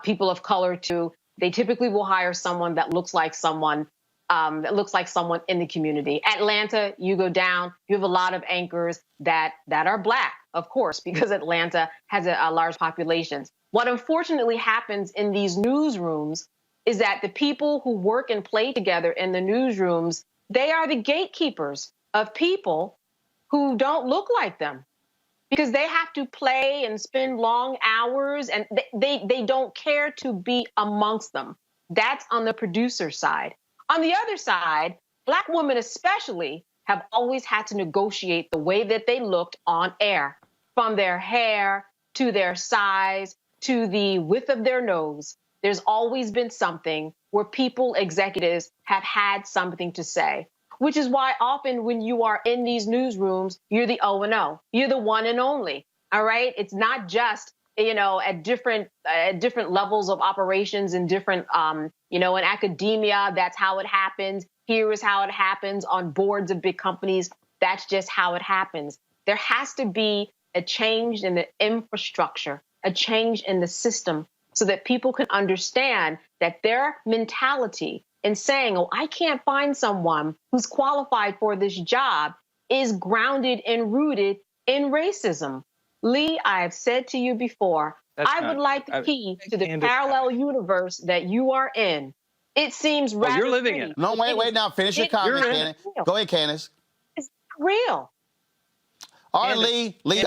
people of color too. They typically will hire someone that looks like someone in the community. Atlanta, you go down, you have a lot of anchors that are Black, of course, because Atlanta has a large population. What unfortunately happens in these newsrooms is that the people who work and play together in the newsrooms, they are the gatekeepers of people who don't look like them, because they have to play and spend long hours, and they don't care to be amongst them. That's on the producer side. On the other side, Black women especially have always had to negotiate the way that they looked on air, from their hair to their size to the width of their nose. There's always been something where executives have had something to say, which is why often when you are in these newsrooms, you're the O&O. You're the one and only, all right? It's not just, at different levels of operations and different, in academia, that's how it happens. Here is how it happens on boards of big companies. That's just how it happens. There has to be a change in the infrastructure, a change in the system, so that people can understand that their mentality and saying, oh, I can't find someone who's qualified for this job is grounded and rooted in racism. Lee, I have said to you before, I would like the key to the parallel universe that you are in. It seems rather you're living in it. No, wait, now finish your comment, Candace. Go ahead, Candace. It's real. All right, Lee, you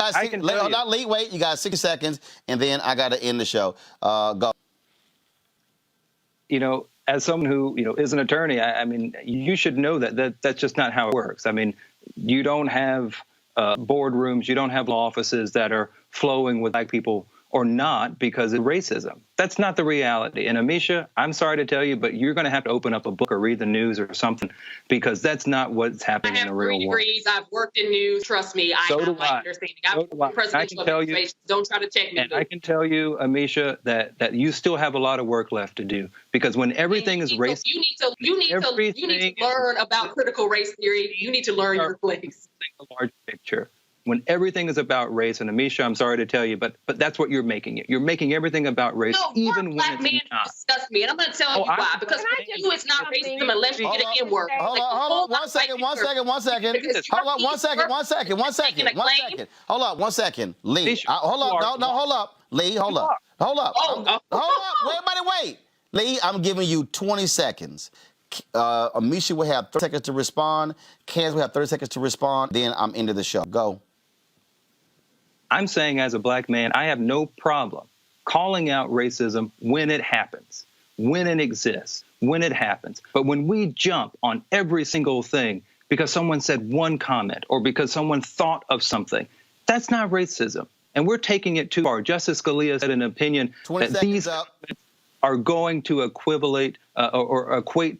got 60 seconds, and then I got to end the show. Go. As someone who, is an attorney, I mean, you should know that that's just not how it works. I mean, you don't have boardrooms, you don't have law offices that are flowing with Black people or not because of racism. That's not the reality. And Amisha, I'm sorry to tell you, but you're going to have to open up a book or read the news or something, because that's not what's happening in the real world. I have 3 degrees. I've worked in news. Trust me, I have my understanding. I've been presidential administration. Don't try to check me. And I can tell you, Amisha, that you still have a lot of work left to do, because when everything is racist, you need to learn about critical race theory. You need to learn your place. The large picture. When everything is about race, and Amisha, I'm sorry to tell you, but that's what you're making it. You're making everything about race, even when it's not. Disgust me, and I'm going to tell you why. Because for you, it's not racism unless you get an N-word. Hold on, one second. Hold up, 1 second. Lee, hold up. Lee, hold up. Wait. Lee, I'm giving you 20 seconds. Amisha will have 30 seconds to respond. Candace will have 30 seconds to respond. Then I'm into the show. Go. I'm saying, as a Black man, I have no problem calling out racism when it happens, when it exists, when it happens. But when we jump on every single thing because someone said one comment or because someone thought of something, that's not racism. And we're taking it too far. Justice Scalia said an opinion that these are going to equate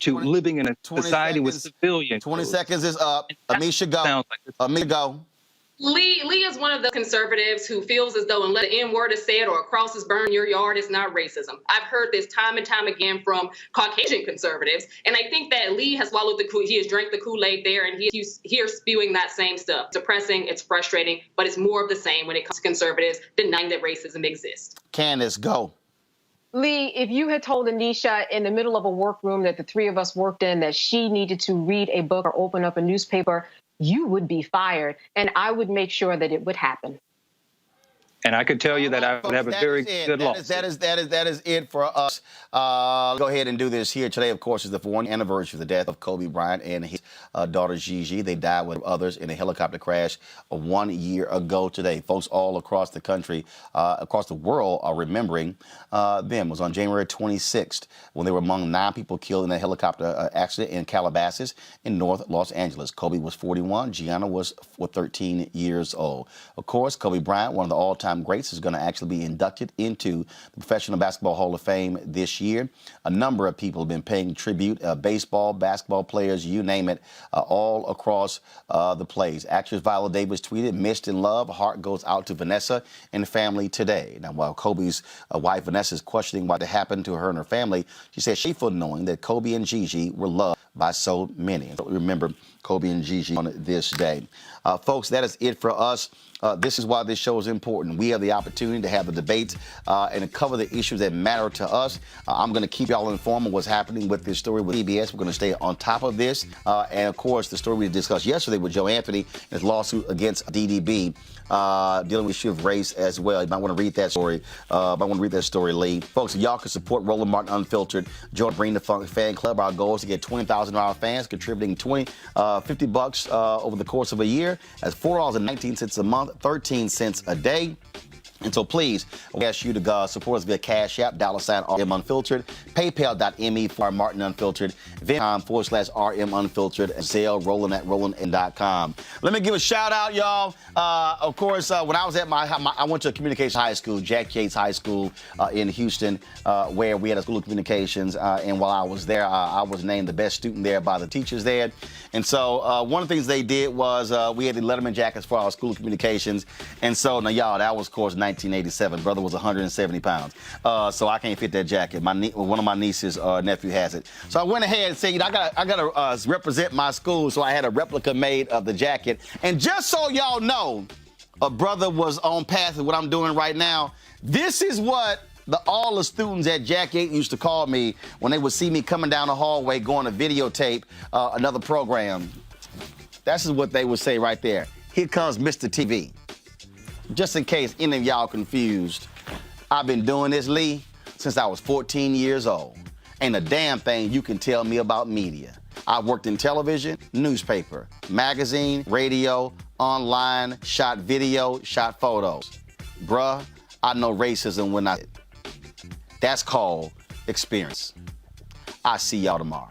to living in a society with civilians. 20 seconds is up. Amisha, go. Amisha, go. Lee is one of the conservatives who feels as though unless the N-word is said or a cross is burned in your yard, it's not racism. I've heard this time and time again from Caucasian conservatives, and I think that Lee has swallowed he has drank the Kool-Aid there, and he's here spewing that same stuff. It's depressing, it's frustrating, but it's more of the same when it comes to conservatives denying that racism exists. Candace, go. Lee, if you had told Anisha in the middle of a workroom that the three of us worked in that she needed to read a book or open up a newspaper, you would be fired, and I would make sure that it would happen. And I could tell you that I would have a very good loss. That is it for us. Go ahead and do this here. Today, of course, is the 4th anniversary of the death of Kobe Bryant and his daughter Gigi. They died with others in a helicopter crash 1 year ago today. Folks all across the country, across the world, are remembering them. It was on January 26th when they were among 9 people killed in a helicopter accident in Calabasas in North Los Angeles. Kobe was 41. Gianna was 13 years old. Of course, Kobe Bryant, one of the all-time greats, is going to actually be inducted into the Professional Basketball Hall of Fame this year. A number of people have been paying tribute, baseball, basketball players, you name it, all across the place. Actress Viola Davis tweeted, "Missed in love. Heart goes out to Vanessa and family today." Now, while Kobe's wife Vanessa is questioning what happened to her and her family, she said she felt knowing that Kobe and Gigi were loved by so many. So remember Kobe and Gigi on this day. Folks, that is it for us. This is why this show is important. We have the opportunity to have the debates and to cover the issues that matter to us. I'm going to keep y'all informed of what's happening with this story with CBS. We're going to stay on top of this. And, of course, the story we discussed yesterday with Joe Anthony, his lawsuit against DDB, dealing with issue of race as well. You might want to read that story. Lee. Folks, if y'all can support Roland Martin Unfiltered, join Bring the Funk fan club. Our goal is to get 20,000 fans contributing $50 over the course of a year. That's $4.19 a month, 13 cents a day. And so please, we ask you to support us via Cash App, $RM Unfiltered, PayPal.me for Martin Unfiltered, Venmo.com/RM Unfiltered, and Zelle, Roland at Roland.com. Let me give a shout out, y'all. Of course, when I was at I went to a communication high school, Jack Yates High School in Houston, where we had a school of communications. And while I was there, I was named the best student there by the teachers there. And so one of the things they did was we had the Letterman jackets for our school of communications. And so, now, y'all, that was, of course, 1987. Brother was 170 pounds. So I can't fit that jacket. One of my nieces nephew has it. So I went ahead and said, I gotta represent my school. So I had a replica made of the jacket. And just so y'all know, a brother was on path with what I'm doing right now. This is what all the students at Jack 8 used to call me when they would see me coming down the hallway going to videotape another program. That's what they would say right there. Here comes Mr. TV. Just in case any of y'all confused, I've been doing this, Lee, since I was 14 years old. Ain't a damn thing you can tell me about media. I worked in television, newspaper, magazine, radio, online, shot video, shot photos. Bruh, I know racism when That's called experience. I'll see y'all tomorrow.